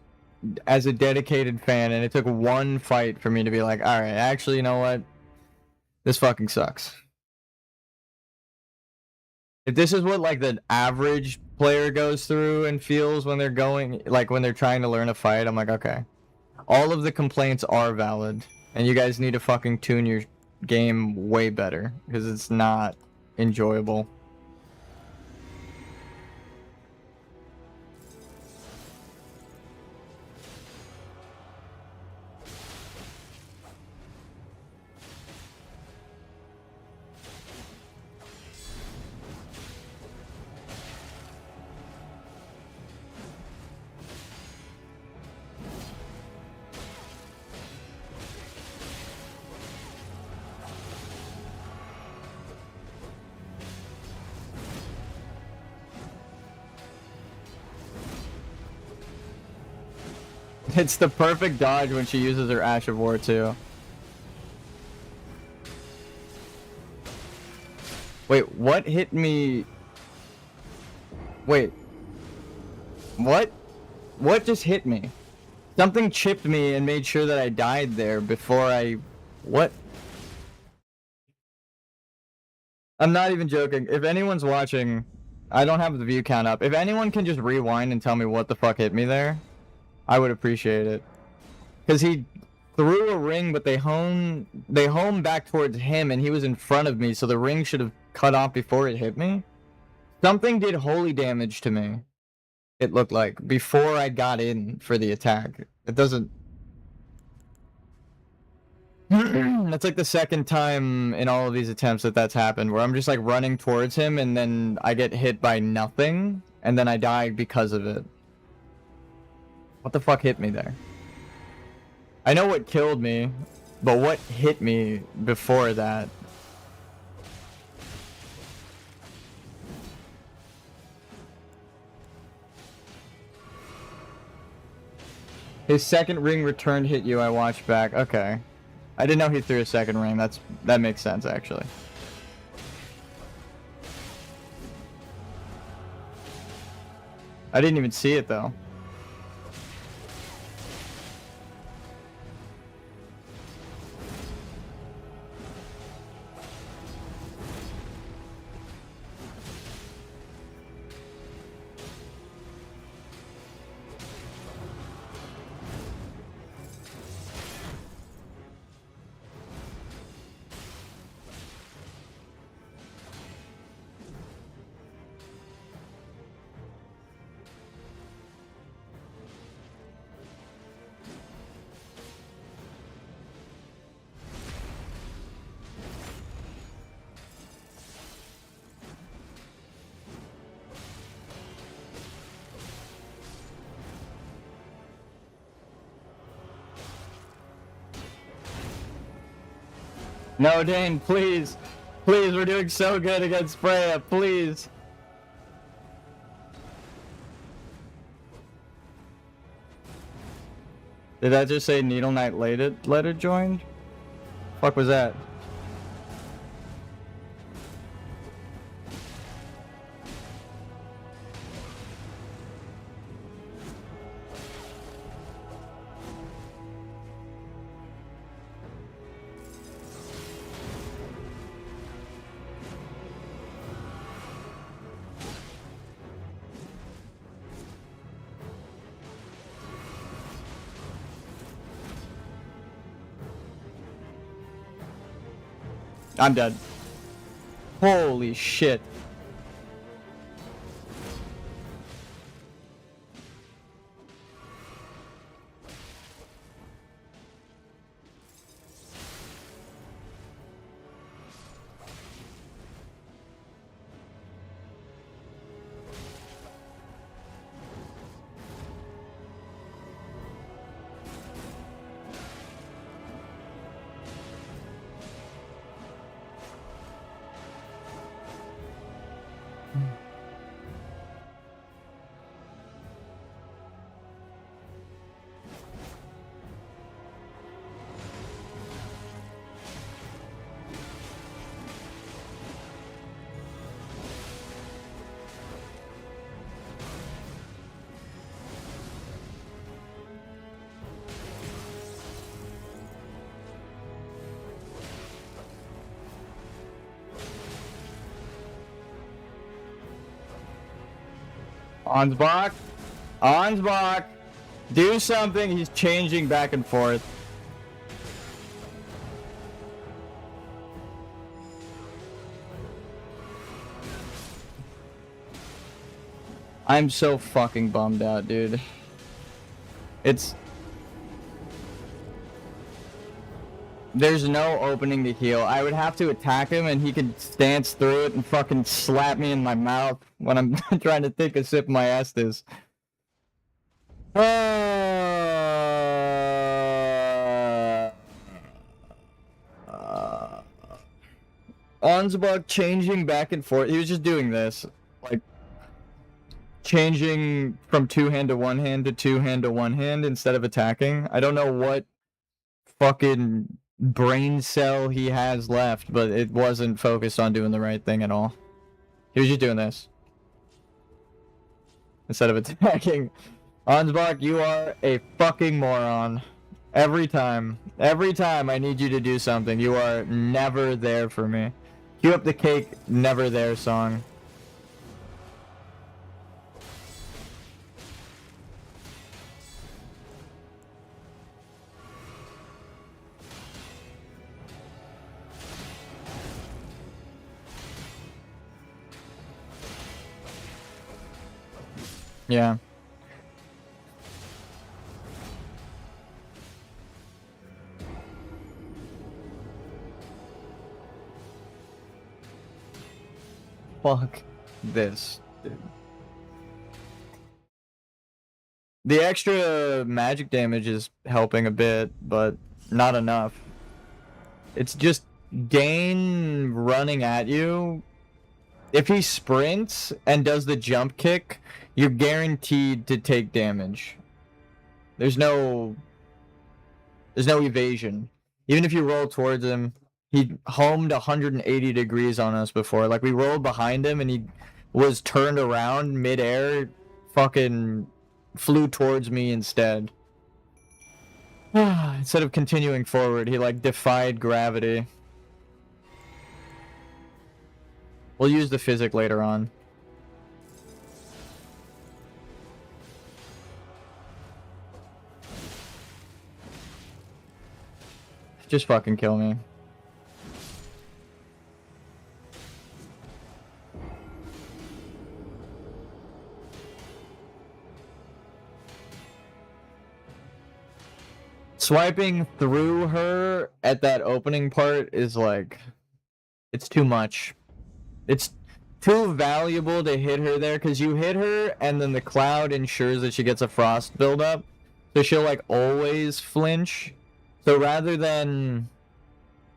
as a dedicated fan, and it took one fight for me to be like, alright, actually, you know what? This fucking sucks. If this is what, like, the average player goes through and feels when they're going, like, when they're trying to learn a fight, I'm like, okay. All of the complaints are valid, and you guys need to fucking tune your game way better, because it's not enjoyable. It's the perfect dodge when she uses her Ash of War, too. Wait, what hit me? Wait. What? What just hit me? Something chipped me and made sure that I died there before I... What? I'm not even joking. If anyone's watching, I don't have the view count up. If anyone can just rewind and tell me what the fuck hit me there, I would appreciate it. Because he threw a ring, but they homed back towards him, and he was in front of me, so the ring should have cut off before it hit me. Something did holy damage to me, it looked like, before I got in for the attack. It doesn't... That's like the second time in all of these attempts that that's happened, where I'm just like running towards him, and then I get hit by nothing, and then I died because of it. What the fuck hit me there? I know what killed me, but what hit me before that? His second ring return hit you, I watched back. Okay. I didn't know he threw a second ring. That makes sense, actually. I didn't even see it, though. No, Dane, please. Please, we're doing so good against Freya, please. Did that just say Needle Knight letter joined? Fuck was that? I'm dead. Holy shit. Ansbach! Ansbach! Do something! He's changing back and forth. I'm so fucking bummed out, dude. There's no opening to heal. I would have to attack him and he could stance through it and fucking slap me in my mouth when I'm trying to take a sip of my Estus. Ansbach changing back and forth. He was just doing this. Like, changing from two-hand to one-hand to two-hand to one-hand instead of attacking. I don't know what fucking brain cell he has left, but it wasn't focused on doing the right thing at all. He was just doing this instead of attacking. Ansbach, you are a fucking moron. Every time I need you to do something, you are never there for me. Cue up the cake, never there song. Yeah. Fuck this, dude. The extra magic damage is helping a bit, but not enough. It's just Dane running at you. If he sprints and does the jump kick, you're guaranteed to take damage. There's no evasion. Even if you roll towards him, he homed 180 degrees on us before. Like, we rolled behind him and he was turned around mid-air, fucking flew towards me instead. Instead of continuing forward, he like defied gravity. We'll use the physic later on. Just fucking kill me. Swiping through her at that opening part is like, it's too much. It's too valuable to hit her there, because you hit her and then the cloud ensures that she gets a frost buildup. So she'll like always flinch. So rather than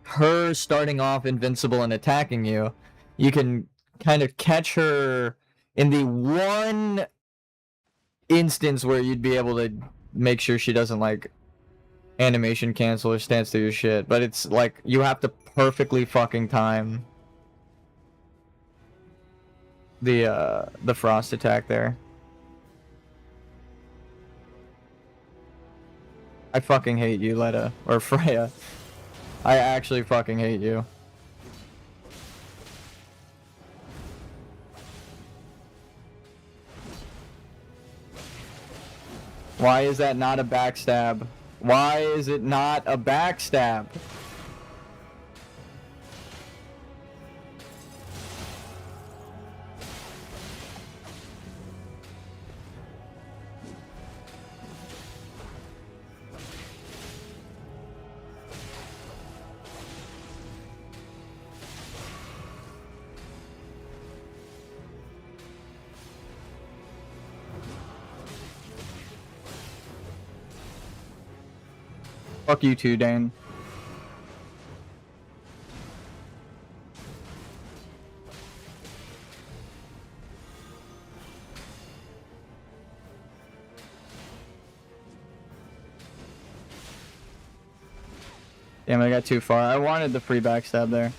her starting off invincible and attacking you, you can kind of catch her in the one instance where you'd be able to make sure she doesn't like animation cancel or stance through your shit. But it's like you have to perfectly fucking time the frost attack there. I fucking hate you, Letta. Or Freya. I actually fucking hate you. Why is that not a backstab? Why is it not a backstab? Fuck you too, Dane. Damn, I got too far. I wanted the free backstab there.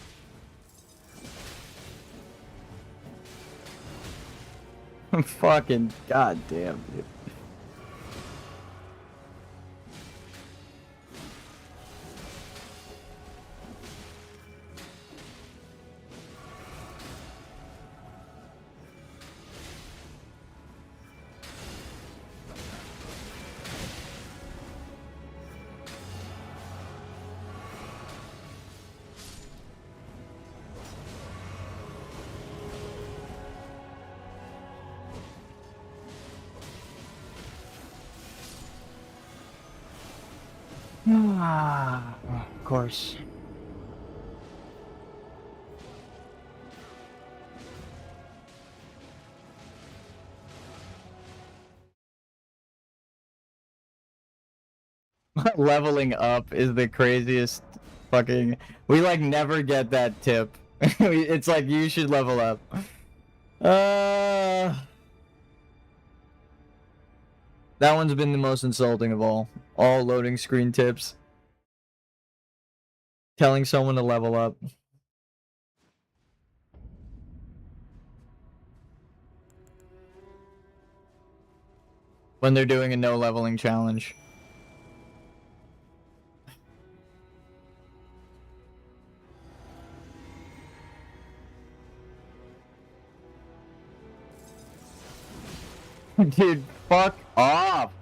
Fucking goddamn, dude. Of course. Leveling up is the craziest fucking... We like never get that tip. It's like you should level up. That one's been the most insulting of all. All loading screen tips. Telling someone to level up. When they're doing a no leveling challenge. Dude, fuck off.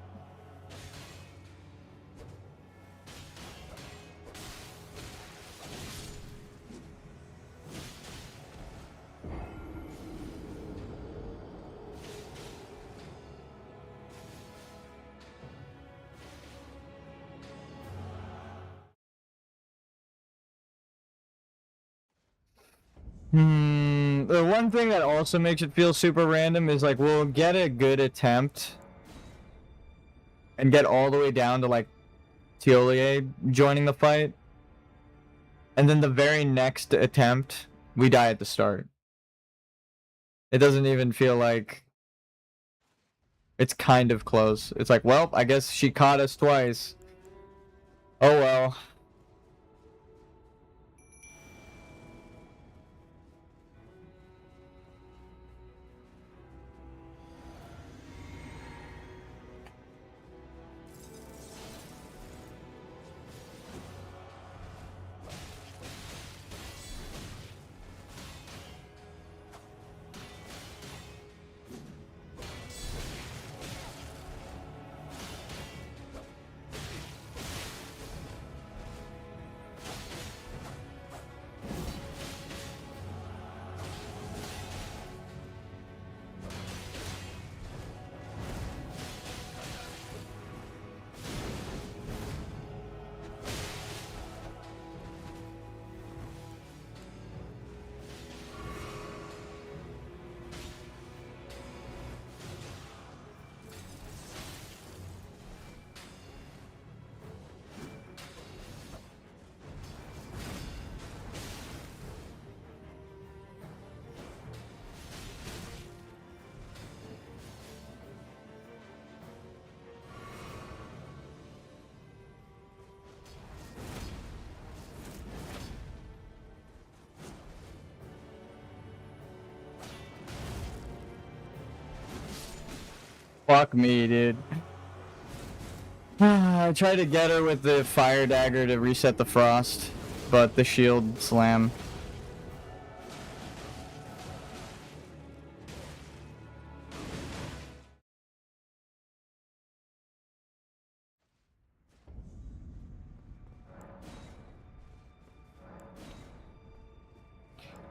The one thing that also makes it feel super random is like we'll get a good attempt and get all the way down to like Tiolier joining the fight, and then the very next attempt we die at the start. It doesn't even feel like it's kind of close. It's like, well, I guess she caught us twice. Oh well. Fuck me, dude. I tried to get her with the fire dagger to reset the frost, but the shield slam.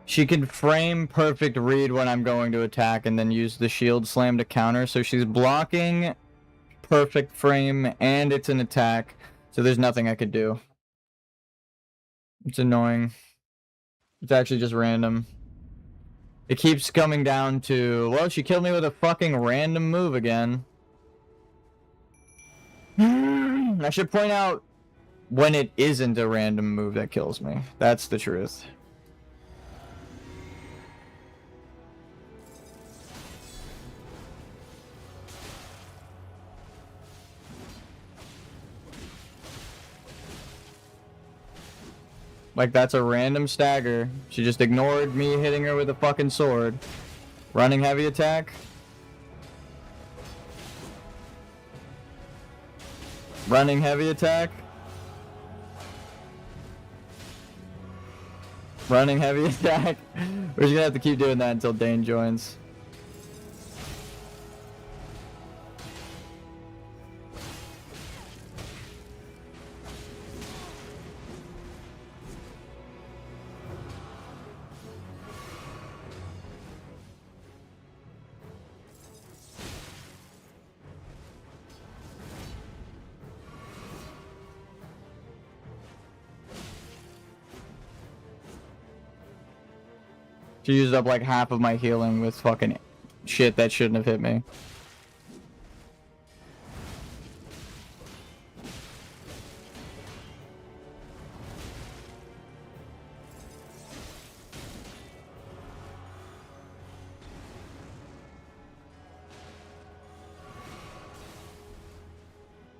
She can frame perfect read when I'm going to attack and then use the shield slam to counter, so she's blocking perfect frame and it's an attack, so there's nothing I could do. It's annoying. It's actually just random. It keeps coming down to, well, she killed me with a fucking random move again. I should point out when it isn't a random move that kills me. That's the truth. Like, that's a random stagger. She just ignored me hitting her with a fucking sword. Running heavy attack. Running heavy attack. Running heavy attack. We're just gonna have to keep doing that until Dane joins. She used up like half of my healing with fucking shit that shouldn't have hit me.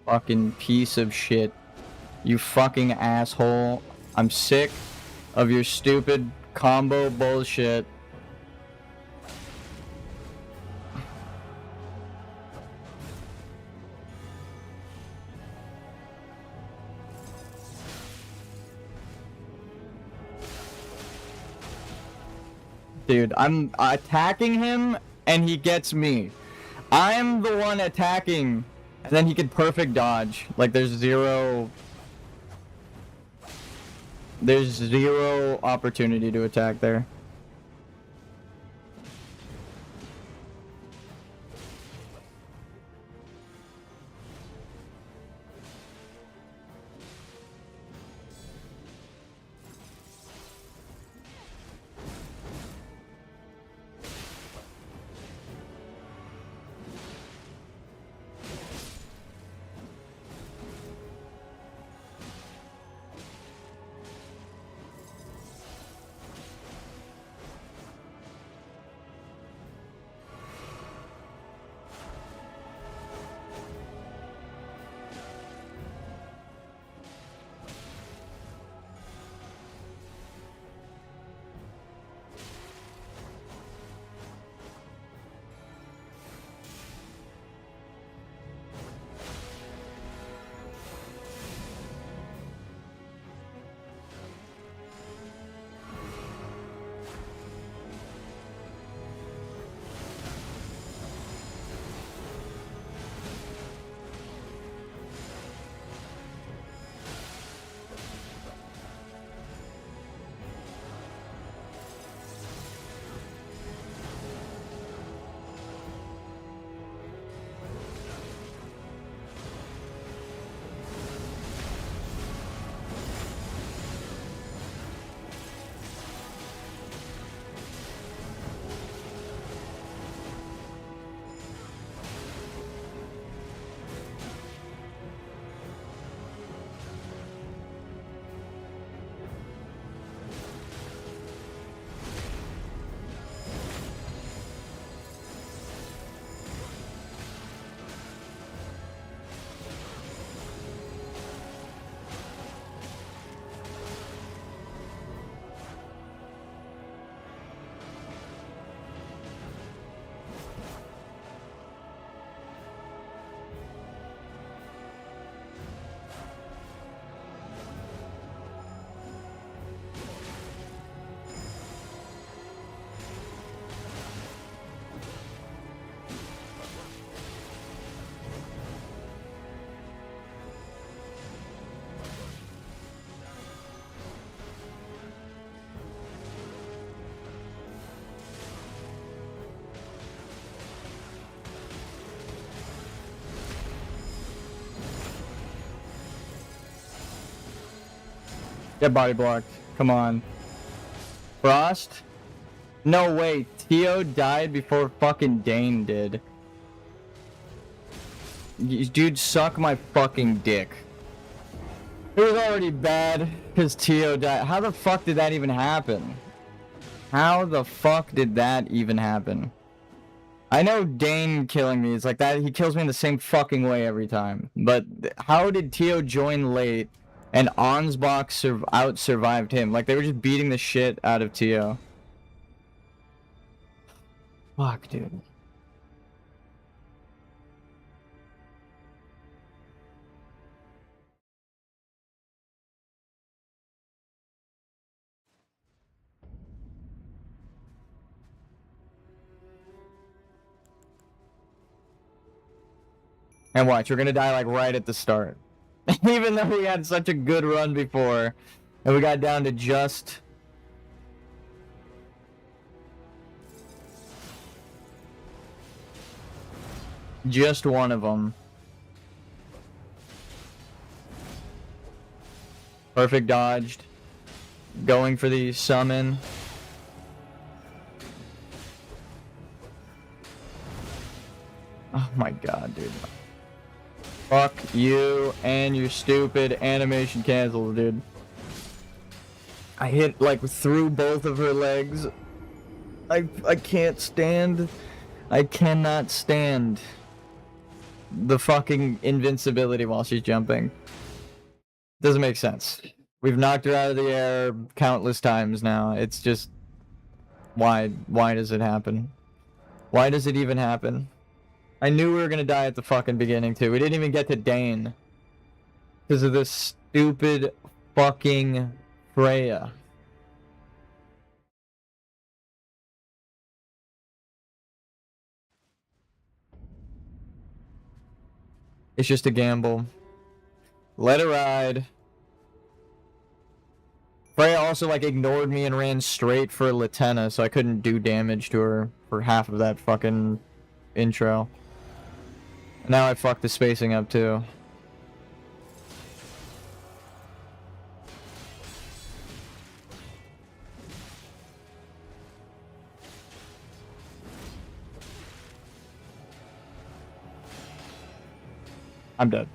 Fucking piece of shit. You fucking asshole. I'm sick of your stupid combo bullshit. Dude, I'm attacking him and he gets me. I'm the one attacking and then he can perfect dodge. Like there's zero opportunity to attack there. Get body blocked. Come on. Frost? No way. Tio died before fucking Dane did. Dude, suck my fucking dick. It was already bad because Tio died. How the fuck did that even happen? How the fuck did that even happen? I know Dane killing me is like that. He kills me in the same fucking way every time. But how did Tio join late and Ansbach out-survived him? Like, they were just beating the shit out of Tio. Fuck, dude. And watch, we're gonna die like right at the start. Even though we had such a good run before, and we got down to just one of them. Perfect dodged. Going for the summon. Oh my god, dude. Fuck you and your stupid animation cancels, dude. I hit like through both of her legs. I can't stand. I cannot stand the fucking invincibility while she's jumping. Doesn't make sense. We've knocked her out of the air countless times now. It's just why does it happen? Why does it even happen? I knew we were gonna die at the fucking beginning too. We didn't even get to Dane because of this stupid fucking Freya. It's just a gamble. Let it ride. Freya also like ignored me and ran straight for Latenna, so I couldn't do damage to her for half of that fucking intro. Now I fucked the spacing up too. I'm dead.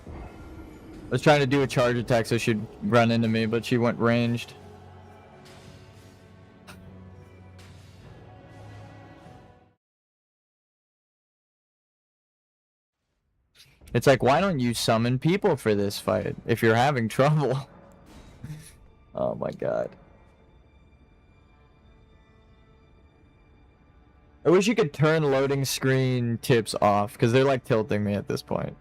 I was trying to do a charge attack so she'd run into me, but she went ranged. It's like, why don't you summon people for this fight if you're having trouble? Oh my god. I wish you could turn loading screen tips off, because they're like tilting me at this point.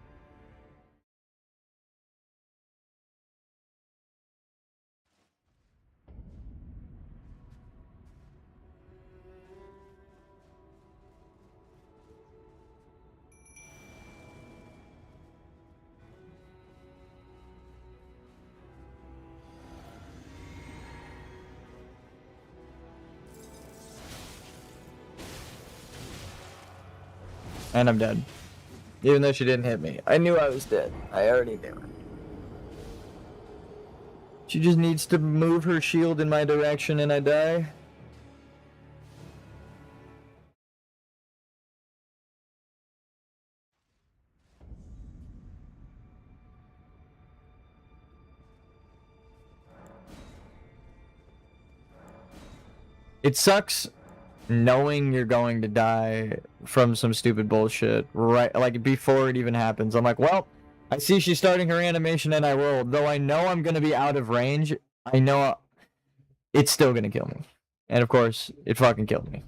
And I'm dead. Even though she didn't hit me. I knew I was dead. I already knew. She just needs to move her shield in my direction and I die. It sucks knowing you're going to die from some stupid bullshit, right? Like, before it even happens. I'm like, well, I see she's starting her animation and I rolled. Though I know I'm going to be out of range, I know it's still going to kill me. And of course, it fucking killed me.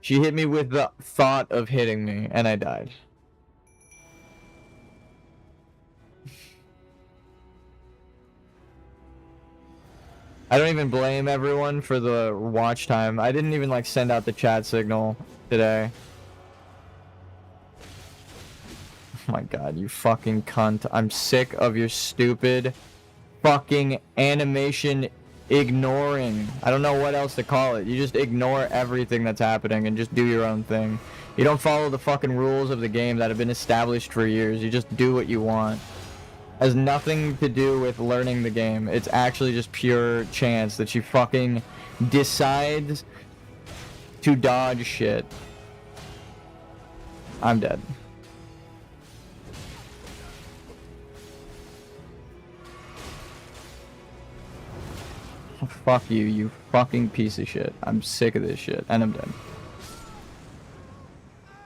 She hit me with the thought of hitting me, and I died. I don't even blame everyone for the watch time. I didn't even like send out the chat signal today. Oh my god, you fucking cunt. I'm sick of your stupid fucking animation ignoring. I don't know what else to call it. You just ignore everything that's happening and just do your own thing. You don't follow the fucking rules of the game that have been established for years. You just do what you want. Has nothing to do with learning the game. It's actually just pure chance that she fucking decides to dodge shit. I'm dead. Fuck you, you fucking piece of shit. I'm sick of this shit, and I'm dead.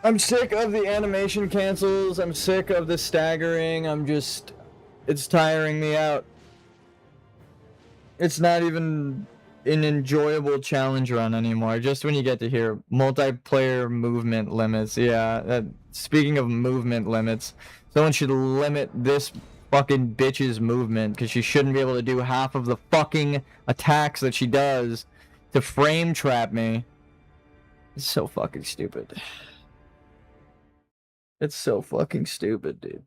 I'm sick of the animation cancels. I'm sick of the staggering. It's tiring me out. It's not even an enjoyable challenge run anymore. Just when you get to hear multiplayer movement limits. Yeah, speaking of movement limits, someone should limit this fucking bitch's movement because she shouldn't be able to do half of the fucking attacks that she does to frame trap me. It's so fucking stupid. It's so fucking stupid, dude.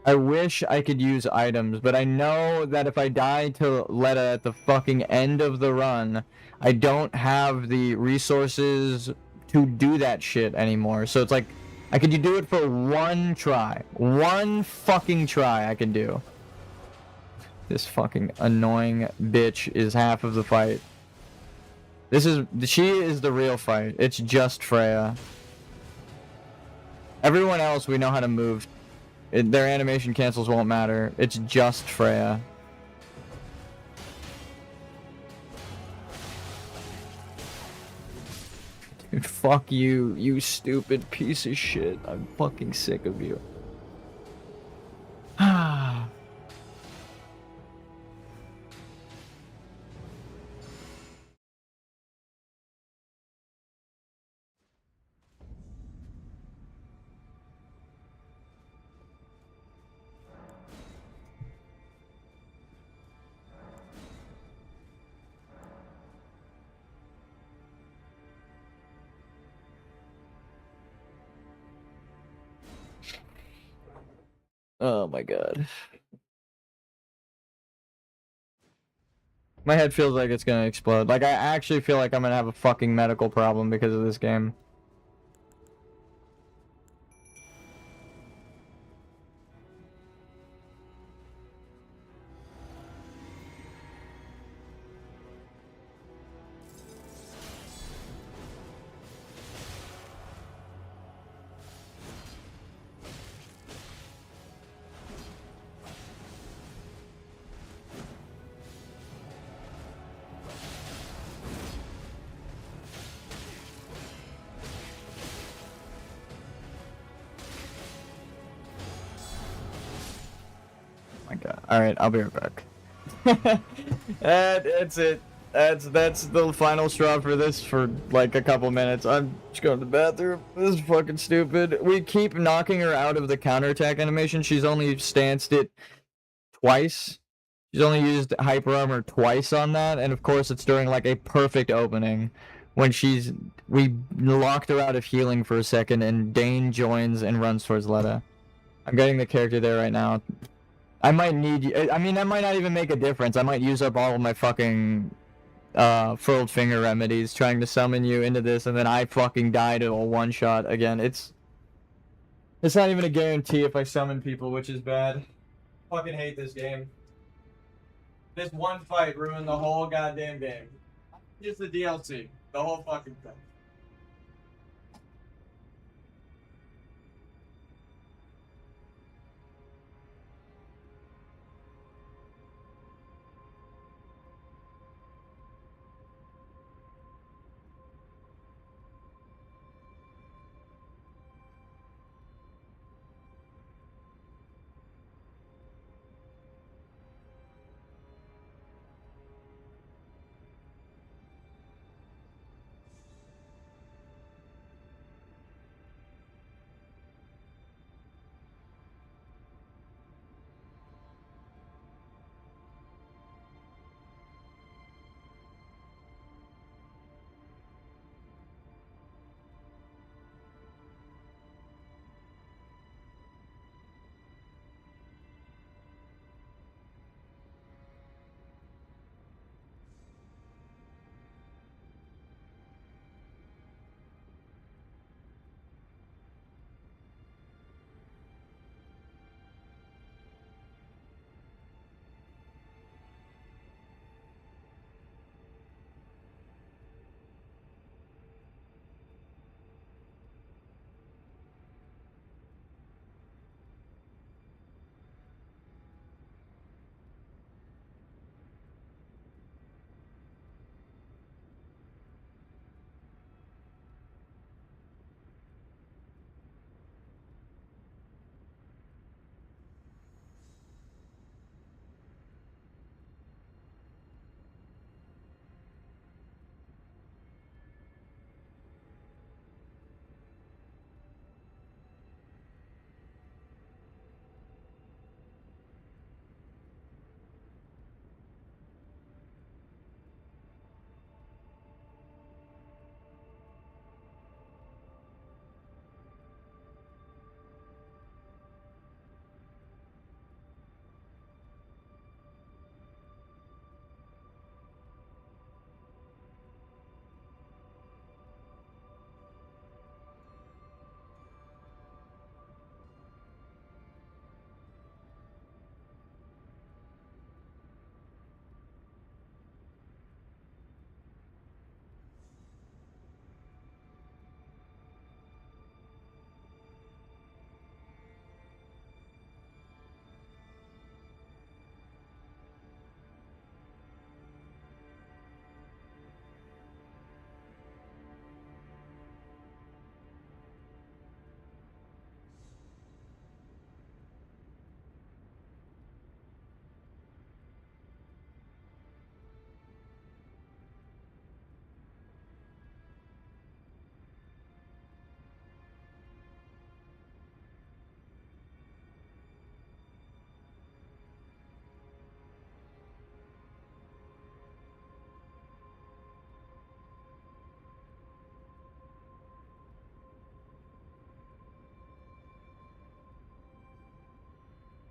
I wish I could use items, but I know that if I die to Letta at the fucking end of the run, I don't have the resources to do that shit anymore. So it's like, I could do it for one try. One fucking try I can do. This fucking annoying bitch is half of the fight. She is the real fight. It's just Freya. Everyone else we know how to move. Their animation cancels won't matter. It's just Freya. Dude, fuck you, you stupid piece of shit. I'm fucking sick of you. Ah. Oh my god. My head feels like it's gonna explode. Like, I actually feel like I'm gonna have a fucking medical problem because of this game. My god. Alright, I'll be right back. That's it. That's the final straw for this for like a couple minutes. I'm just going to the bathroom. This is fucking stupid. We keep knocking her out of the counterattack animation. She's only stanced it twice. She's only used hyper armor twice on that, and of course it's during like a perfect opening when we locked her out of healing for a second and Dane joins and runs towards Letta. I'm getting the character there right now. I might need you. I mean, that might not even make a difference. I might use up all of my fucking furled finger remedies trying to summon you into this, and then I fucking die to a one-shot again. It's not even a guarantee if I summon people, which is bad. Fucking hate this game. This one fight ruined the whole goddamn game. Just the DLC. The whole fucking thing.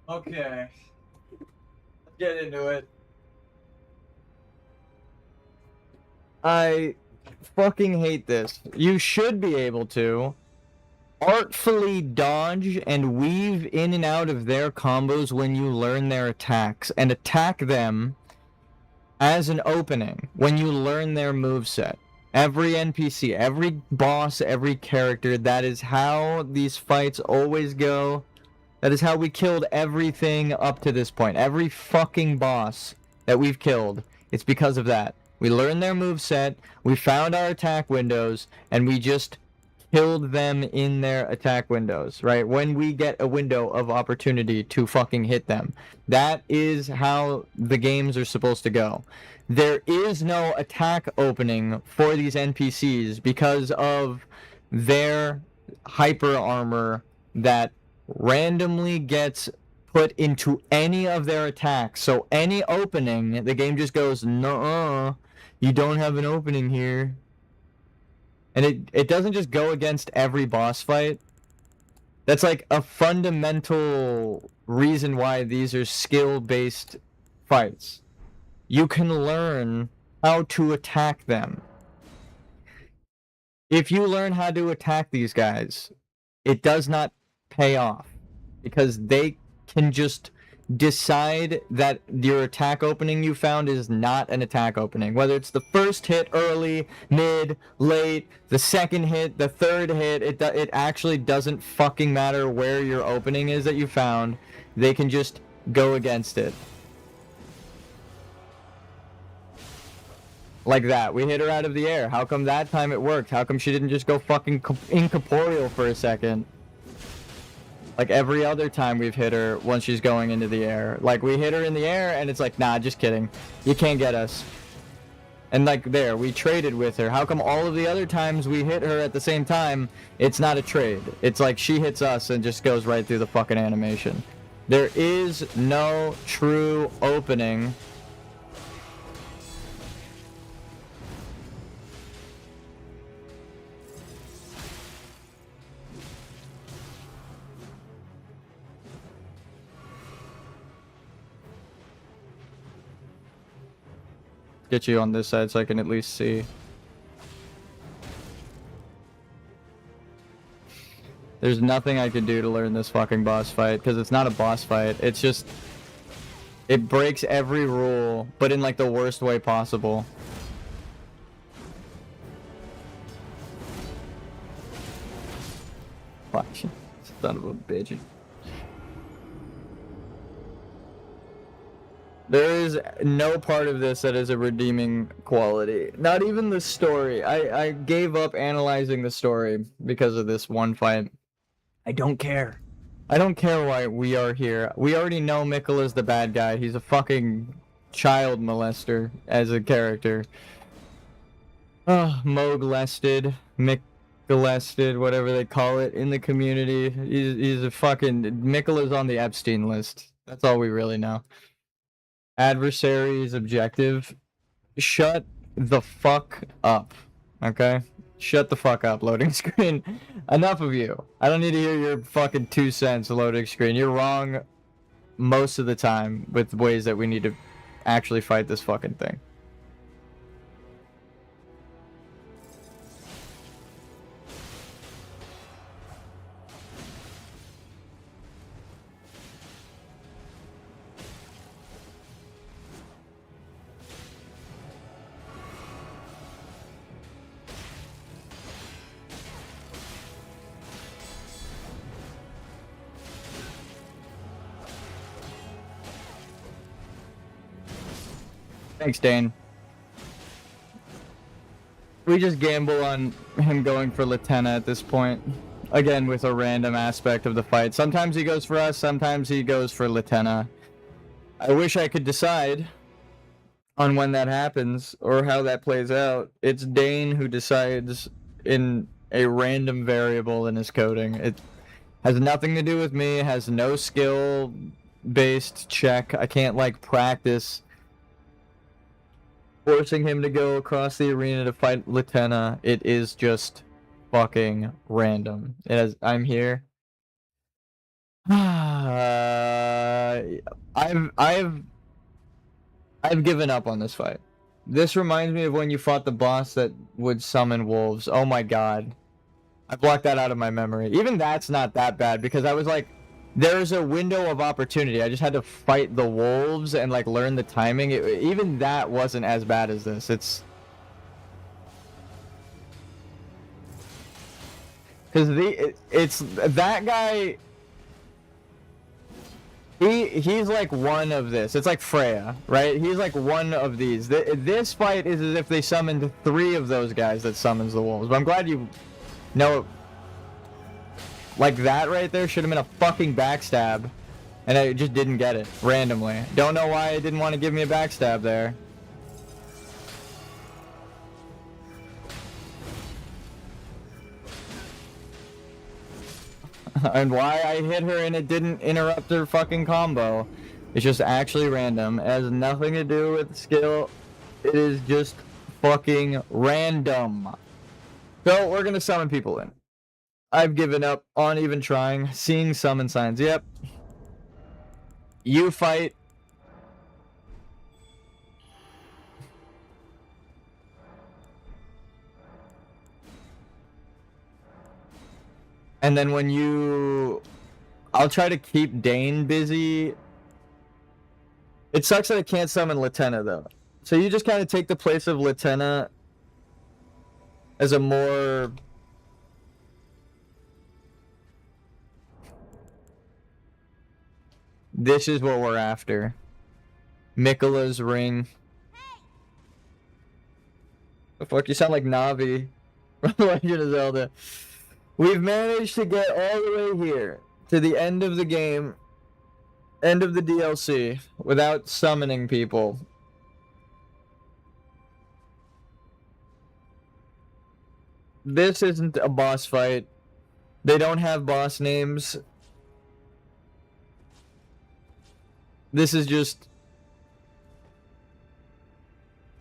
Okay. Let's get into it. I fucking hate this. You should be able to artfully dodge and weave in and out of their combos when you learn their attacks, and attack them as an opening when you learn their moveset. Every NPC, every boss, every character, that is how these fights always go. That is how we killed everything up to this point. Every fucking boss that we've killed, it's because of that. We learned their moveset, we found our attack windows, and we just killed them in their attack windows, right? When we get a window of opportunity to fucking hit them. That is how the games are supposed to go. There is no attack opening for these NPCs because of their hyper armor that randomly gets put into any of their attacks. So any opening, the game just goes, nuh-uh, you don't have an opening here. And it doesn't just go against every boss fight. That's like a fundamental reason why these are skill-based fights. You can learn how to attack them. If you learn how to attack these guys, it does not pay off. Because they can just decide that your attack opening you found is not an attack opening. Whether it's the first hit early, mid, late, the second hit, the third hit, it actually doesn't fucking matter where your opening is that you found. They can just go against it. Like that. We hit her out of the air. How come that time it worked? How come she didn't just go fucking incorporeal for a second? Like every other time we've hit her once she's going into the air. Like we hit her in the air and it's like, nah, just kidding. You can't get us. And like there, we traded with her. How come all of the other times we hit her at the same time, it's not a trade? It's like she hits us and just goes right through the fucking animation. There is no true opening. Get you on this side so I can at least see. There's nothing I can do to learn this fucking boss fight, because it's not a boss fight. It's just... it breaks every rule, but in like the worst way possible. Fuck. Son of a bitch. There is no part of this that is a redeeming quality. Not even the story. I gave up analyzing the story because of this one fight. I don't care. I don't care why we are here. We already know Mikkela's the bad guy. He's a fucking child molester as a character. Moglested, Mikkelested, whatever they call it in the community. He's a fucking... Mikkela's on the Epstein list. That's all we really know. Adversary's objective. Shut the fuck up. Okay? Shut the fuck up, loading screen. Enough of you. I don't need to hear your fucking 2 cents, loading screen. You're wrong most of the time with ways that we need to actually fight this fucking thing. Thanks, Dane. We just gamble on him going for Latenna at this point. Again, with a random aspect of the fight. Sometimes he goes for us, sometimes he goes for Latenna. I wish I could decide on when that happens, or how that plays out. It's Dane who decides in a random variable in his coding. It has nothing to do with me, has no skill-based check. I can't, like, practice forcing him to go across the arena to fight Latenna. It is just fucking random. I'm here. I've given up on this fight. This reminds me of when you fought the boss that would summon wolves. Oh my god. I blocked that out of my memory. Even that's not that bad because I was like, there's a window of opportunity. I just had to fight the wolves and like learn the timing. Even that wasn't as bad as this. Because it's that guy. He's like one of this. It's like Freya, right? He's like one of these. This fight is as if they summoned 3 of those guys that summons the wolves. But I'm glad you know. Like that right there should have been a fucking backstab. And I just didn't get it randomly. Don't know why it didn't want to give me a backstab there. And why I hit her and it didn't interrupt her fucking combo. It's just actually random. It has nothing to do with skill. It is just fucking random. So we're gonna summon people in. I've given up on even trying. Seeing summon signs. Yep. You fight. And then when you... I'll try to keep Dane busy. It sucks that I can't summon Latenna, though. So you just kind of take the place of Latenna as a more... This is what we're after. Miquella's ring. The fuck, you sound like Navi from Legend of Zelda. We've managed to get all the way here, to the end of the game, end of the DLC, without summoning people. This isn't a boss fight. They don't have boss names. This is just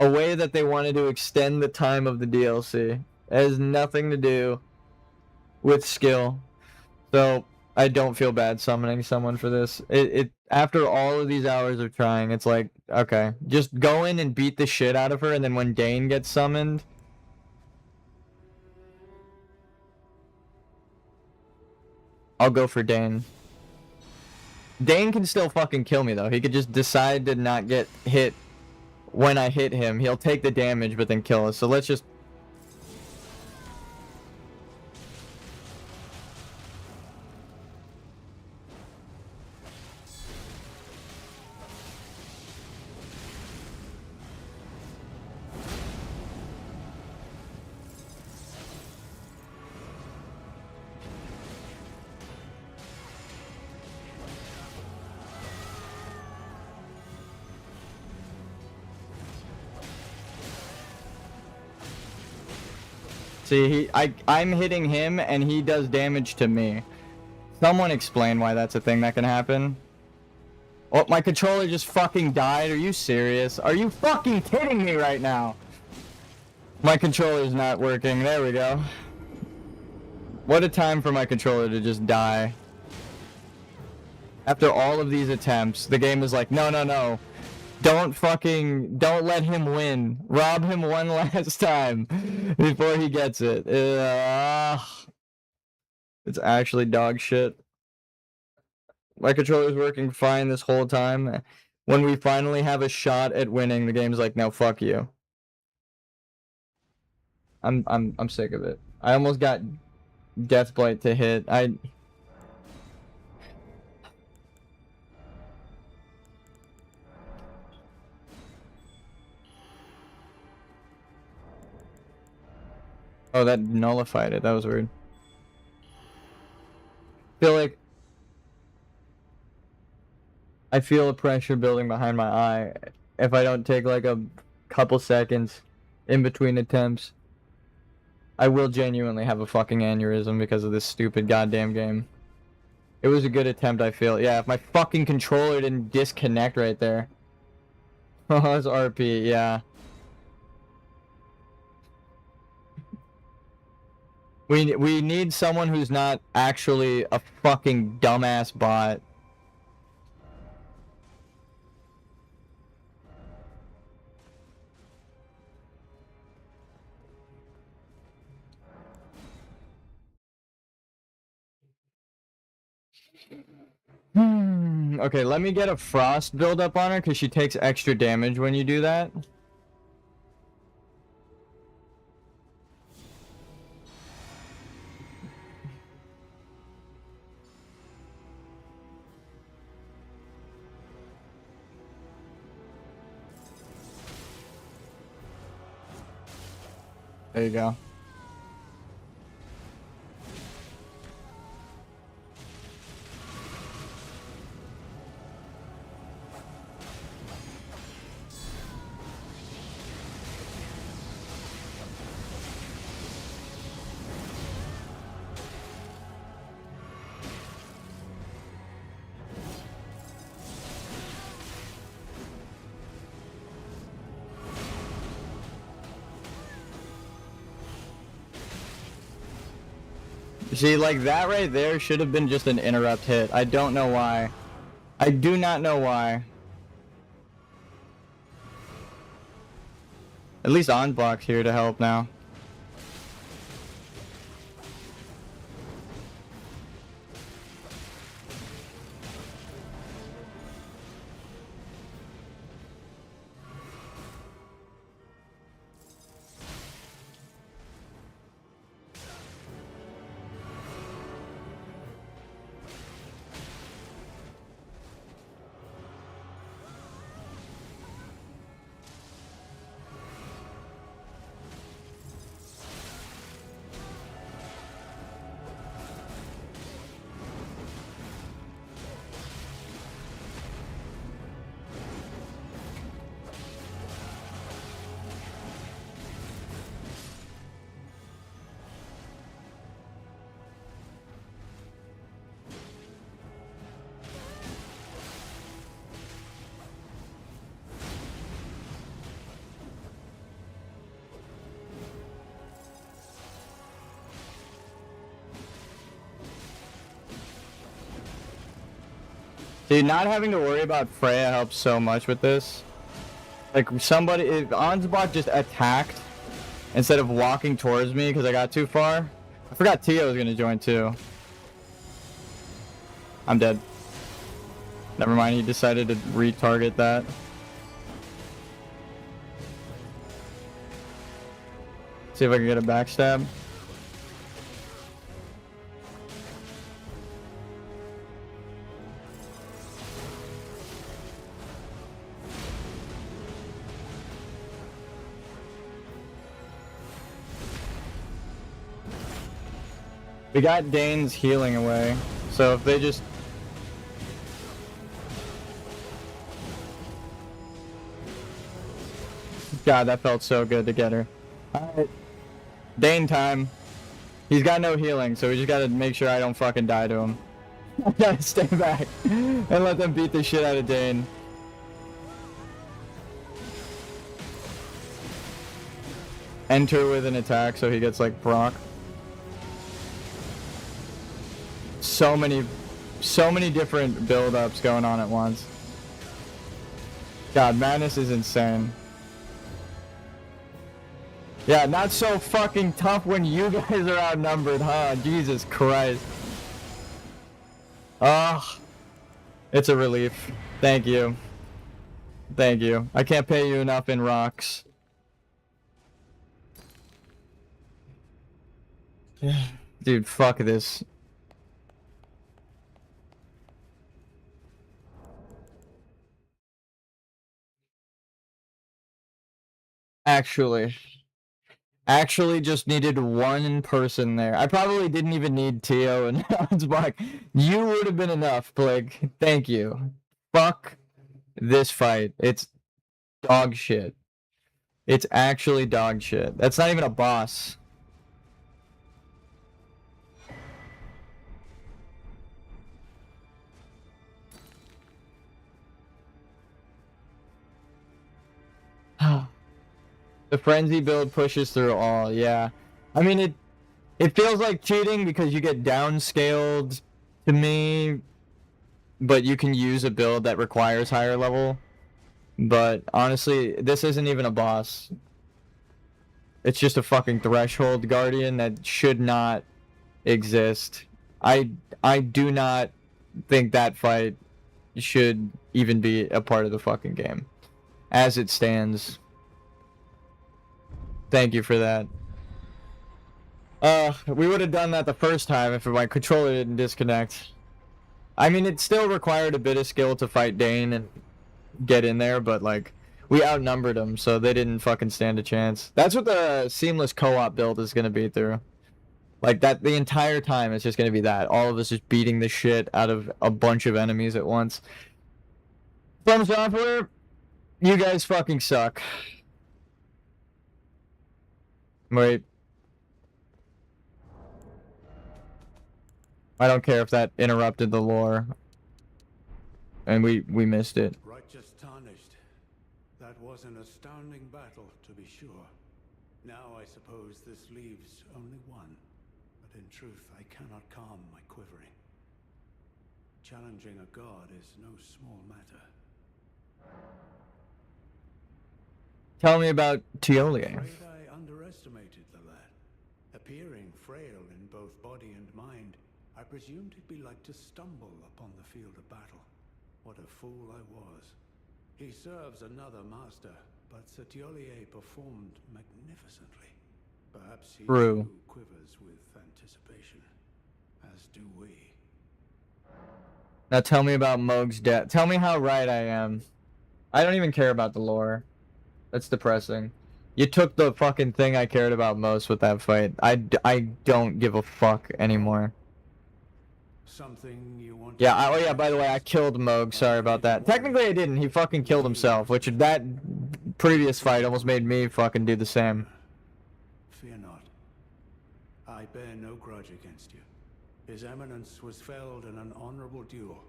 a way that they wanted to extend the time of the DLC. It has nothing to do with skill. So I don't feel bad summoning someone for this. It after all of these hours of trying, it's like, okay, just go in and beat the shit out of her, and then when Dane gets summoned, I'll go for Dane. Dane can still fucking kill me, though. He could just decide to not get hit when I hit him. He'll take the damage, but then kill us. So let's just... See, I'm hitting him, and he does damage to me. Someone explain why that's a thing that can happen. Oh, my controller just fucking died. Are you serious? Are you fucking kidding me right now? My controller's not working. There we go. What a time for my controller to just die. After all of these attempts, the game is like, no, no, no. Don't let him win. Rob him one last time before he gets it. It's actually dog shit. My controller's working fine this whole time. When we finally have a shot at winning, the game's like, no, fuck you. I'm sick of it. I almost got Deathblight to hit. Oh, that nullified it. That was weird. I feel a pressure building behind my eye if I don't take like a couple seconds in between attempts. I will genuinely have a fucking aneurysm because of this stupid goddamn game. It was a good attempt, I feel. Yeah, if my fucking controller didn't disconnect right there. Oh, it's RP, yeah. We need someone who's not actually a fucking dumbass bot. Okay, let me get a frost buildup on her because she takes extra damage when you do that. There you go. See, like that right there should have been just an interrupt hit. I don't know why. I do not know why. At least Onblock's here to help now. Dude, not having to worry about Freya helps so much with this. Like, somebody, if Ansbach just attacked instead of walking towards me because I got too far. I forgot Tio was gonna join too. I'm dead. Never mind, he decided to retarget that. See if I can get a backstab. We got Dane's healing away, so if they just... God, that felt so good to get her. Alright. Dane time. He's got no healing, so we just gotta make sure I don't fucking die to him. I gotta stay back and let them beat the shit out of Dane. Enter with an attack so he gets like Brock. So many different build-ups going on at once. God, Madness is insane. Yeah, not so fucking tough when you guys are outnumbered, huh? Jesus Christ. Ugh. It's a relief. Thank you. Thank you. I can't pay you enough in rocks. Dude, fuck this. Actually just needed one person there. I probably didn't even need Tio and Hansbach. You would have been enough, Plague. Thank you. Fuck this fight. It's dog shit. It's actually dog shit. That's not even a boss. The frenzy build pushes through all, yeah. I mean, It feels like cheating because you get downscaled to me, but you can use a build that requires higher level. But honestly, this isn't even a boss. It's just a fucking threshold guardian that should not exist. I do not think that fight should even be a part of the fucking game. As it stands. Thank you for that. We would have done that the first time if my controller didn't disconnect. I mean, it still required a bit of skill to fight Dane and get in there, but like, we outnumbered them, so they didn't fucking stand a chance. That's what the seamless co-op build is gonna be through. Like that, the entire time it's just gonna be that. All of us just beating the shit out of a bunch of enemies at once. From Software, you guys fucking suck. Wait. I don't care if that interrupted the lore. And we missed it. Righteous tarnished. That was an astounding battle, to be sure. Now I suppose this leaves only one. But in truth, I cannot calm my quivering. Challenging a god is no small matter. Tell me about Tioli. I'm afraid I underestimated the lad. Appearing frail in both body and mind, I presumed he'd be like to stumble upon the field of battle. What a fool I was. He serves another master, but Satiolier performed magnificently. Perhaps he too quivers with anticipation, as do we. Now tell me about Moog's death. Tell me how right I am. I don't even care about the lore. That's depressing. You took the fucking thing I cared about most with that fight. I don't give a fuck anymore. Something you want? Yeah, oh yeah, by the way, I killed Moog. Sorry about that. Technically I didn't. He fucking killed himself, which that previous fight almost made me fucking do the same. Fear not. I bear no grudge against you. His Eminence was felled in an honorable duel.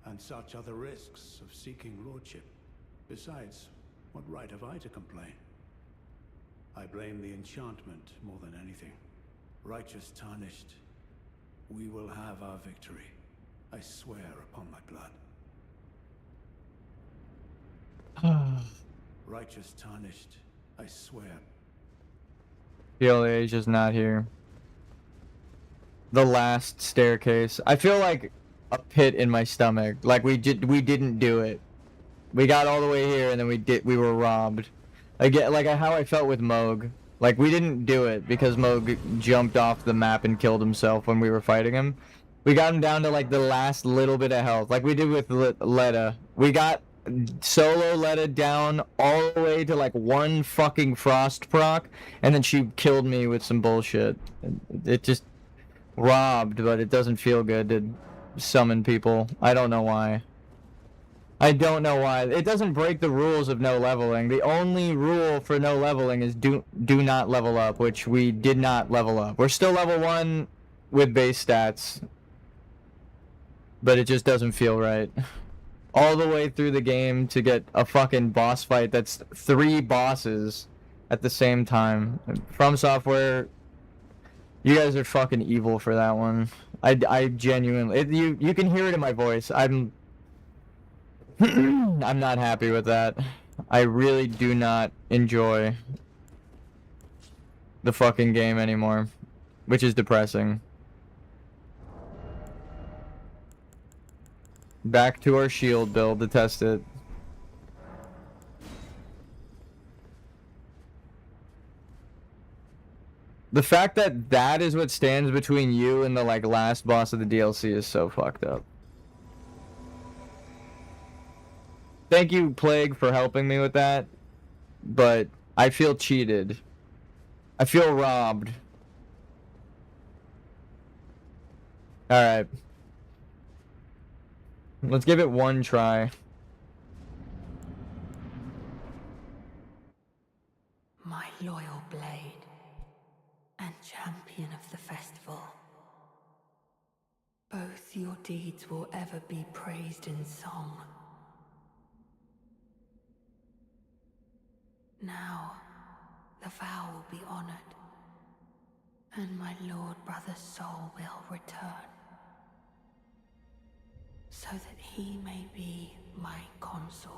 And such are the risks of seeking lordship. Besides, what right have I to complain? I blame the enchantment more than anything. Righteous tarnished. We will have our victory. I swear upon my blood. Righteous tarnished. I swear. PLA is just not here. The last staircase. I feel like a pit in my stomach. Like we didn't do it. We got all the way here and then we were robbed. Again, like how I felt with Moog. Like we didn't do it because Moog jumped off the map and killed himself when we were fighting him. We got him down to like the last little bit of health, like we did with Letta. We got solo Letta down all the way to like one fucking frost proc, and then she killed me with some bullshit. It just robbed, but it doesn't feel good to summon people. I don't know why. I don't know why. It doesn't break the rules of no leveling. The only rule for no leveling is do not level up, which we did not level up. We're still level 1 with base stats, but it just doesn't feel right. All the way through the game to get a fucking boss fight that's 3 bosses at the same time. From Software, you guys are fucking evil for that one. I genuinely... you can hear it in my voice. I'm not happy with that. I really do not enjoy the fucking game anymore, which is depressing. Back to our shield build to test it. The fact that that is what stands between you and the like last boss of the DLC is so fucked up. Thank you, Plague, for helping me with that, but I feel cheated. I feel robbed. Alright. Let's give it one try. My loyal blade and champion of the festival. Both your deeds will ever be praised in song. Now, the vow will be honored, and my lord brother's soul will return, so that he may be my consort.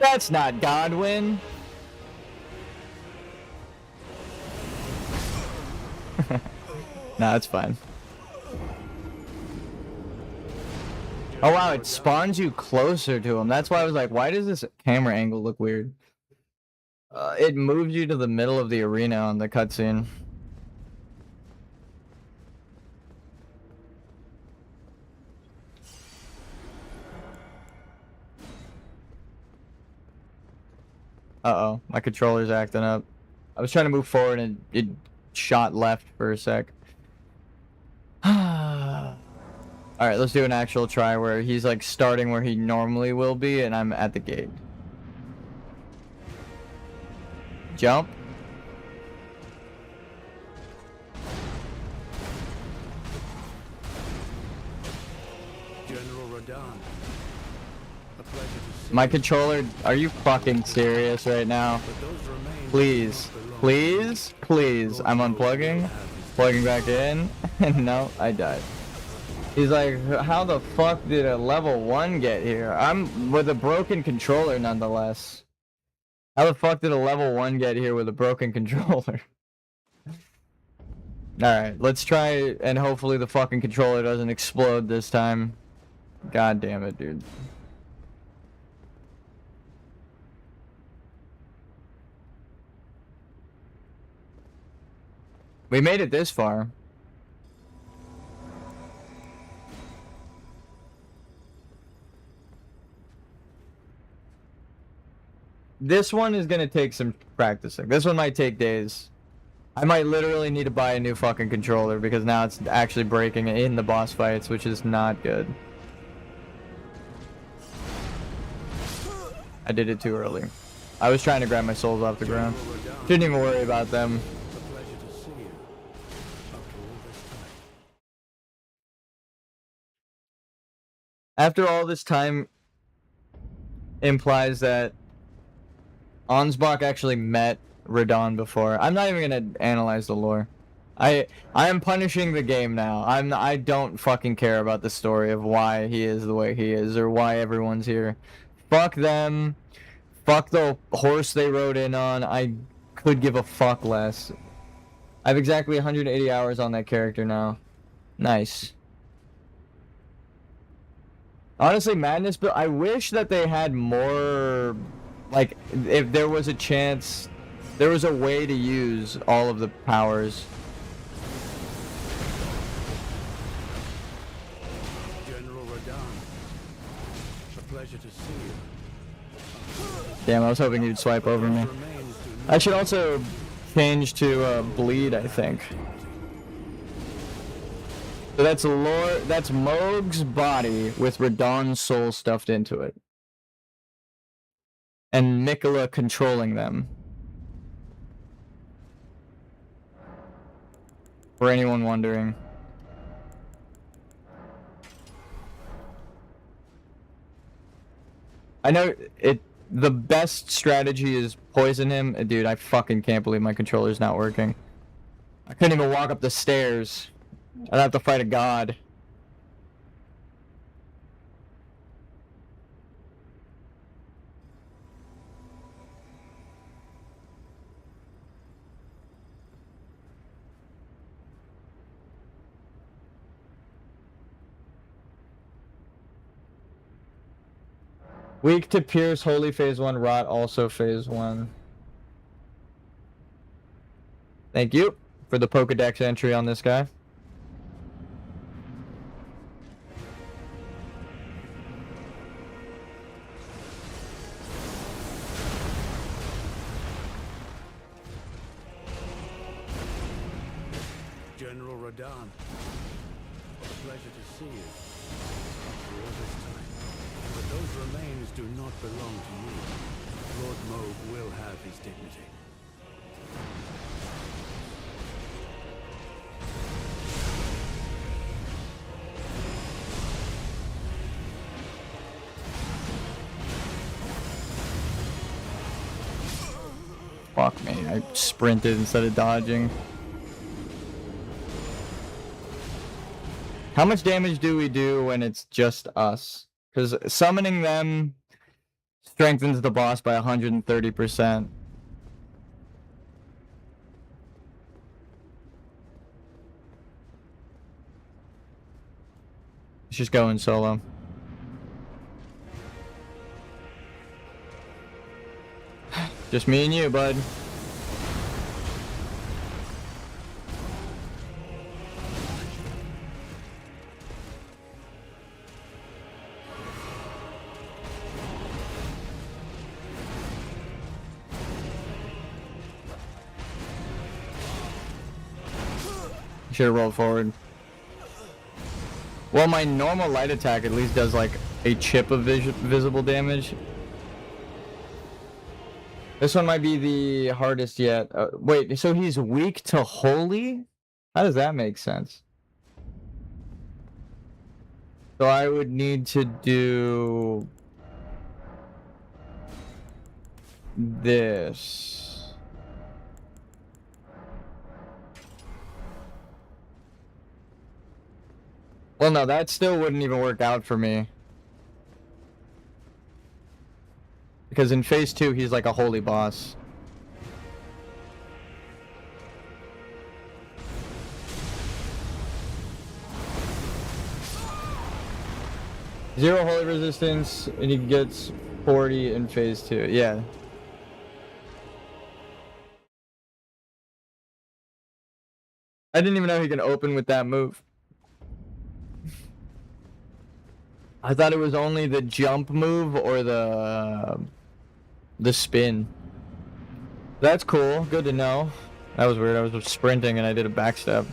That's not Godwin. Nah, it's fine. Oh wow, it spawns you closer to him. That's why I was like, why does this camera angle look weird? It moves you to the middle of the arena on the cutscene. Uh-oh, my controller's acting up. I was trying to move forward and it shot left for a sec. Alright, let's do an actual try where he's like starting where he normally will be and I'm at the gate. Jump. General Radahn. A pleasure to see My you. controller, are you fucking serious right now? But those remains Please, do not belong. please, please. I'm unplugging, plugging back in, and no, I died. He's like, how the fuck did a level 1 get here? I'm with a broken controller nonetheless. How the fuck did a level 1 get here with a broken controller? Alright, let's try and hopefully the fucking controller doesn't explode this time. God damn it, dude. We made it this far. This one is gonna take some practicing. This one might take days. I might literally need to buy a new fucking controller because now it's actually breaking in the boss fights, which is not good. I did it too early. I was trying to grab my souls off the ground. Didn't even worry about them. A pleasure to see you. After all this time. After all this time implies that Ansbach actually met Radahn before. I'm not even gonna analyze the lore. I am punishing the game now. I don't fucking care about the story of why he is the way he is or why everyone's here. Fuck them. Fuck the horse they rode in on. I could give a fuck less. I have exactly 180 hours on that character now. Nice. Honestly, Madness, but I wish that they had more, like, if there was a chance, there was a way to use all of the powers. General Radahn. A pleasure to see you. Damn, I was hoping you'd swipe over me. Remains do I should also change to bleed, I think. So that's lore. That's Mohg's body with Radahn's soul stuffed into it, and Mikola controlling them. For anyone wondering. I know it. The best strategy is poison him. Dude, I fucking can't believe my controller's not working. I couldn't even walk up the stairs. I'd have to fight a god. Weak to Pierce, Holy Phase 1, Rot, also Phase 1. Thank you for the Pokedex entry on this guy. Dawn. A pleasure to see you. After all this time. But those remains do not belong to you. Lord Moog will have his dignity. Fuck me, I sprinted instead of dodging. How much damage do we do when it's just us? Because summoning them strengthens the boss by 130%. It's just going solo. Just me and you, bud. Should have rolled forward. Well, my normal light attack at least does like a chip of visible damage. This one might be the hardest yet. Wait, so he's weak to holy? How does that make sense? So I would need to do this. Well, no, that still wouldn't even work out for me. Because in phase 2, he's like a holy boss. Zero holy resistance, and he gets 40 in phase 2. Yeah. I didn't even know he can open with that move. I thought it was only the jump move or the spin. That's cool. Good to know. That was weird. I was sprinting and I did a backstep.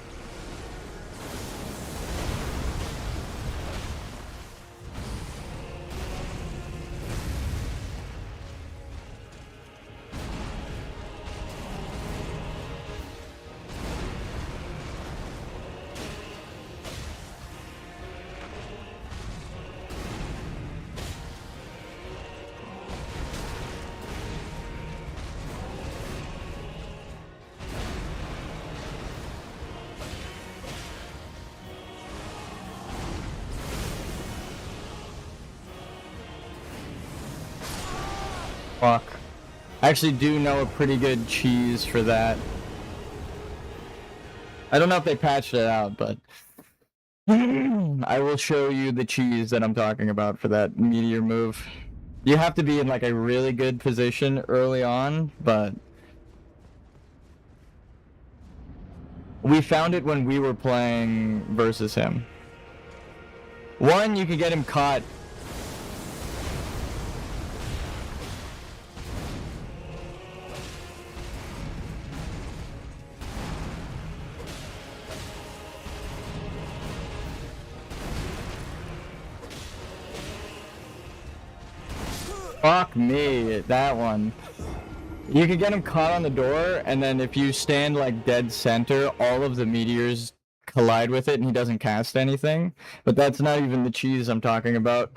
Fuck. I actually do know a pretty good cheese for that. I don't know if they patched it out, but I will show you the cheese that I'm talking about for that meteor move. You have to be in like a really good position early on, but we found it when we were playing versus him. One, you could get him caught. Fuck me, that one. You could get him caught on the door, and then if you stand like dead center, all of the meteors collide with it and he doesn't cast anything. But that's not even the cheese I'm talking about.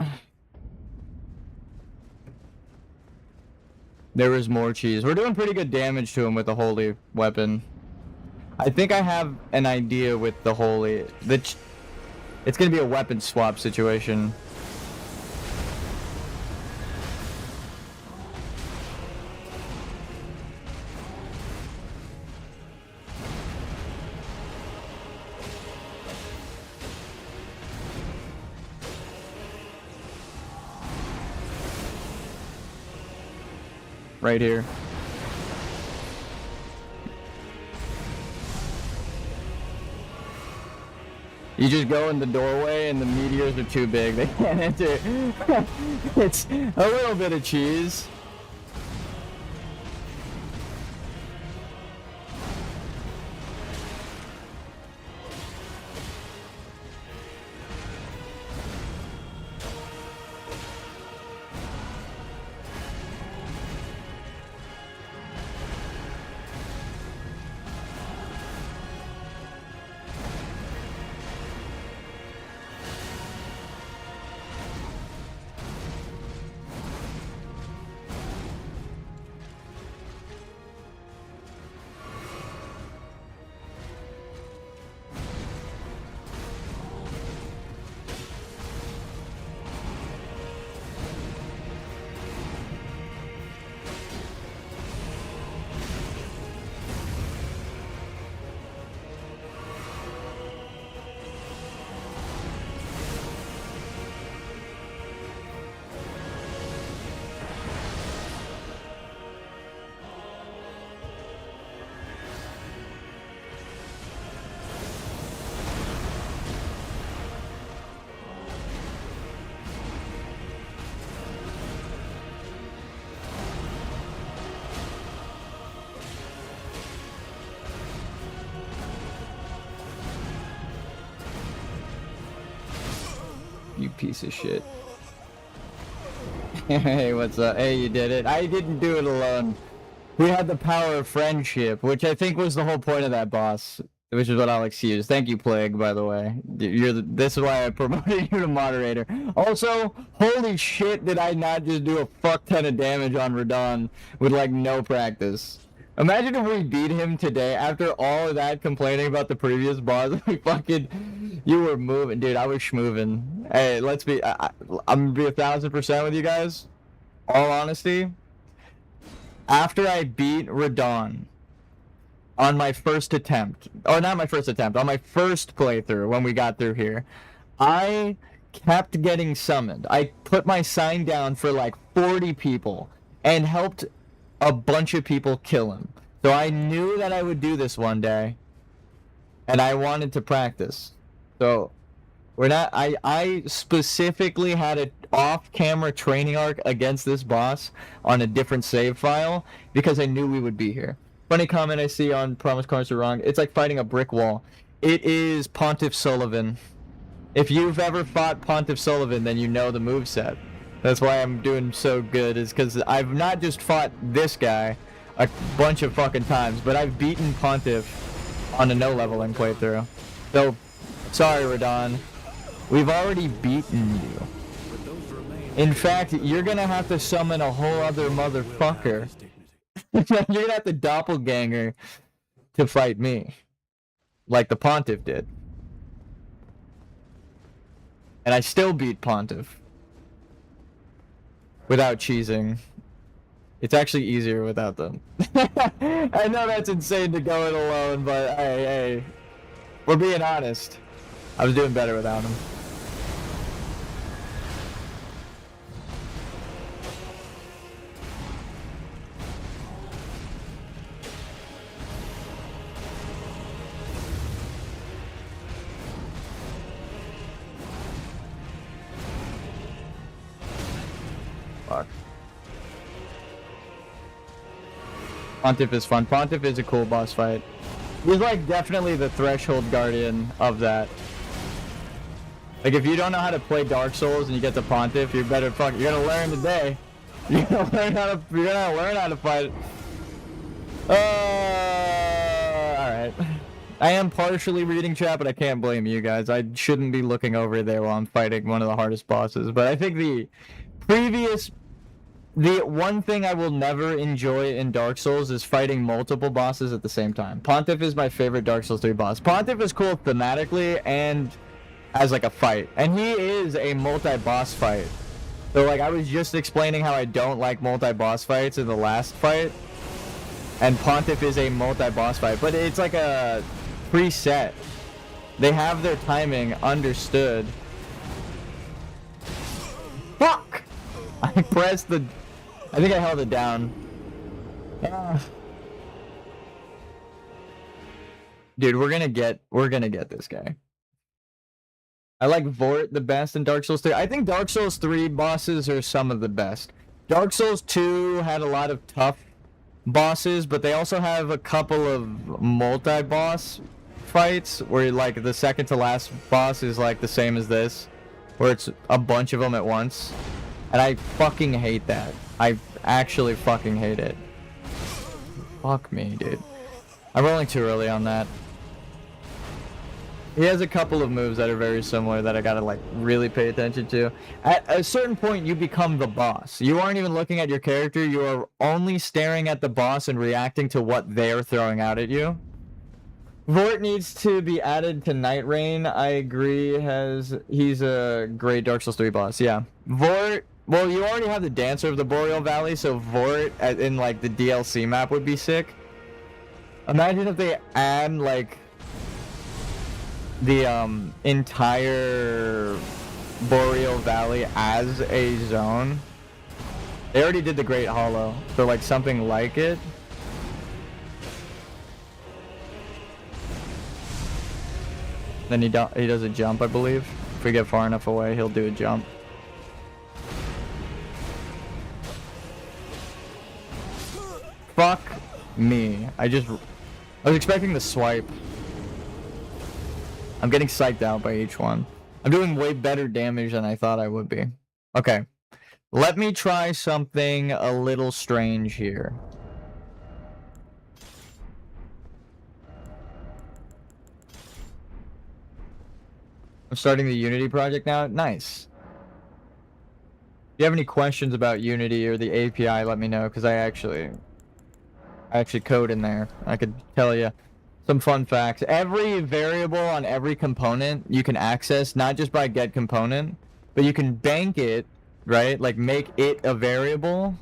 There was more cheese. We're doing pretty good damage to him with the holy weapon. I think I have an idea with the holy. It's gonna be a weapon swap situation. Right here. You just go in the doorway and the meteors are too big. They can't enter. It's a little bit of cheese. piece of shit. Hey, what's up? Hey, you did it. I didn't do it alone. We had the power of friendship, which I think was the whole point of that boss, which is what Alex used. Thank you, Plague, by the way. This is why I promoted you to moderator. Also, holy shit, did I not just do a fuck ton of damage on Radon with, like, no practice. Imagine if we beat him today after all of that complaining about the previous boss. You were moving, dude. I was schmoving. Hey, let's be. I'm gonna be 1000% with you guys. All honesty. After I beat Radon on my first attempt, or not my first attempt, on my first playthrough when we got through here, I kept getting summoned. I put my sign down for like 40 people and helped a bunch of people kill him. So I knew that I would do this one day, and I wanted to practice. So I specifically had an off-camera training arc against this boss on a different save file because I knew we would be here. Funny comment I see on Promise Cards Are Wrong. It's like fighting a brick wall. It is Pontiff Sullivan. If you've ever fought Pontiff Sullivan, then you know the moveset. That's why I'm doing so good, is because I've not just fought this guy a bunch of fucking times, but I've beaten Pontiff on a no-leveling playthrough. So, sorry, Radon. We've already beaten you. In fact, you're gonna have to summon a whole other motherfucker. You're gonna have to doppelganger to fight me. Like the Pontiff did. And I still beat Pontiff. Without cheesing. It's actually easier without them. I know that's insane to go it alone, but hey, we're being honest. I was doing better without him. Fuck. Pontiff is fun. Pontiff is a cool boss fight. He's like definitely the threshold guardian of that. Like if you don't know how to play Dark Souls and you get to Pontiff, you're better you're gonna learn today. You're gonna learn how to fight. Alright. I am partially reading chat, but I can't blame you guys. I shouldn't be looking over there while I'm fighting one of the hardest bosses. But I think the one thing I will never enjoy in Dark Souls is fighting multiple bosses at the same time. Pontiff is my favorite Dark Souls 3 boss. Pontiff is cool thematically and as like a fight. And he is a multi-boss fight. So like I was just explaining how I don't like multi-boss fights in the last fight. And Pontiff is a multi-boss fight. But it's like a preset. They have their timing understood. Fuck! I pressed the... I think I held it down. Dude, we're gonna get this guy. I like Vort the best in Dark Souls 3. I think Dark Souls 3 bosses are some of the best. Dark Souls 2 had a lot of tough bosses, but they also have a couple of multi-boss fights where like the second to last boss is like the same as this, where it's a bunch of them at once. And I fucking hate that. I actually fucking hate it. Fuck me, dude. I'm rolling too early on that. He has a couple of moves that are very similar that I gotta like really pay attention to. At a certain point, you become the boss. You aren't even looking at your character. You are only staring at the boss and reacting to what they're throwing out at you. Vort needs to be added to Night Rain. I agree. He's a great Dark Souls 3 boss. Yeah, Vort. Well, you already have the Dancer of the Boreal Valley, so Vort in like the DLC map would be sick. Imagine if they add like the entire Boreal Valley as a zone. They already did the Great Hollow, so like something like it. Then he does a jump, I believe. If we get far enough away, he'll do a jump. Fuck me. I was expecting the swipe. I'm getting psyched out by each one. I'm doing way better damage than I thought I would be. Okay. Let me try something a little strange here. I'm starting the Unity project now. Nice. If you have any questions about Unity or the API, let me know, because I actually code in there. I could tell you some fun facts. Every variable on every component you can access, not just by get component, but you can bank it, right? Like make it a variable,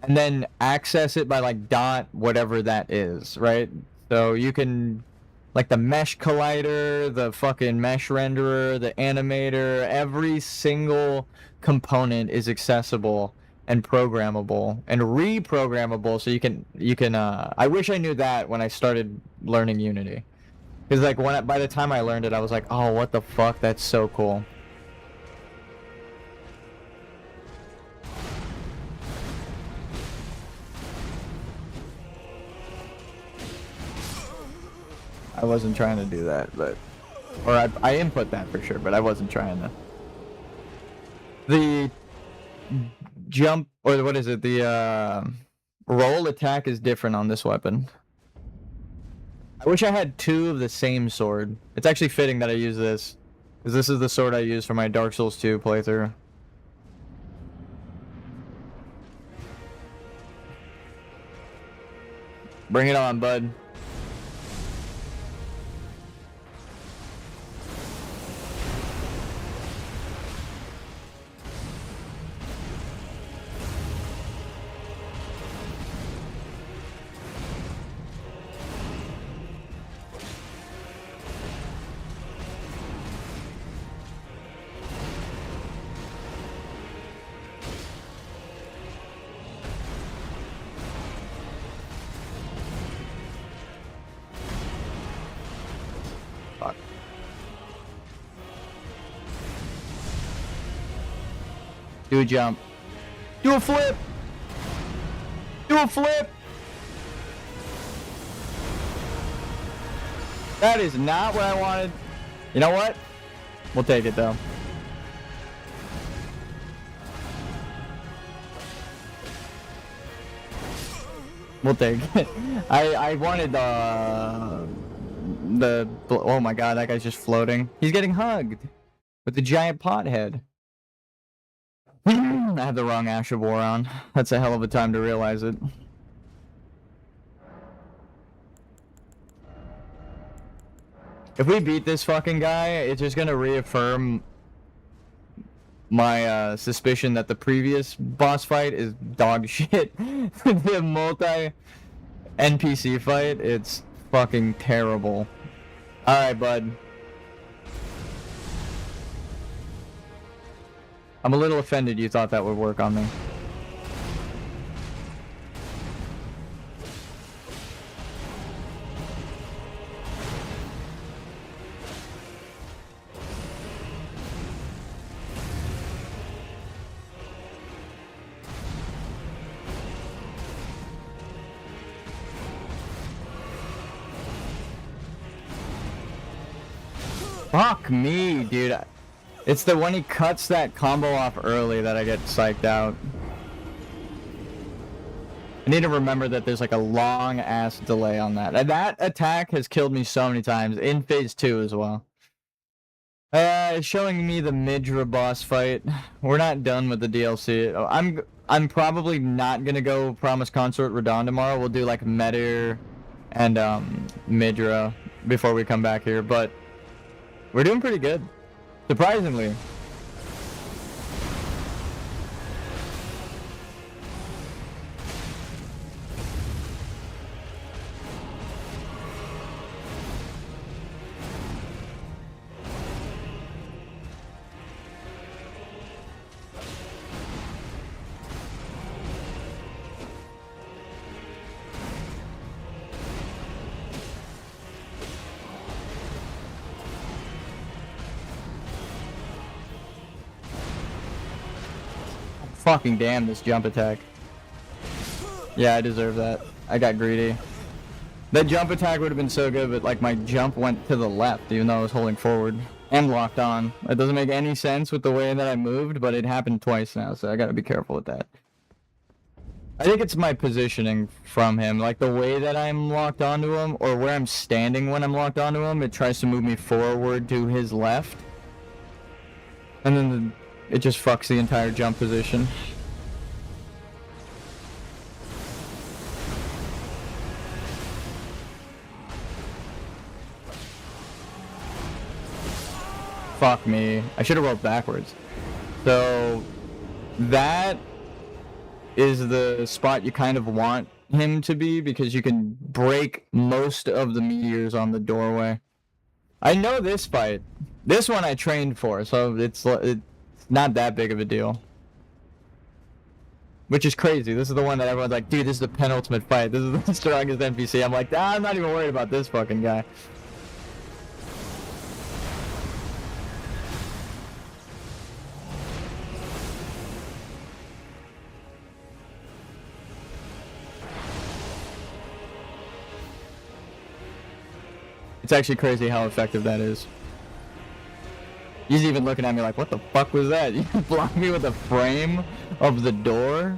and then access it by like dot whatever that is, right? So you can, like the mesh collider, the fucking mesh renderer, the animator, every single component is accessible and programmable and reprogrammable, so you can I wish I knew that when I started learning Unity. Because like by the time I learned it, I was like, oh, what the fuck, that's so cool. I wasn't trying to do that, but... Or I input that for sure, but I wasn't trying to. The jump, or what is it? The roll attack is different on this weapon. I wish I had two of the same sword. It's actually fitting that I use this, because this is the sword I use for my Dark Souls 2 playthrough. Bring it on, bud. Fuck. Do a jump. Do a flip! Do a flip! That is not what I wanted. You know what? We'll take it though. We'll take it. I wanted the oh my god, that guy's just floating. He's getting hugged with the giant pot head. I have the wrong Ash of War on. That's a hell of a time to realize it. If we beat this fucking guy, it's just gonna reaffirm my suspicion that the previous boss fight is dog shit. The multi NPC fight, it's fucking terrible. Alright, bud. I'm a little offended you thought that would work on me. Fuck me, dude. It's the when he cuts that combo off early that I get psyched out. I need to remember that there's like a long ass delay on that. And that attack has killed me so many times in phase 2 as well. It's showing me the Midra boss fight. We're not done with the DLC. I'm probably not gonna go Promise Consort Radon tomorrow. We'll do like Meteor and Midra before we come back here, but we're doing pretty good. Surprisingly. Fucking damn, this jump attack. Yeah, I deserve that. I got greedy. That jump attack would have been so good, but like my jump went to the left even though I was holding forward. and locked on. That doesn't make any sense with the way that I moved, but it happened twice now, so I gotta be careful with that. I think it's my positioning from him, like the way that I'm locked onto him, or where I'm standing when I'm locked onto him, it tries to move me forward to his left. And then it just fucks the entire jump position. Fuck me. I should have rolled backwards. So that is the spot you kind of want him to be, because you can break most of the meteors on the doorway. I know this fight. This one I trained for, so it's not that big of a deal. Which is crazy. This is the one that everyone's like, dude, this is the penultimate fight. This is the strongest NPC. I'm like, I'm not even worried about this fucking guy. It's actually crazy how effective that is. He's even looking at me like, what the fuck was that? You blocked me with the frame of the door?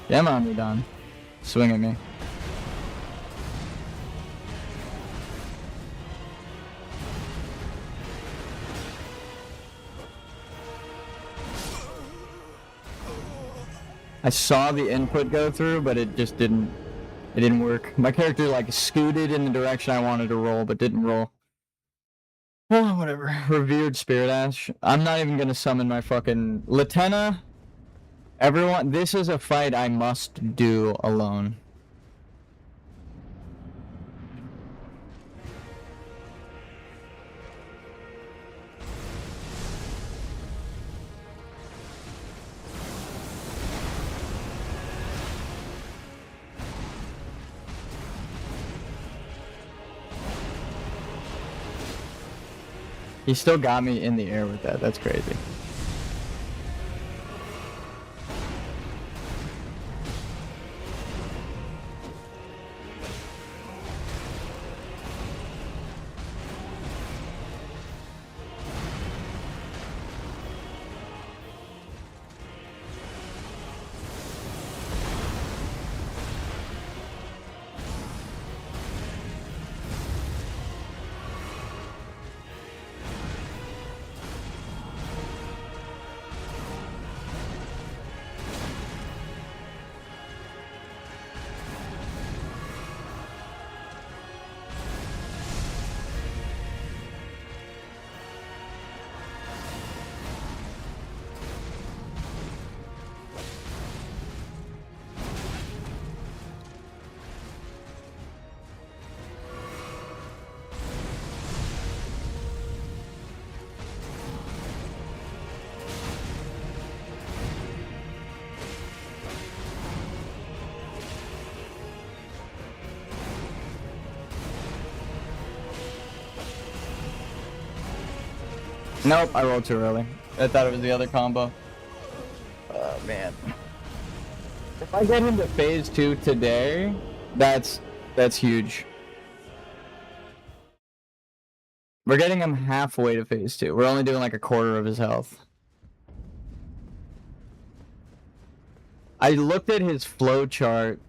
Come on, Don. Swing at me. I saw the input go through, but it just didn't work. My character like scooted in the direction I wanted to roll, but didn't roll. Oh, whatever. Revered Spirit Ash. I'm not even gonna summon my fucking Latenna. Everyone, this is a fight I must do alone. He still got me in the air with that. That's crazy. Nope, I rolled too early. I thought it was the other combo. Oh, man. If I get into phase 2 today, that's huge. We're getting him halfway to phase 2. We're only doing like a quarter of his health. I looked at his flow chart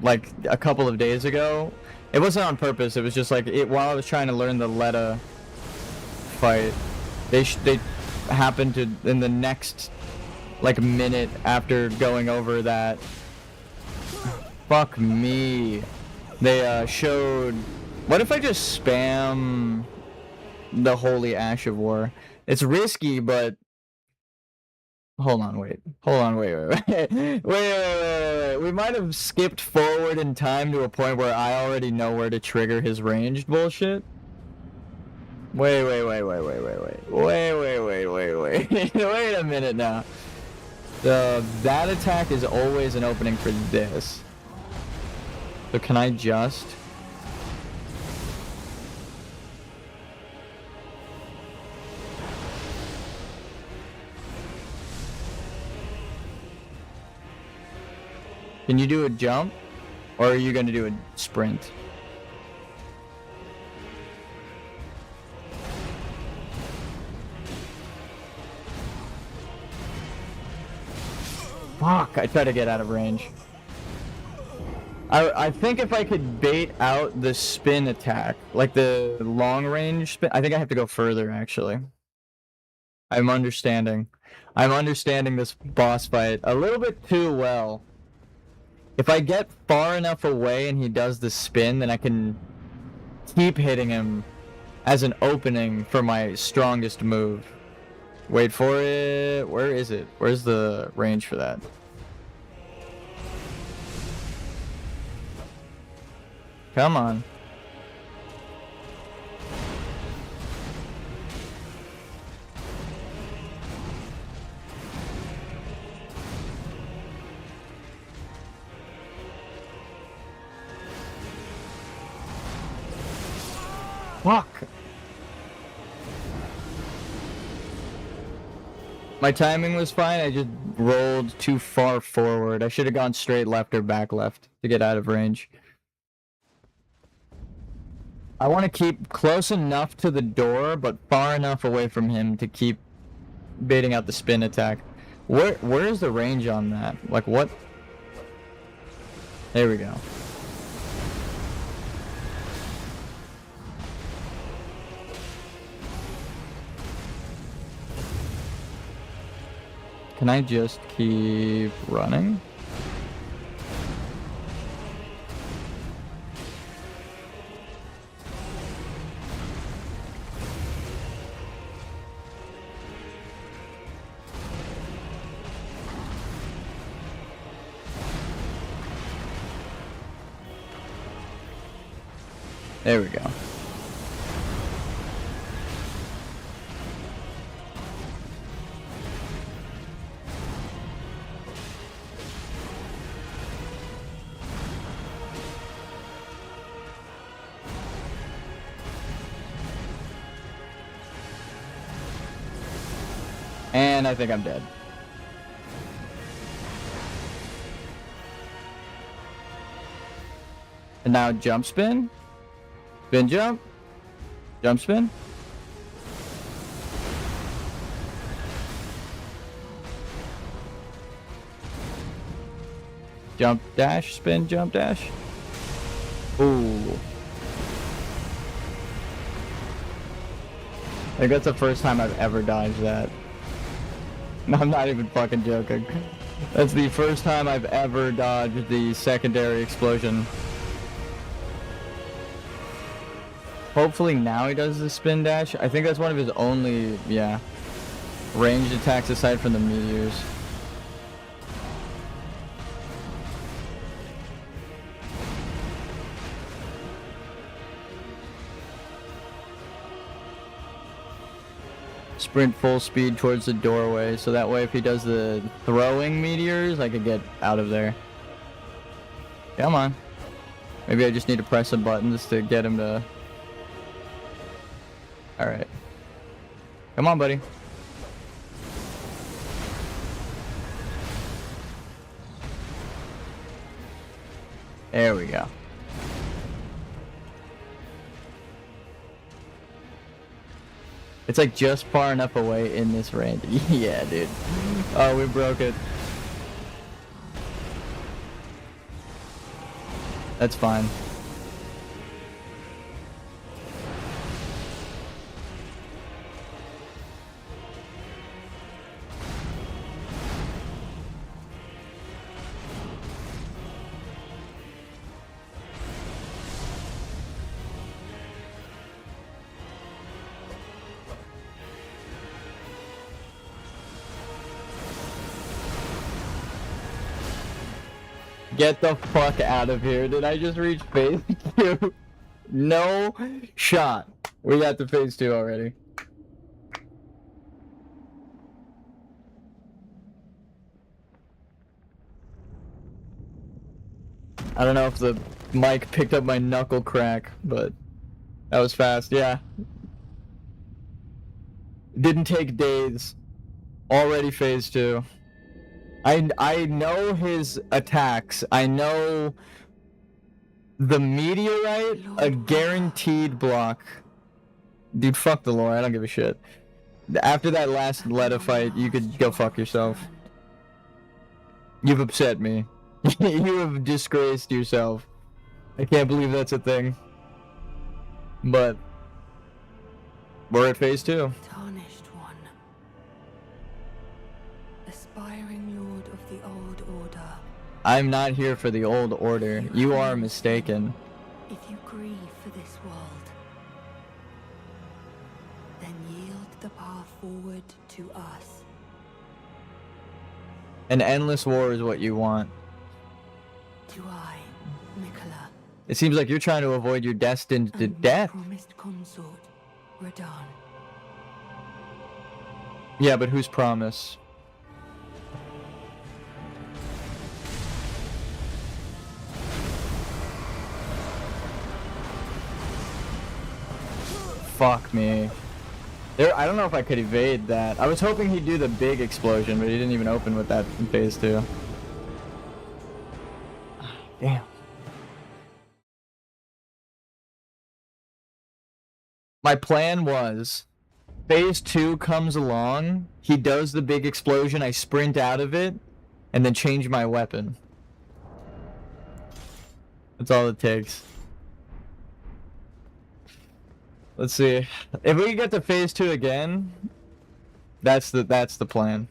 like a couple of days ago. It wasn't on purpose. It was just like while I was trying to learn the Letta fight, they happened to, in the next like minute after going over that, fuck me, they showed, what if I just spam the Holy Ash of War? It's risky, but hold on, wait. We might have skipped forward in time to a point where I already know where to trigger his ranged bullshit. Wait. Wait a minute now. That attack is always an opening for this. So can I just... Can you do a jump? Or are you gonna do a sprint? Fuck, I tried to get out of range. I think if I could bait out the spin attack, like the long range spin, I think I have to go further actually. I'm understanding this boss fight a little bit too well. If I get far enough away and he does the spin, then I can keep hitting him as an opening for my strongest move. Wait for it. Where is it? Where's the range for that? Come on. Fuck. My timing was fine, I just rolled too far forward. I should have gone straight left or back left to get out of range. I want to keep close enough to the door, but far enough away from him to keep baiting out the spin attack. Where is the range on that? Like what? There we go. Can I just keep running? There we go. And I think I'm dead. And now jump spin. Spin jump. Jump spin. Jump dash, spin, jump dash. Ooh. I think that's the first time I've ever dodged that. No, I'm not even fucking joking. That's the first time I've ever dodged the secondary explosion. Hopefully now he does the spin dash. I think that's one of his only, yeah, ranged attacks aside from the meteors. Sprint full speed towards the doorway, so that way if he does the throwing meteors, I could get out of there. Come on. Maybe I just need to press some buttons to get him to... Alright. Come on, buddy. There we go. It's like just far enough away in this range. Yeah, dude. Oh, we broke it. That's fine. Get the fuck out of here. Did I just reach phase 2? No shot. We got to phase 2 already. I don't know if the mic picked up my knuckle crack, but that was fast, yeah. Didn't take days. Already phase 2. I know his attacks. I know the meteorite, a guaranteed block. Dude, fuck the lore. I don't give a shit. After that last Letta fight, you could go fuck yourself. You've upset me. You have disgraced yourself. I can't believe that's a thing. But we're at phase 2. Tarnished one. Aspiring lord of the old order. I'm not here for the old order. You are mistaken. If you grieve for this world, then yield the path forward to us. An endless war is what you want. Do I, Mikola, It seems like you're trying to avoid your destined to and my death. promised consort, Radahn. Yeah, but whose promise? Fuck me. I don't know if I could evade that. I was hoping he'd do the big explosion, but he didn't even open with that in phase 2. Damn. My plan was, phase 2 comes along, he does the big explosion, I sprint out of it, and then change my weapon. That's all it takes. Let's see. If we get to phase 2 again, that's the plan.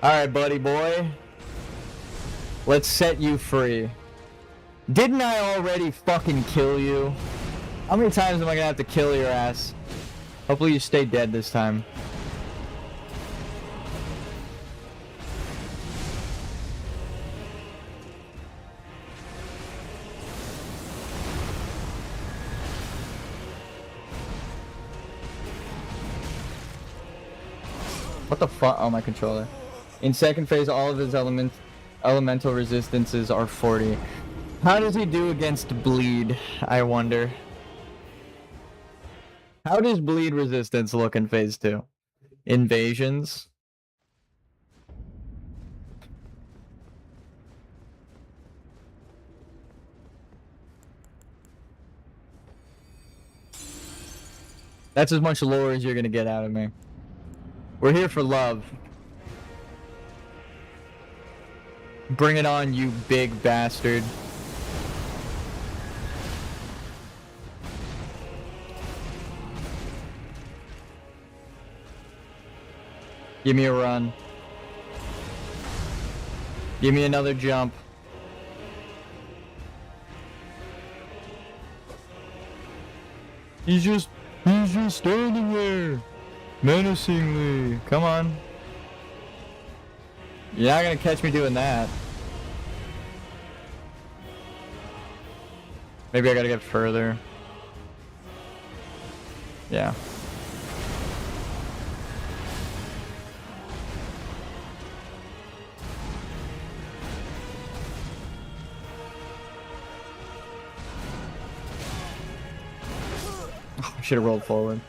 Alright, buddy boy. Let's set you free. Didn't I already fucking kill you? How many times am I gonna have to kill your ass? Hopefully you stay dead this time. What the fuck? Oh, my controller. In second phase, all of his elemental resistances are 40. How does he do against bleed, I wonder? How does bleed resistance look in phase 2? Invasions? That's as much lore as you're gonna get out of me. We're here for love. Bring it on, you big bastard. Give me a run. Give me another jump. He's just standing there. Menacingly. Come on. You're not gonna catch me doing that. Maybe I gotta get further. Yeah. I should have rolled forward.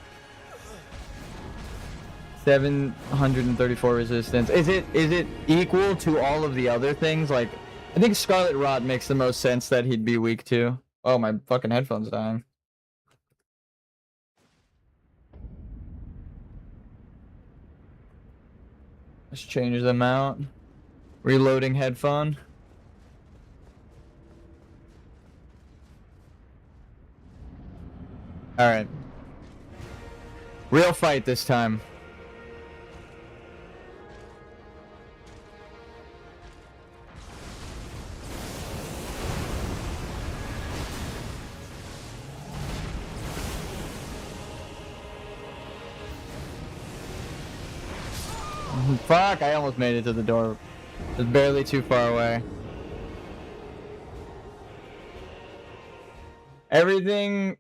734 resistance. Is it equal to all of the other things? Like, I think Scarlet Rot makes the most sense that he'd be weak to. Oh, my fucking headphone's dying. Let's change them out. Reloading headphone. Alright. Real fight this time. Fuck, I almost made it to the door. It's barely too far away. Everything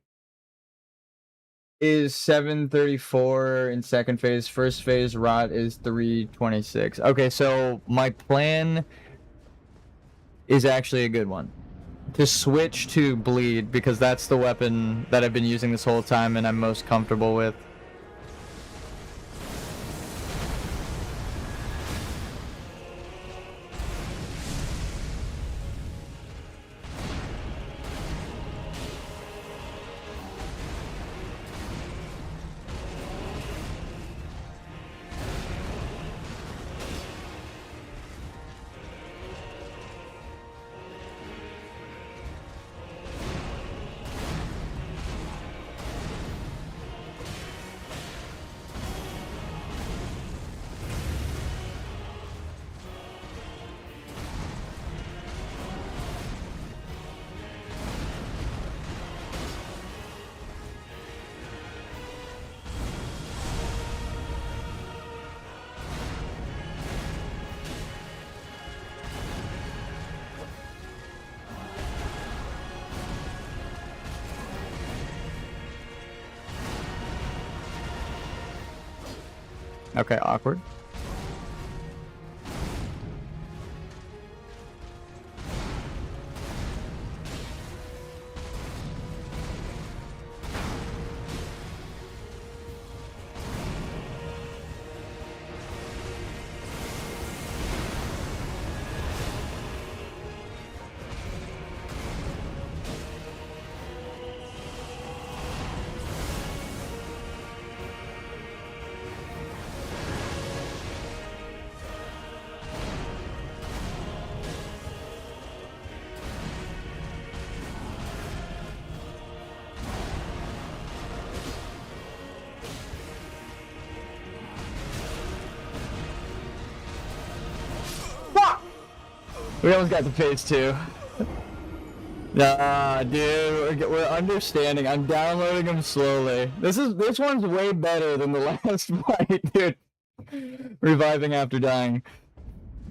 is 734 in second phase. First phase rot is 326. Okay, so my plan is actually a good one. To switch to bleed, because that's the weapon that I've been using this whole time and I'm most comfortable with. Okay, awkward. We almost got to phase 2. Nah, dude, we're understanding. I'm downloading them slowly. This one's way better than the last fight, dude. Reviving after dying.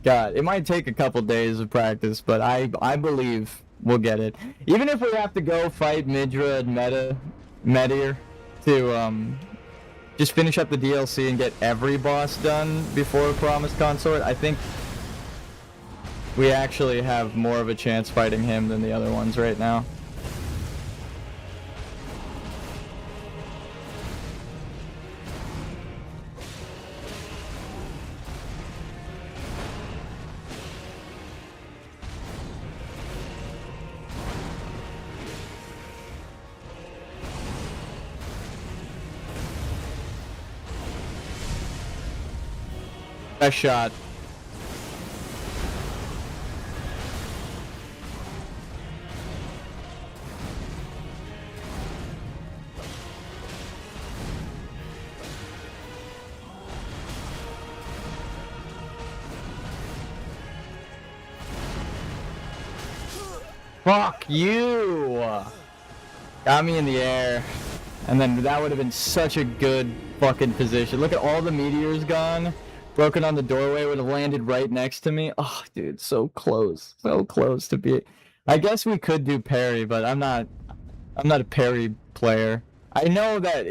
God, it might take a couple days of practice, but I believe we'll get it. Even if we have to go fight Midra and Meteor to just finish up the DLC and get every boss done before Promised Consort, I think we actually have more of a chance fighting him than the other ones right now. Best shot. Fuck you! Got me in the air. And then that would have been such a good fucking position. Look at all the meteors gone. Broken on the doorway, would have landed right next to me. Oh, dude, so close. So close to be. I guess we could do parry, but I'm not a parry player. I know that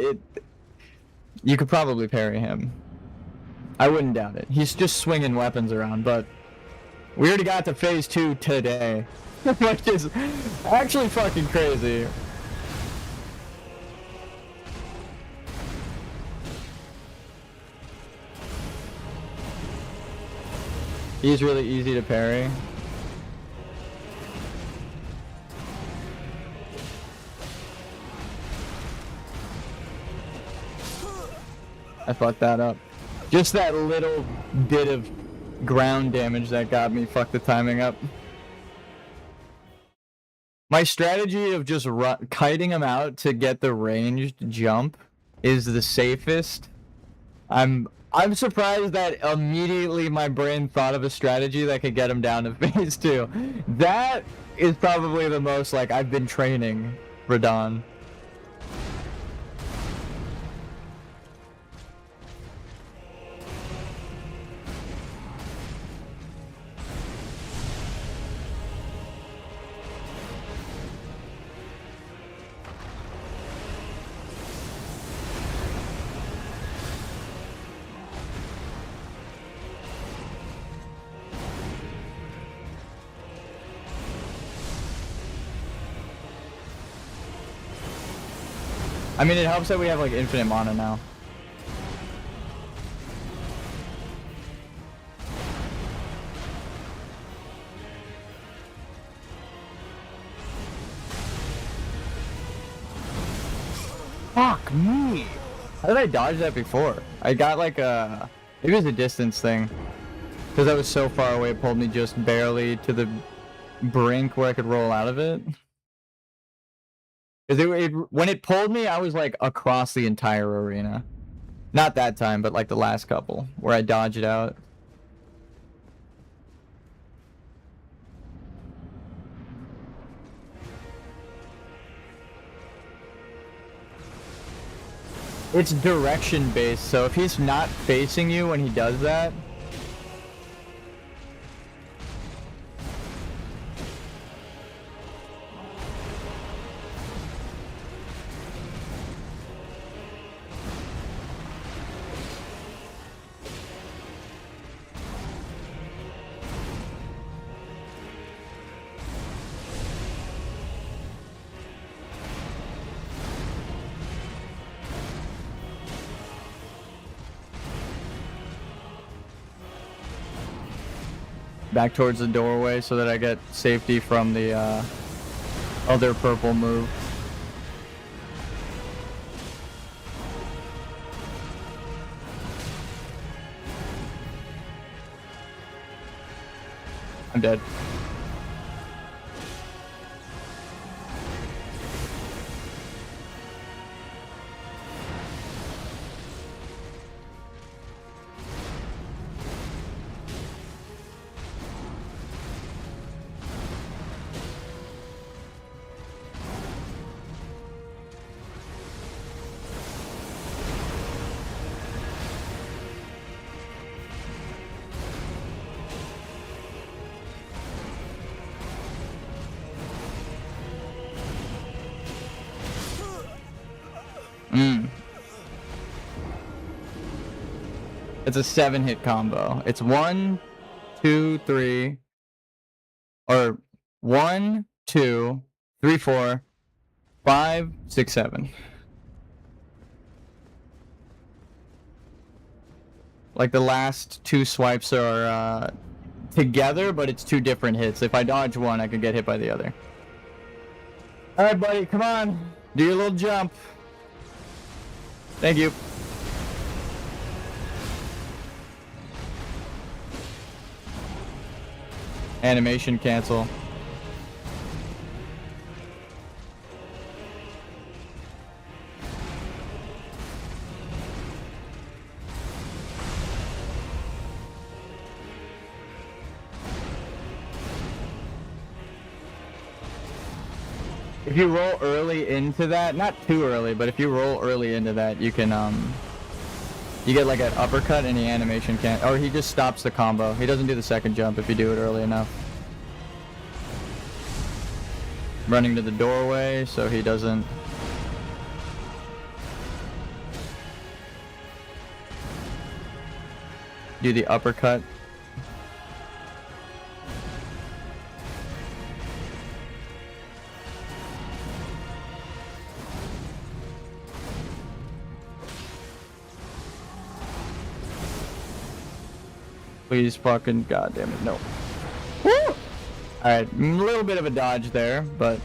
you could probably parry him. I wouldn't doubt it. He's just swinging weapons around, but we already got to phase 2 today. Which is actually fucking crazy. He's really easy to parry. I fucked that up. Just that little bit of ground damage that got me fucked the timing up. My strategy of just kiting him out to get the ranged jump is the safest. I'm surprised that immediately my brain thought of a strategy that could get him down to phase 2. That is probably the most like I've been training Radon. I mean, it helps that we have like infinite mana now. Fuck me! How did I dodge that before? I got like a... Maybe it was a distance thing. Because I was so far away, it pulled me just barely to the brink where I could roll out of it. Because when it pulled me, I was like across the entire arena. Not that time, but like the last couple, where I dodged out. It's direction based, so if he's not facing you when he does that, back towards the doorway so that I get safety from the other purple move. I'm dead. It's a 7-hit combo. It's 1, 2, 3, or 1, 2, 3, 4, 5, 6, 7. Like the last 2 swipes are together, but it's 2 different hits. If I dodge one, I could get hit by the other. Alright, buddy, come on. Do your little jump. Thank you. Animation cancel. If you roll early into that, not too early, but if you roll early into that, you can you get like an uppercut and the animation can't, or he just stops the combo. He doesn't do the second jump if you do it early enough. Running to the doorway so he doesn't. Do the uppercut. Please fucking goddamn it, no. Woo! Alright, a little bit of a dodge there, but...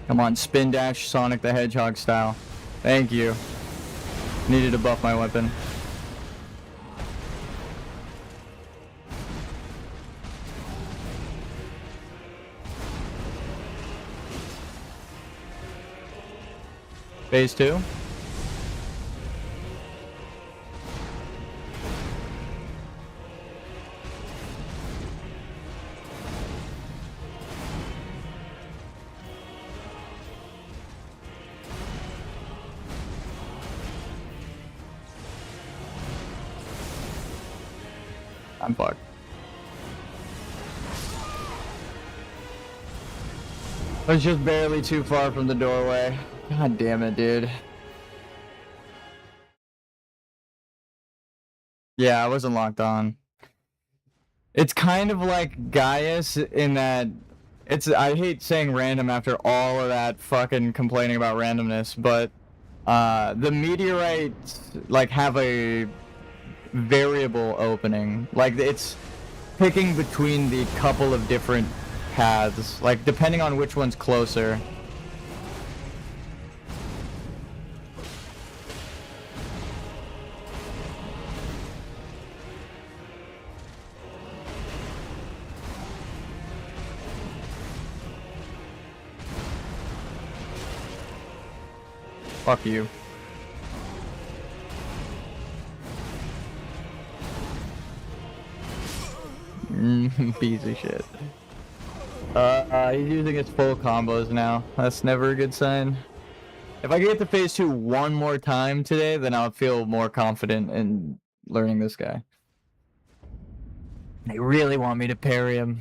Come on, spin dash Sonic the Hedgehog style. Thank you. Needed to buff my weapon. Phase 2. I'm fucked. I was just barely too far from the doorway. God damn it, dude. Yeah, I wasn't locked on. It's kind of like Gaius in that it's, I hate saying random after all of that fucking complaining about randomness, but the meteorites like have a variable opening. Like it's picking between the couple of different paths, like depending on which one's closer. Fuck you. Piece of shit. He's using his full combos now. That's never a good sign. If I get to phase 2 one more time today, then I'll feel more confident in learning this guy. They really want me to parry him.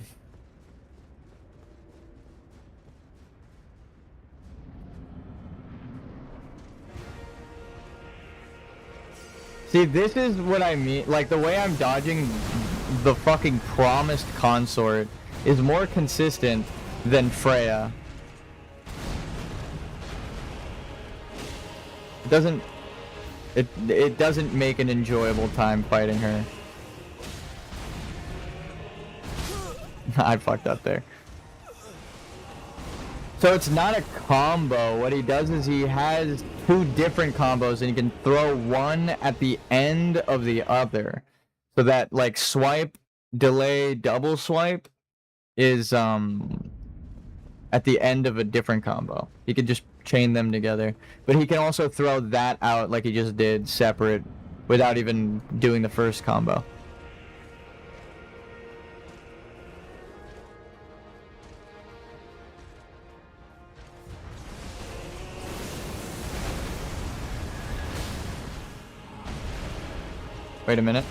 See, this is what I mean. Like, the way I'm dodging the fucking promised consort is more consistent than Freya. It doesn't make an enjoyable time fighting her. I fucked up there. So it's not a combo. What he does is he has 2 different combos and he can throw one at the end of the other. So that like swipe, delay, double swipe is at the end of a different combo. He can just chain them together. But he can also throw that out like he just did separate without even doing the first combo. Wait a minute.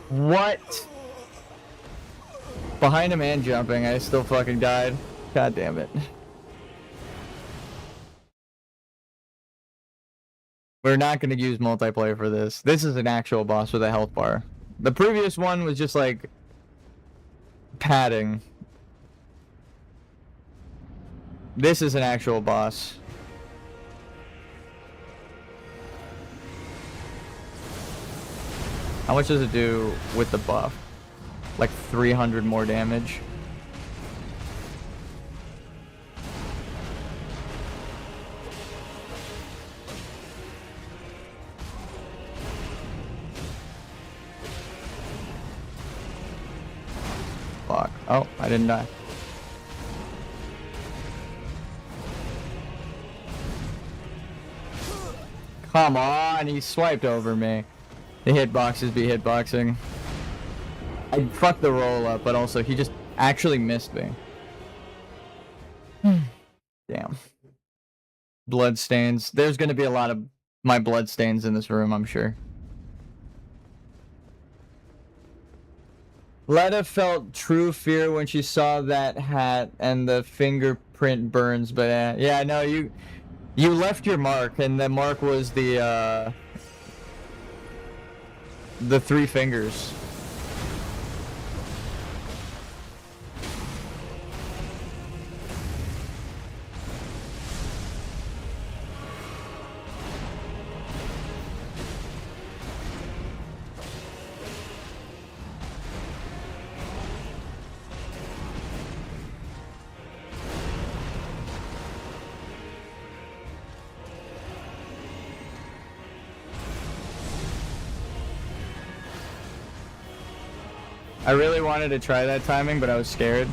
What? Behind him and jumping, I still fucking died. God damn it. We're not going to use multiplayer for this. This is an actual boss with a health bar. The previous one was just like padding. This is an actual boss. How much does it do with the buff? Like 300 more damage. Fuck. Oh, I didn't die. Come on, he swiped over me. The hitboxes be hitboxing. I fucked the roll up, but also he just actually missed me. Damn. Bloodstains. There's gonna be a lot of my bloodstains in this room, I'm sure. Letta felt true fear when she saw that hat and the fingerprint burns, but yeah, no, you left your mark, and the mark was the 3 fingers. I really wanted to try that timing, but I was scared.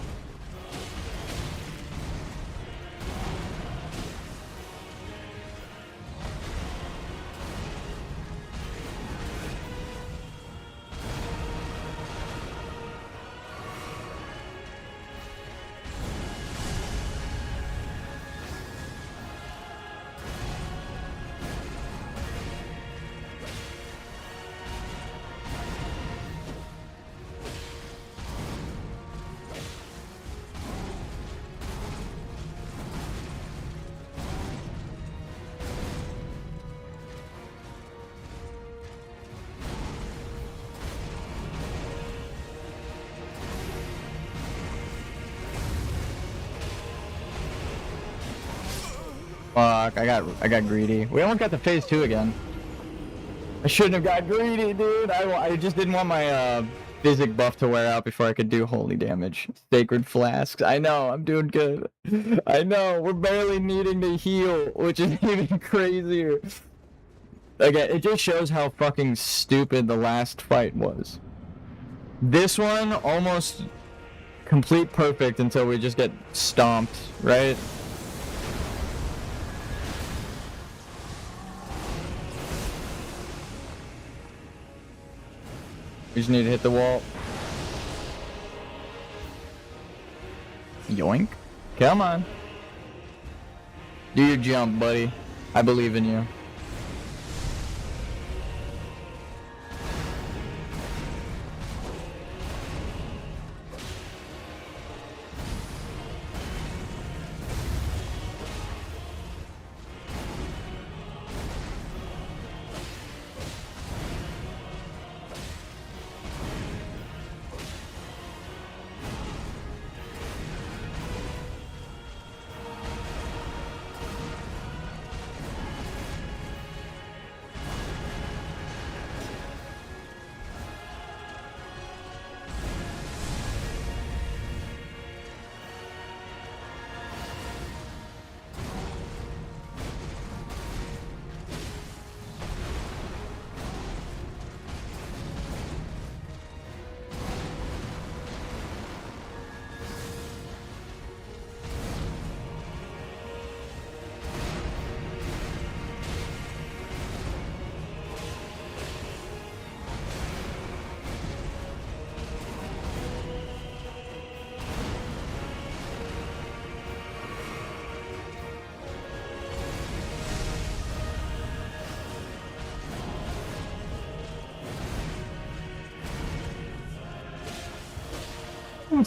Fuck, I got greedy. We almost got to phase 2 again. I shouldn't have got greedy, dude. I just didn't want my physic buff to wear out before I could do holy damage. Sacred flasks. I know, I'm doing good. I know, we're barely needing to heal, which is even crazier. Again, it just shows how fucking stupid the last fight was. This one, almost complete perfect until we just get stomped, right? We just need to hit the wall. Yoink. Come on. Do your jump, buddy. I believe in you.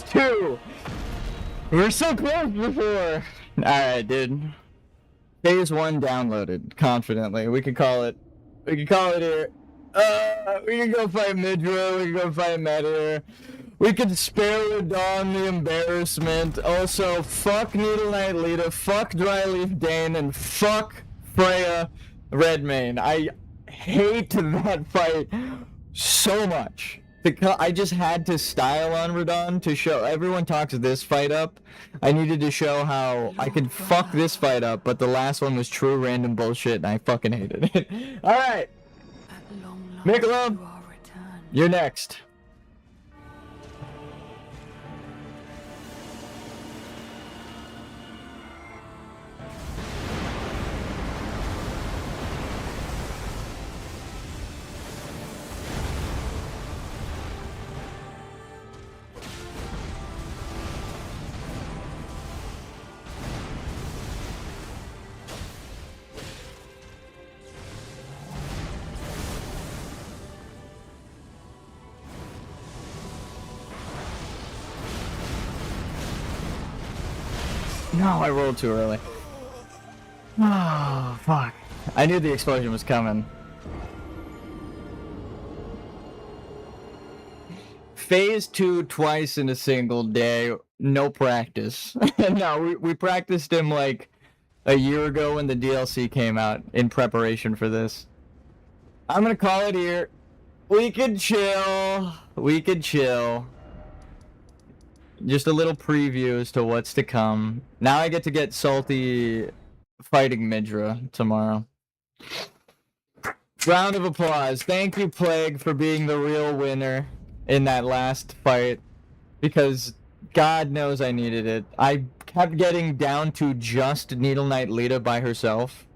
Two. We're so close before. Alright, dude. Phase 1 downloaded confidently. We could call it. We could call it here. We can go fight Midra. We can go fight Meteor. We could spare Dawn the embarrassment. Also, fuck Needle Knight Lita. Fuck Dryleaf Dane. And fuck Freya Redmane. I hate that fight so much. I just had to style on Radon to show. Everyone talks this fight up. I needed to show how I could fuck this fight up, but the last one was true random bullshit, and I fucking hated it. Alright! Michelob, you're next. No, I rolled too early. Oh, fuck. I knew the explosion was coming. Phase 2 twice in a single day, no practice. No, we practiced him like a year ago when the DLC came out in preparation for this. I'm gonna call it here. We could chill. We could chill. Just a little preview as to what's to come. Now I get to get salty fighting Midra tomorrow. Round of applause. Thank you, Plague, for being the real winner in that last fight. Because God knows I needed it. I kept getting down to just Needle Knight Lita by herself.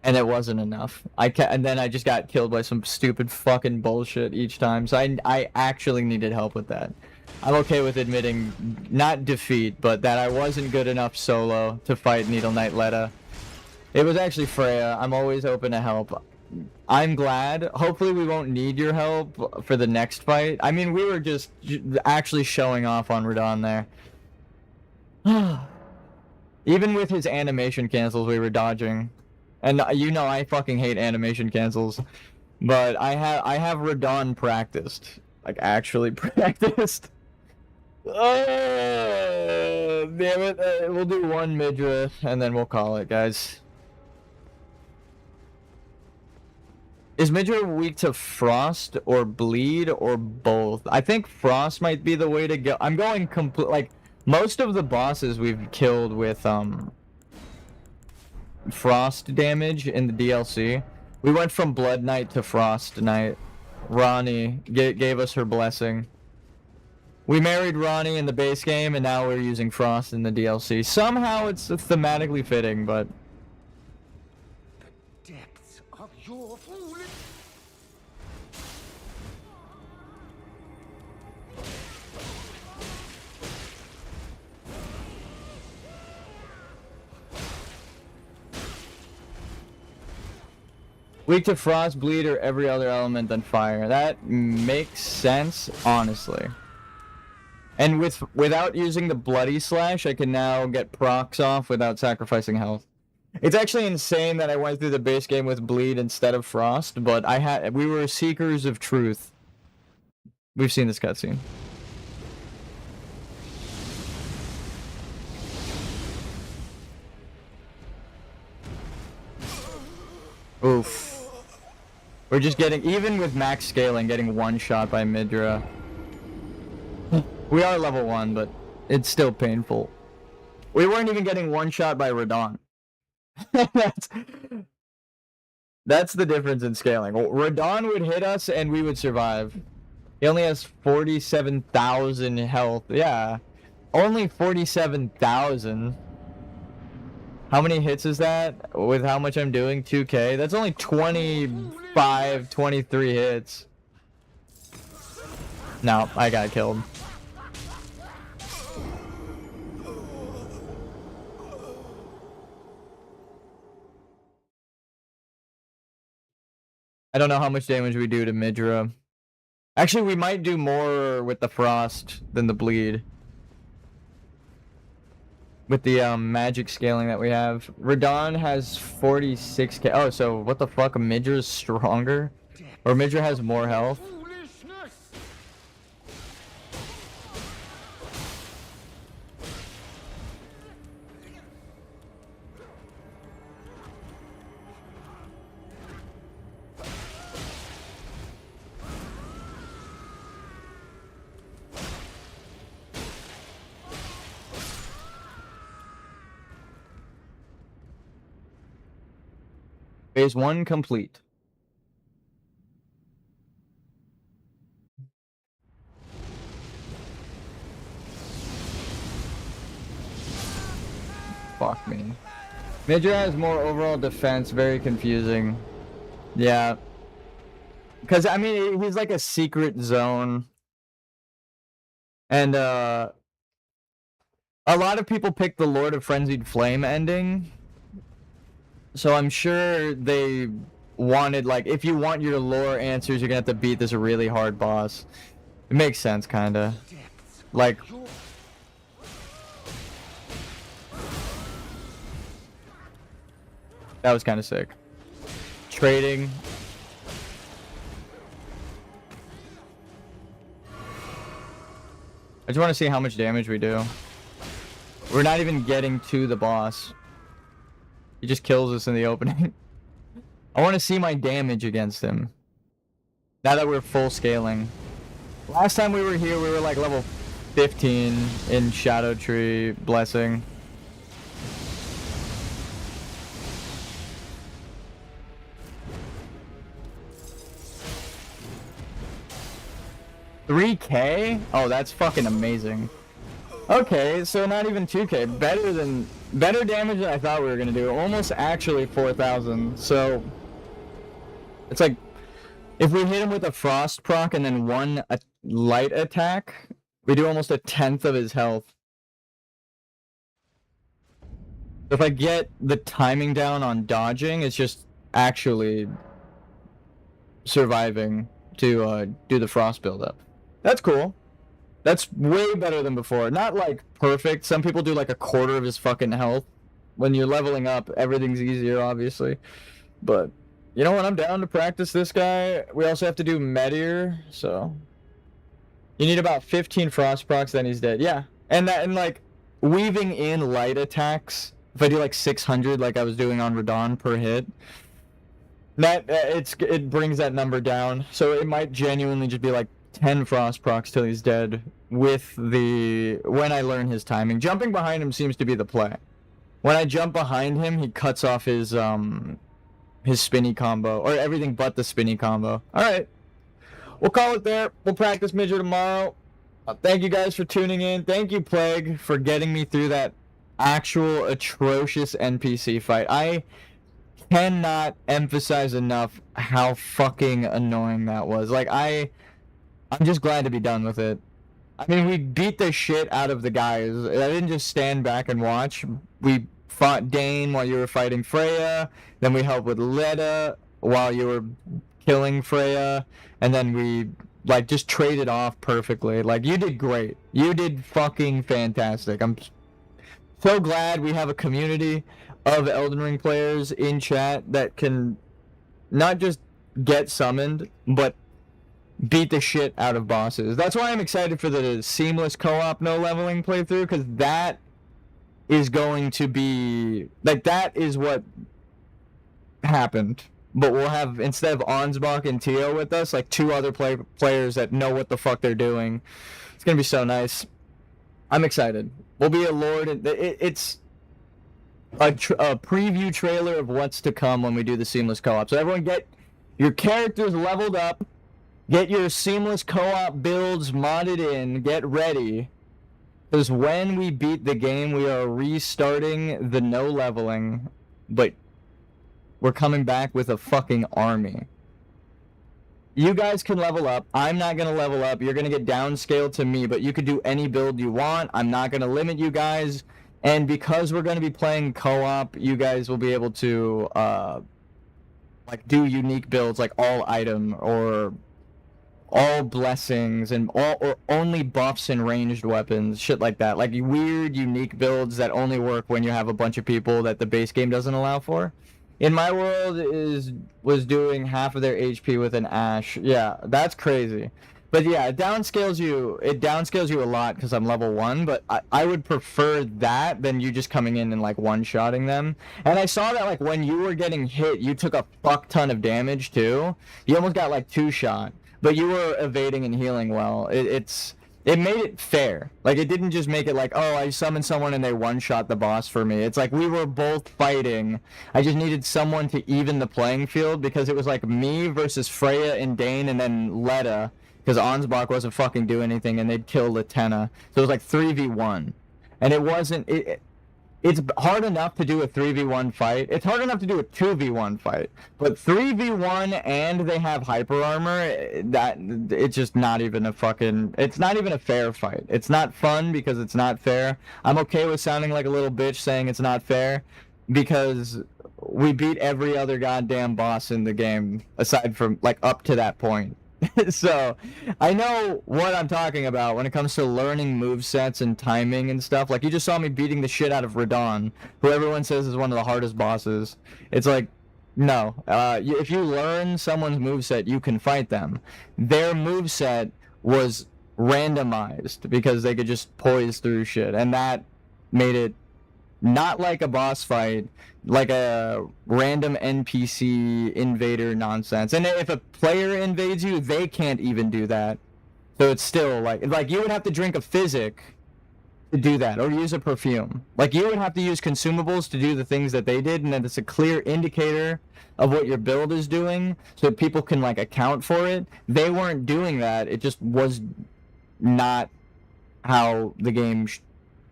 And it wasn't enough. And then I just got killed by some stupid fucking bullshit each time. So I actually needed help with that. I'm okay with admitting, not defeat, but that I wasn't good enough solo to fight Needle Knight Lita. It was actually Freya. I'm always open to help. I'm glad. Hopefully we won't need your help for the next fight. I mean, we were just actually showing off on Radon there. Even with his animation cancels, we were dodging. And you know I fucking hate animation cancels. But I have Radon practiced. Like, actually practiced. Oh, damn it. We'll do one Midra, and then we'll call it, guys. Is Midra weak to Frost or Bleed or both? I think Frost might be the way to go. I'm going complete, like, most of the bosses we've killed with, Frost damage in the DLC. We went from Blood Knight to Frost Knight. Ronnie gave us her blessing. We married Ronnie in the base game, and now we're using Frost in the DLC. Somehow it's thematically fitting, but... The depths of your foolish... Weak to Frost, Bleed, or every other element than fire. That makes sense, honestly. And without using the Bloody Slash, I can now get procs off without sacrificing health. It's actually insane that I went through the base game with Bleed instead of Frost, but we were seekers of truth. We've seen this cutscene. Oof. We're just getting, even with max scaling, getting one shot by Midra. We are level 1, but it's still painful. We weren't even getting one shot by Radon. That's the difference in scaling. Radon would hit us and we would survive. He only has 47,000 health. Yeah. Only 47,000. How many hits is that? With how much I'm doing? 2k? That's only 25, 23 hits. No, I got killed. I don't know how much damage we do to Midra. Actually, we might do more with the Frost than the Bleed. With the magic scaling that we have. Radon has 46k. Oh, so what the fuck? Midra's stronger? Or Midra has more health? Phase 1 complete. Fuck me. Midra has more overall defense, very confusing. Yeah. Because, I mean, he's like a secret zone. And, a lot of people pick the Lord of Frenzied Flame ending. So I'm sure they wanted, like, if you want your lore answers, you're gonna have to beat this really hard boss. It makes sense, kinda. Like... That was kinda sick. Trading. I just want to see how much damage we do. We're not even getting to the boss. He just kills us in the opening. I want to see my damage against him. Now that we're full scaling. Last time we were here, we were like level 15 in Shadow Tree Blessing. $3K? Oh, that's fucking amazing. Okay, so not even 2K. Better damage than I thought we were gonna do. Almost actually 4,000. So it's like if we hit him with a frost proc and then one light attack, we do almost 1/10 of his health. If I get the timing down on dodging, it's just actually surviving to do the frost buildup. That's cool. That's way better than before. Not like perfect. Some people do like 1/4 of his fucking health. When you're leveling up, everything's easier, obviously. But you know what? I'm down to practice this guy. We also have to do Meteor, so you need about 15 frost procs, then he's dead. Yeah, and like weaving in light attacks. If I do like 600, like I was doing on Radon per hit, It brings that number down, so it might genuinely just be like 10 frost procs till he's dead with when I learn his timing. Jumping behind him seems to be the play. When I jump behind him, he cuts off his spinny combo, or everything but the spinny combo. Alright, we'll call it there. We'll practice Midget tomorrow. Thank you guys for tuning in. Thank you, Plague, for getting me through that actual atrocious NPC fight. I cannot emphasize enough how fucking annoying that was. Like, I'm just glad to be done with it. I mean, we beat the shit out of the guys. I didn't just stand back and watch. We fought Dane while you were fighting Freya. Then we helped with Leda while you were killing Freya. And then we, like, just traded off perfectly. Like, you did great. You did fucking fantastic. I'm so glad we have a community of Elden Ring players in chat that can not just get summoned, but beat the shit out of bosses. That's why I'm excited for the seamless co-op no leveling playthrough, because that is going to be, like, that is what happened. But we'll have, instead of Ansbach and Tio with us, like, 2 other players that know what the fuck they're doing. It's gonna be so nice. I'm excited. We'll be a lord, and it's a preview trailer of what's to come when we do the seamless co-op. So everyone get your characters leveled up, get your seamless co-op builds modded in, get ready, because when we beat the game, we are restarting the no leveling, but we're coming back with a fucking army. You guys can level up. I'm not going to level up. You're going to get downscaled to me, but you could do any build you want. I'm not going to limit you guys. And because we're going to be playing co-op, you guys will be able to like do unique builds, like all item or all blessings and or only buffs and ranged weapons, shit like that. Like weird, unique builds that only work when you have a bunch of people that the base game doesn't allow for. In my world was doing half of their HP with an Ash. Yeah, that's crazy. But yeah, it downscales you a lot because I'm level 1, but I would prefer that than you just coming in and like one-shotting them. And I saw that like when you were getting hit, you took a fuck ton of damage too. You almost got like 2-shot, but you were evading and healing well. It made it fair. Like, it didn't just make it like, oh, I summoned someone and they one-shot the boss for me. It's like we were both fighting. I just needed someone to even the playing field because it was like me versus Freya and Dane and then Leda, because Ansbach wasn't fucking doing anything and they'd kill Latenna. So it was like 3v1. And it wasn't... It's hard enough to do a 3v1 fight. It's hard enough to do a 2v1 fight. But 3v1 and they have hyper armor, it's just not even a fucking... It's not even a fair fight. It's not fun because it's not fair. I'm okay with sounding like a little bitch saying it's not fair because we beat every other goddamn boss in the game aside from, like, up to that point. So, I know what I'm talking about when it comes to learning movesets and timing and stuff. Like, you just saw me beating the shit out of Radon, who everyone says is one of the hardest bosses. It's like, no. If you learn someone's moveset, you can fight them. Their moveset was randomized because they could just poise through shit, and that made it not like a boss fight, like a random NPC invader nonsense. And if a player invades you, they can't even do that. So it's still like you would have to drink a physic to do that, or use a perfume. Like, you would have to use consumables to do the things that they did, and then it's a clear indicator of what your build is doing, so people can, like, account for it. They weren't doing that. It just was not how the game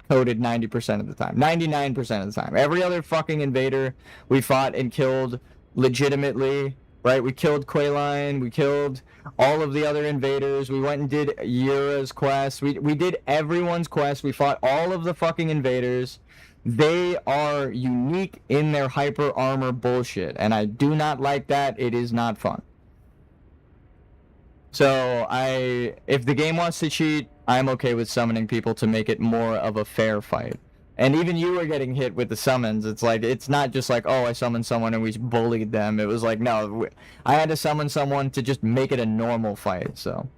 coded 90% of the time. 99% of the time. Every other fucking invader we fought and killed legitimately, right? We killed Quayline, we killed all of the other invaders, we went and did Yura's quest, we did everyone's quest, we fought all of the fucking invaders. They are unique in their hyper armor bullshit, and I do not like that. It is not fun. So if the game wants to cheat, I'm okay with summoning people to make it more of a fair fight. And even you were getting hit with the summons. It's like, it's not just like, oh, I summoned someone and we bullied them. It was like, no, I had to summon someone to just make it a normal fight. So,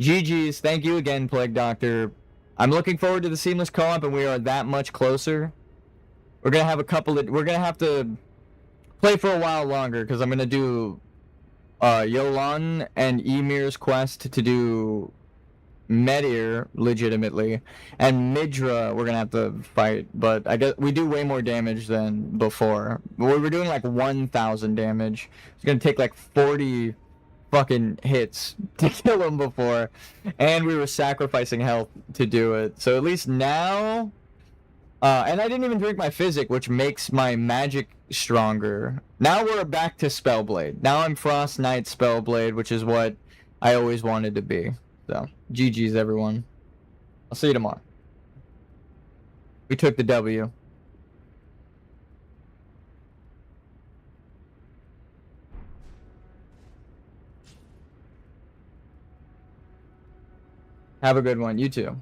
GG's. Thank you again, Plague Doctor. I'm looking forward to the seamless co-op, and we are that much closer. We're gonna have we're gonna have to play for a while longer because I'm gonna do Yolan and Emir's quest to do Meteor legitimately, and Midra we're gonna have to fight, but I guess we do way more damage than before. We were doing like 1,000 damage. It's gonna take like 40 fucking hits to kill him before, and we were sacrificing health to do it. So at least now, and I didn't even drink my physic, which makes my magic stronger. Now we're back to Spellblade. Now I'm Frost Knight Spellblade, which is what I always wanted to be. So, GG's everyone. I'll see you tomorrow. We took the W. Have a good one. You too.